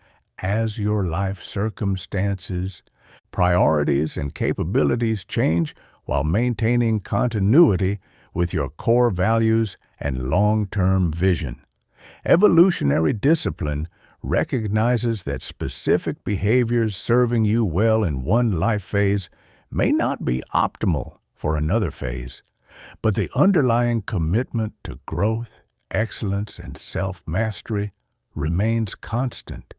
as your life circumstances, priorities, and capabilities change while maintaining continuity with your core values and long-term vision. Evolutionary discipline recognizes that specific behaviors serving you well in one life phase may not be optimal for another phase, but the underlying commitment to growth, excellence, and self-mastery remains constant.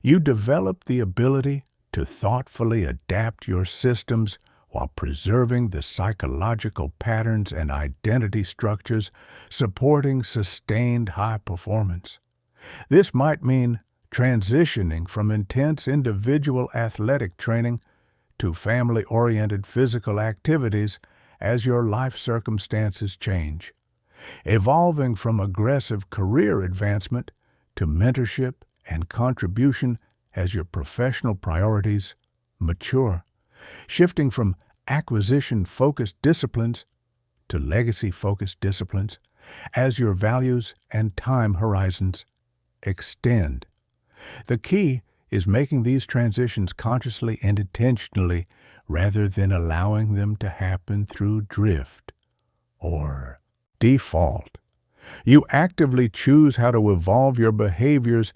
You develop the ability to thoughtfully adapt your systems while preserving the psychological patterns and identity structures supporting sustained high performance. This might mean transitioning from intense individual athletic training to family-oriented physical activities as your life circumstances change, evolving from aggressive career advancement to mentorship and contribution as your professional priorities mature, shifting from acquisition-focused disciplines to legacy-focused disciplines as your values and time horizons extend. The key is making these transitions consciously and intentionally rather than allowing them to happen through drift or default. You actively choose how to evolve your behaviors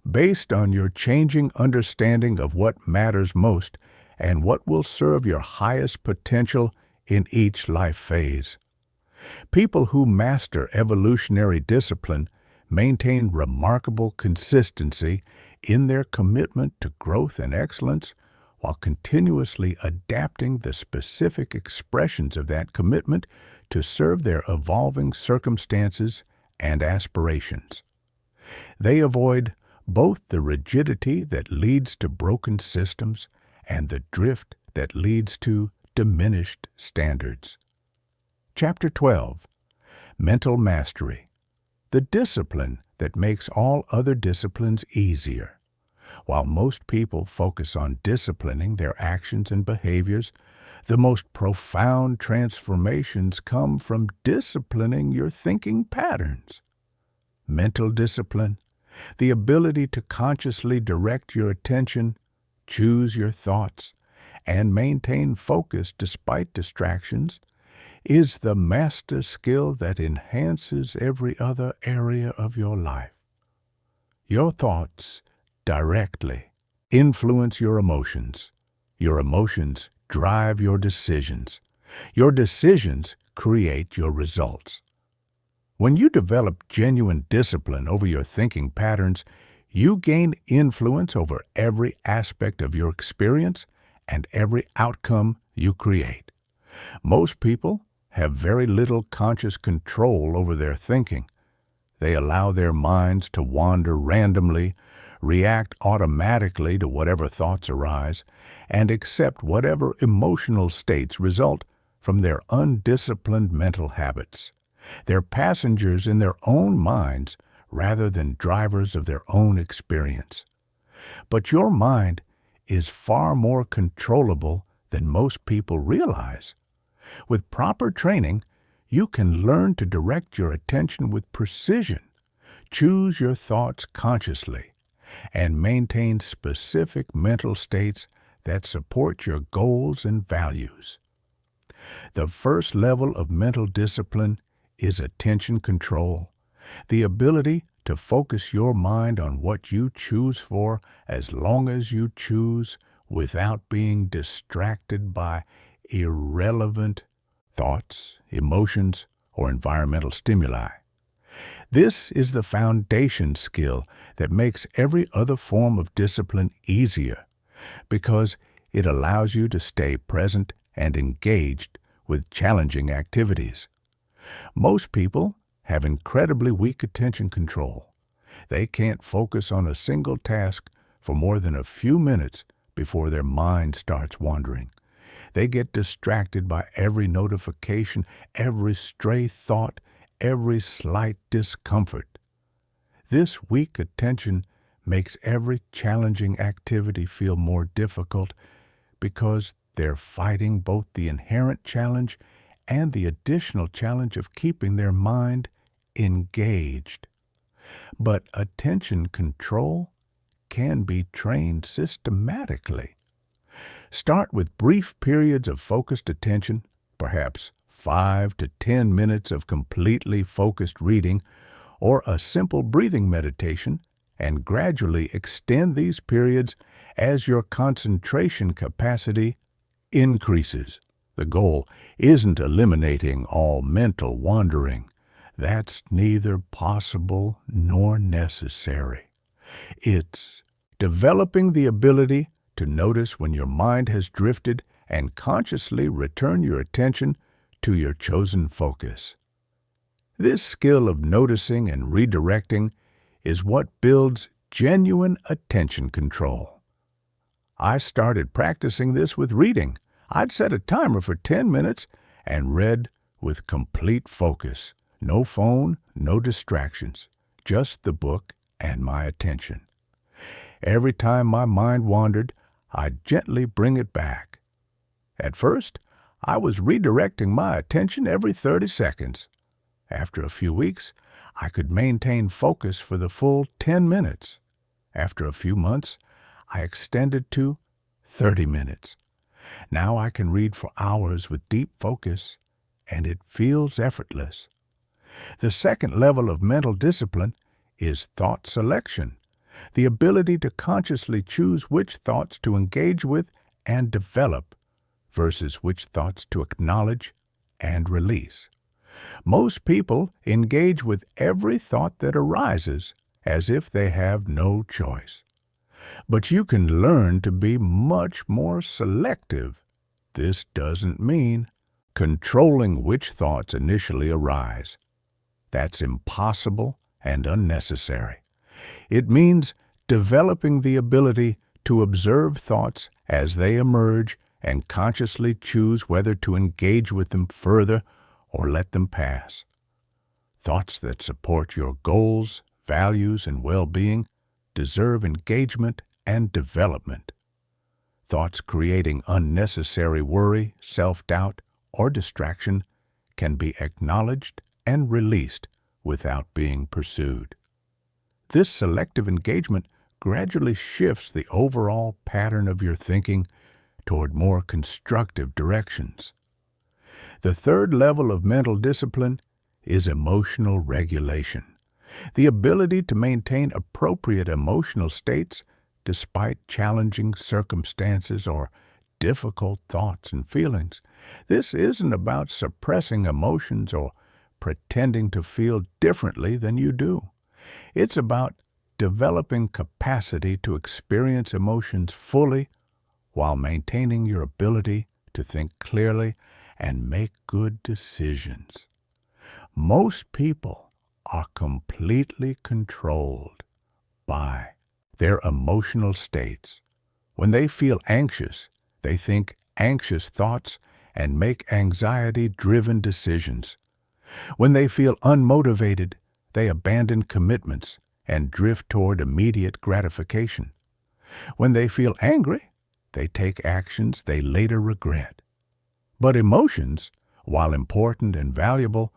based on your changing understanding of what matters most and what will serve your highest potential in each life phase. People who master evolutionary discipline maintain remarkable consistency in their commitment to growth and excellence while continuously adapting the specific expressions of that commitment to serve their evolving circumstances and aspirations. They avoid both the rigidity that leads to broken systems and the drift that leads to diminished standards. Chapter 12. Mental Mastery. The discipline that makes all other disciplines easier. While most people focus on disciplining their actions and behaviors, the most profound transformations come from disciplining your thinking patterns. Mental discipline, the ability to consciously direct your attention, choose your thoughts, and maintain focus despite distractions, is the master skill that enhances every other area of your life. Your thoughts directly influence your emotions. Your emotions drive your decisions. Your decisions create your results. When you develop genuine discipline over your thinking patterns, you gain influence over every aspect of your experience and every outcome you create. Most people have very little conscious control over their thinking. They allow their minds to wander randomly, react automatically to whatever thoughts arise, and accept whatever emotional states result from their undisciplined mental habits. They're passengers in their own minds rather than drivers of their own experience. But your mind is far more controllable than most people realize. With proper training, you can learn to direct your attention with precision, choose your thoughts consciously, and maintain specific mental states that support your goals and values. The first level of mental discipline is attention control, the ability to focus your mind on what you choose for as long as you choose without being distracted by irrelevant thoughts, emotions, or environmental stimuli. This is the foundation skill that makes every other form of discipline easier because it allows you to stay present and engaged with challenging activities. Most people have incredibly weak attention control. They can't focus on a single task for more than a few minutes before their mind starts wandering. They get distracted by every notification, every stray thought, every slight discomfort. This weak attention makes every challenging activity feel more difficult because they're fighting both the inherent challenge and the additional challenge of keeping their mind engaged. But attention control can be trained systematically. Start with brief periods of focused attention, perhaps 5 to 10 minutes of completely focused reading, or a simple breathing meditation, and gradually extend these periods as your concentration capacity increases. The goal isn't eliminating all mental wandering. That's neither possible nor necessary. It's developing the ability to notice when your mind has drifted and consciously return your attention to your chosen focus. This skill of noticing and redirecting is what builds genuine attention control. I started practicing this with reading. I'd set a timer for 10 minutes and read with complete focus. No phone, no distractions, just the book and my attention. Every time my mind wandered, I'd gently bring it back. At first, I was redirecting my attention every 30 seconds. After a few weeks, I could maintain focus for the full 10 minutes. After a few months, I extended to 30 minutes. Now I can read for hours with deep focus, and it feels effortless. The second level of mental discipline is thought selection, the ability to consciously choose which thoughts to engage with and develop versus which thoughts to acknowledge and release. Most people engage with every thought that arises as if they have no choice. But you can learn to be much more selective. This doesn't mean controlling which thoughts initially arise. That's impossible and unnecessary. It means developing the ability to observe thoughts as they emerge and consciously choose whether to engage with them further or let them pass. Thoughts that support your goals, values, and well-being deserve engagement and development. Thoughts creating unnecessary worry, self-doubt, or distraction can be acknowledged and released without being pursued. This selective engagement gradually shifts the overall pattern of your thinking toward more constructive directions. The third level of mental discipline is emotional regulation, the ability to maintain appropriate emotional states despite challenging circumstances or difficult thoughts and feelings. This isn't about suppressing emotions or pretending to feel differently than you do. It's about developing capacity to experience emotions fully while maintaining your ability to think clearly and make good decisions. Most people are completely controlled by their emotional states. When they feel anxious, they think anxious thoughts and make anxiety-driven decisions. When they feel unmotivated, they abandon commitments and drift toward immediate gratification. When they feel angry, they take actions they later regret. But emotions, while important and valuable,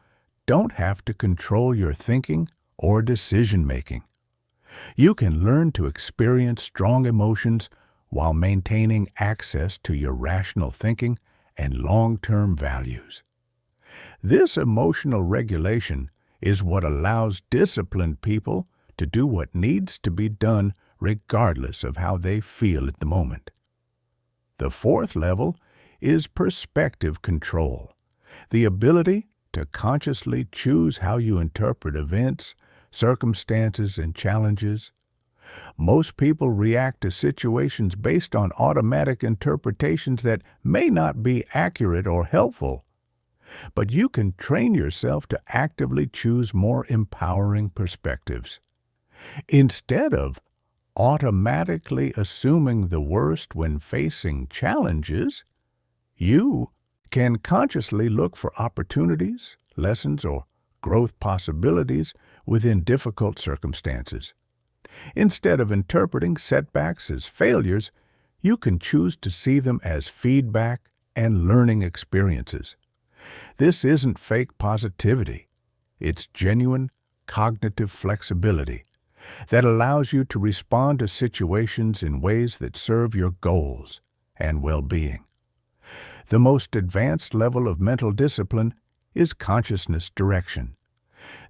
don't have to control your thinking or decision-making. You can learn to experience strong emotions while maintaining access to your rational thinking and long-term values. This emotional regulation is what allows disciplined people to do what needs to be done regardless of how they feel at the moment. The fourth level is perspective control, the ability to consciously choose how you interpret events, circumstances, and challenges. Most people react to situations based on automatic interpretations that may not be accurate or helpful. But you can train yourself to actively choose more empowering perspectives. Instead of automatically assuming the worst when facing challenges, you can consciously look for opportunities, lessons, or growth possibilities within difficult circumstances. Instead of interpreting setbacks as failures, you can choose to see them as feedback and learning experiences. This isn't fake positivity. It's genuine cognitive flexibility that allows you to respond to situations in ways that serve your goals and well-being. The most advanced level of mental discipline is consciousness direction,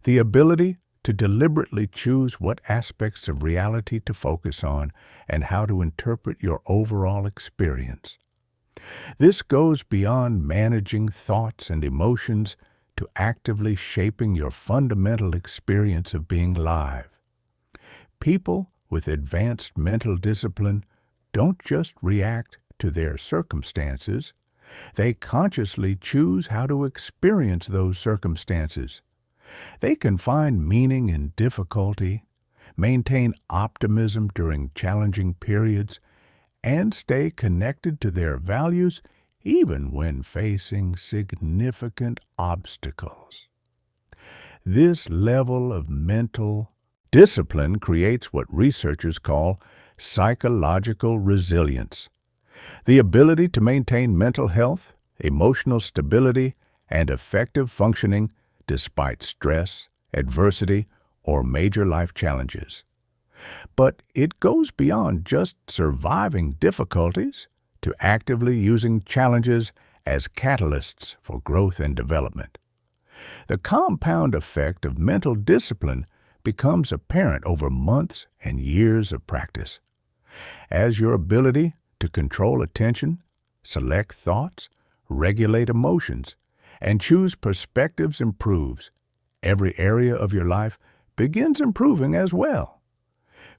the ability to deliberately choose what aspects of reality to focus on and how to interpret your overall experience. This goes beyond managing thoughts and emotions to actively shaping your fundamental experience of being alive. People with advanced mental discipline don't just react to their circumstances, they consciously choose how to experience those circumstances. They can find meaning in difficulty, maintain optimism during challenging periods, and stay connected to their values even when facing significant obstacles. This level of mental discipline creates what researchers call psychological resilience, the ability to maintain mental health, emotional stability, and effective functioning despite stress, adversity, or major life challenges. But it goes beyond just surviving difficulties to actively using challenges as catalysts for growth and development. The compound effect of mental discipline becomes apparent over months and years of practice. As your ability to control attention, select thoughts, regulate emotions, and choose perspectives improves, every area of your life begins improving as well.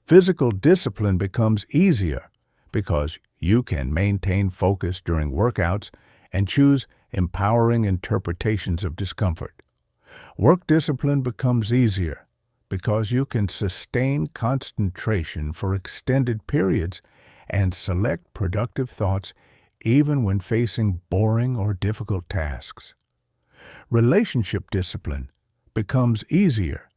Physical discipline becomes easier because you can maintain focus during workouts and choose empowering interpretations of discomfort. Work discipline becomes easier because you can sustain concentration for extended periods and select productive thoughts even when facing boring or difficult tasks. Relationship discipline becomes easier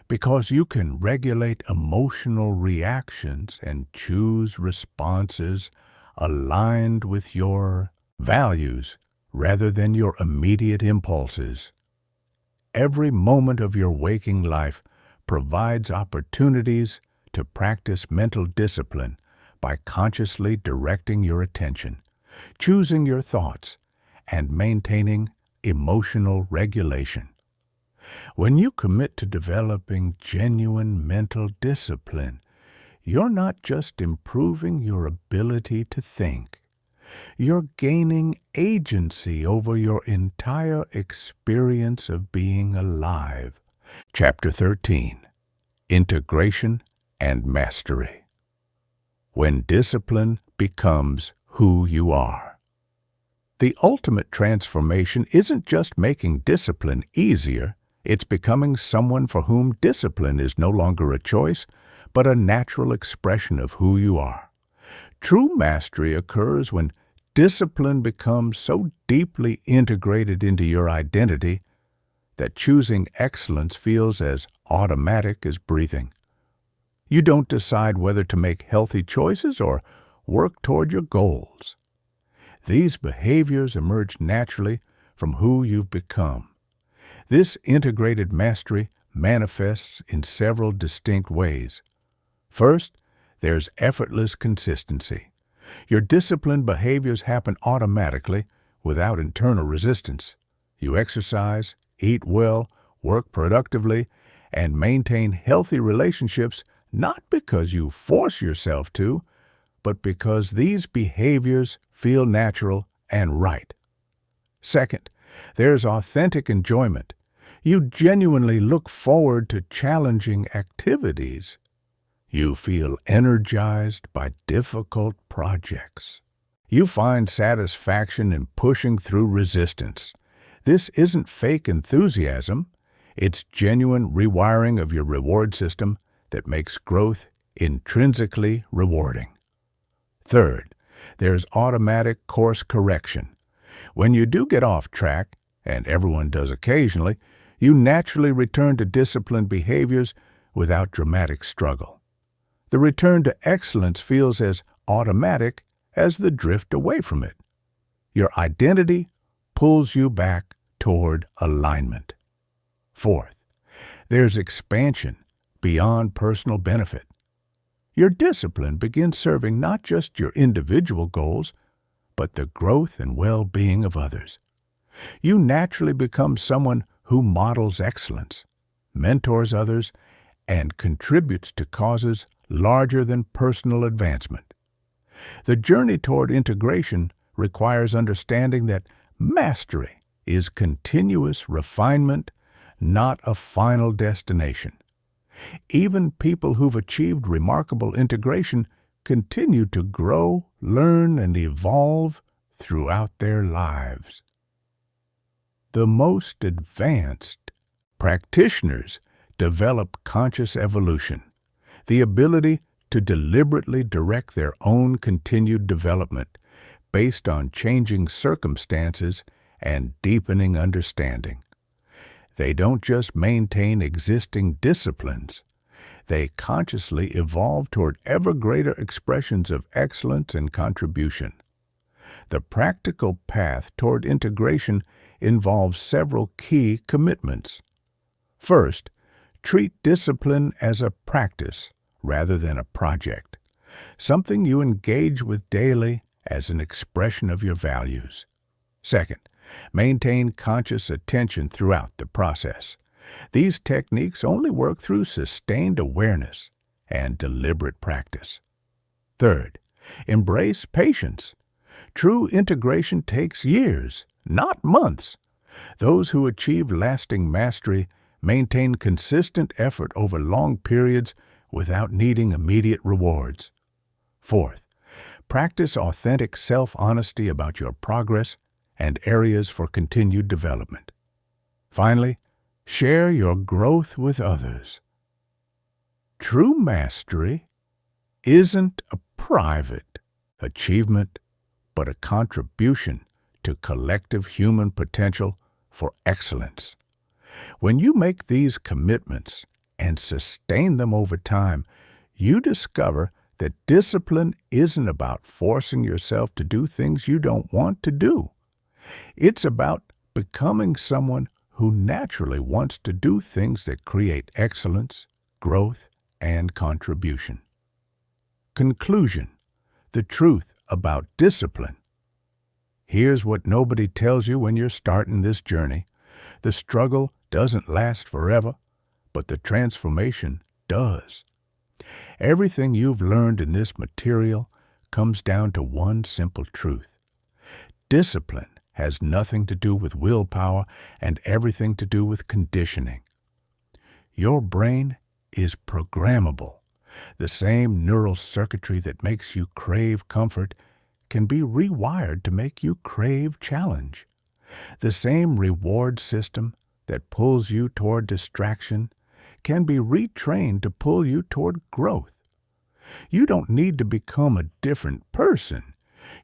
because you can regulate emotional reactions and choose responses aligned with your values rather than your immediate impulses. Every moment of your waking life provides opportunities to practice mental discipline by consciously directing your attention, choosing your thoughts, and maintaining emotional regulation. When you commit to developing genuine mental discipline, you're not just improving your ability to think. You're gaining agency over your entire experience of being alive. Chapter 13. Integration and Mastery. When discipline becomes who you are. The ultimate transformation isn't just making discipline easier, it's becoming someone for whom discipline is no longer a choice, but a natural expression of who you are. True mastery occurs when discipline becomes so deeply integrated into your identity that choosing excellence feels as automatic as breathing. You don't decide whether to make healthy choices or work toward your goals. These behaviors emerge naturally from who you've become. This integrated mastery manifests in several distinct ways. First, there's effortless consistency. Your disciplined behaviors happen automatically without internal resistance. You exercise, eat well, work productively, and maintain healthy relationships not because you force yourself to, but because these behaviors feel natural and right. Second, there's authentic enjoyment. You genuinely look forward to challenging activities. You feel energized by difficult projects. You find satisfaction in pushing through resistance. This isn't fake enthusiasm. It's genuine rewiring of your reward system that makes growth intrinsically rewarding. Third, there's automatic course correction. When you do get off track, and everyone does occasionally, you naturally return to disciplined behaviors without dramatic struggle. The return to excellence feels as automatic as the drift away from it. Your identity pulls you back toward alignment. Fourth, there's expansion beyond personal benefit. Your discipline begins serving not just your individual goals, but the growth and well-being of others. You naturally become someone who models excellence, mentors others, and contributes to causes larger than personal advancement. The journey toward integration requires understanding that mastery is continuous refinement, not a final destination. Even people who've achieved remarkable integration continue to grow, learn, and evolve throughout their lives. The most advanced practitioners develop conscious evolution, the ability to deliberately direct their own continued development based on changing circumstances and deepening understanding. They don't just maintain existing disciplines. They consciously evolve toward ever greater expressions of excellence and contribution. The practical path toward integration involves several key commitments. First, treat discipline as a practice rather than a project, something you engage with daily as an expression of your values. Second, maintain conscious attention throughout the process. These techniques only work through sustained awareness and deliberate practice. Third, Embrace patience. True integration takes years, not months. Those who achieve lasting mastery maintain consistent effort over long periods without needing immediate rewards. Fourth, practice authentic self-honesty about your progress and areas for continued development. Finally, share your growth with others. True mastery isn't a private achievement, but a contribution to collective human potential for excellence. When you make these commitments and sustain them over time, you discover that discipline isn't about forcing yourself to do things you don't want to do. It's about becoming someone who naturally wants to do things that create excellence, growth, and contribution. Conclusion: the truth about discipline. Here's what nobody tells you when you're starting this journey. The struggle doesn't last forever, but the transformation does. Everything you've learned in this material comes down to one simple truth. Discipline has nothing to do with willpower and everything to do with conditioning. Your brain is programmable. The same neural circuitry that makes you crave comfort can be rewired to make you crave challenge. The same reward system that pulls you toward distraction can be retrained to pull you toward growth. You don't need to become a different person.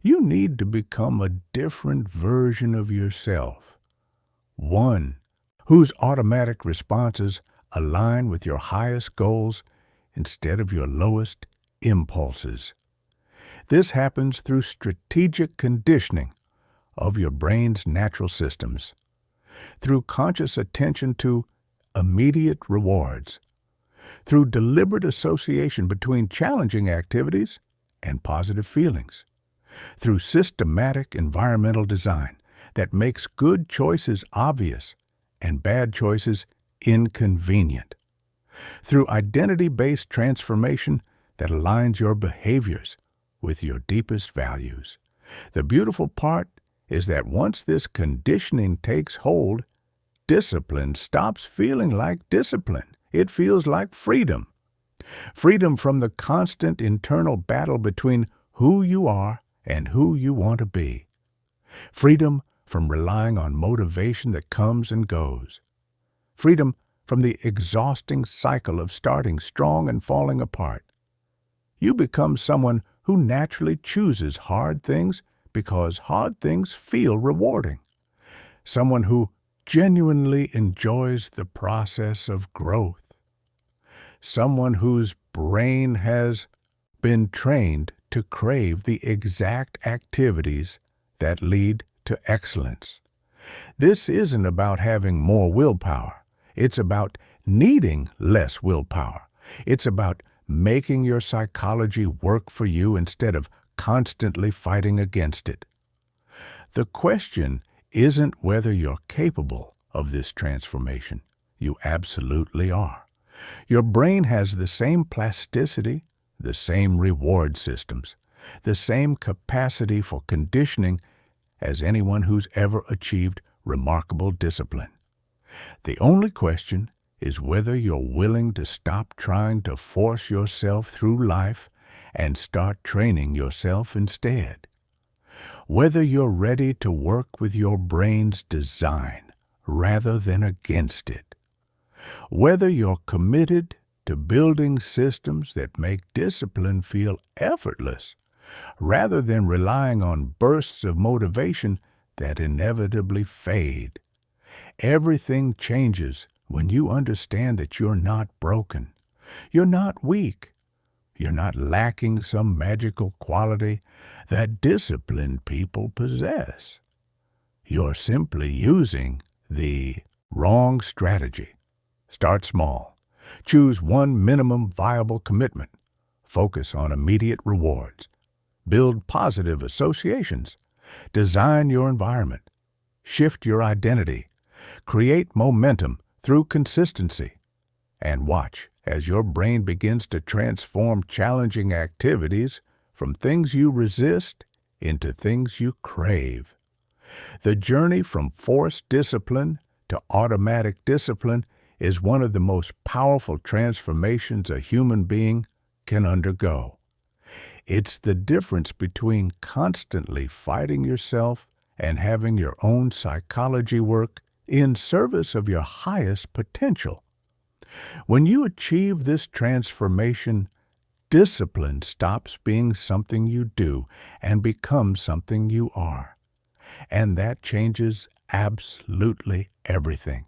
You need to become a different version of yourself. One whose automatic responses align with your highest goals instead of your lowest impulses. This happens through strategic conditioning of your brain's natural systems, through conscious attention to immediate rewards, through deliberate association between challenging activities and positive feelings, through systematic environmental design that makes good choices obvious and bad choices inconvenient, through identity-based transformation that aligns your behaviors with your deepest values. The beautiful part is that once this conditioning takes hold, discipline stops feeling like discipline. It feels like freedom. Freedom from the constant internal battle between who you are and who you want to be. Freedom from relying on motivation that comes and goes. Freedom from the exhausting cycle of starting strong and falling apart. You become someone who naturally chooses hard things because hard things feel rewarding. Someone who genuinely enjoys the process of growth. Someone whose brain has been trained to crave the exact activities that lead to excellence. This isn't about having more willpower. It's about needing less willpower. It's about making your psychology work for you instead of constantly fighting against it. The question isn't whether you're capable of this transformation. You absolutely are. Your brain has the same plasticity, the same reward systems, the same capacity for conditioning as anyone who's ever achieved remarkable discipline. The only question is whether you're willing to stop trying to force yourself through life and start training yourself instead. Whether you're ready to work with your brain's design rather than against it. Whether you're committed to building systems that make discipline feel effortless rather than relying on bursts of motivation that inevitably fade. Everything changes when you understand that you're not broken. You're not weak. You're not lacking some magical quality that disciplined people possess. You're simply using the wrong strategy. Start small. Choose one minimum viable commitment. Focus on immediate rewards. Build positive associations. Design your environment. Shift your identity. Create momentum through consistency. And watch as your brain begins to transform challenging activities from things you resist into things you crave. The journey from forced discipline to automatic discipline is one of the most powerful transformations a human being can undergo. It's the difference between constantly fighting yourself and having your own psychology work in service of your highest potential. When you achieve this transformation, discipline stops being something you do and becomes something you are. And that changes absolutely everything.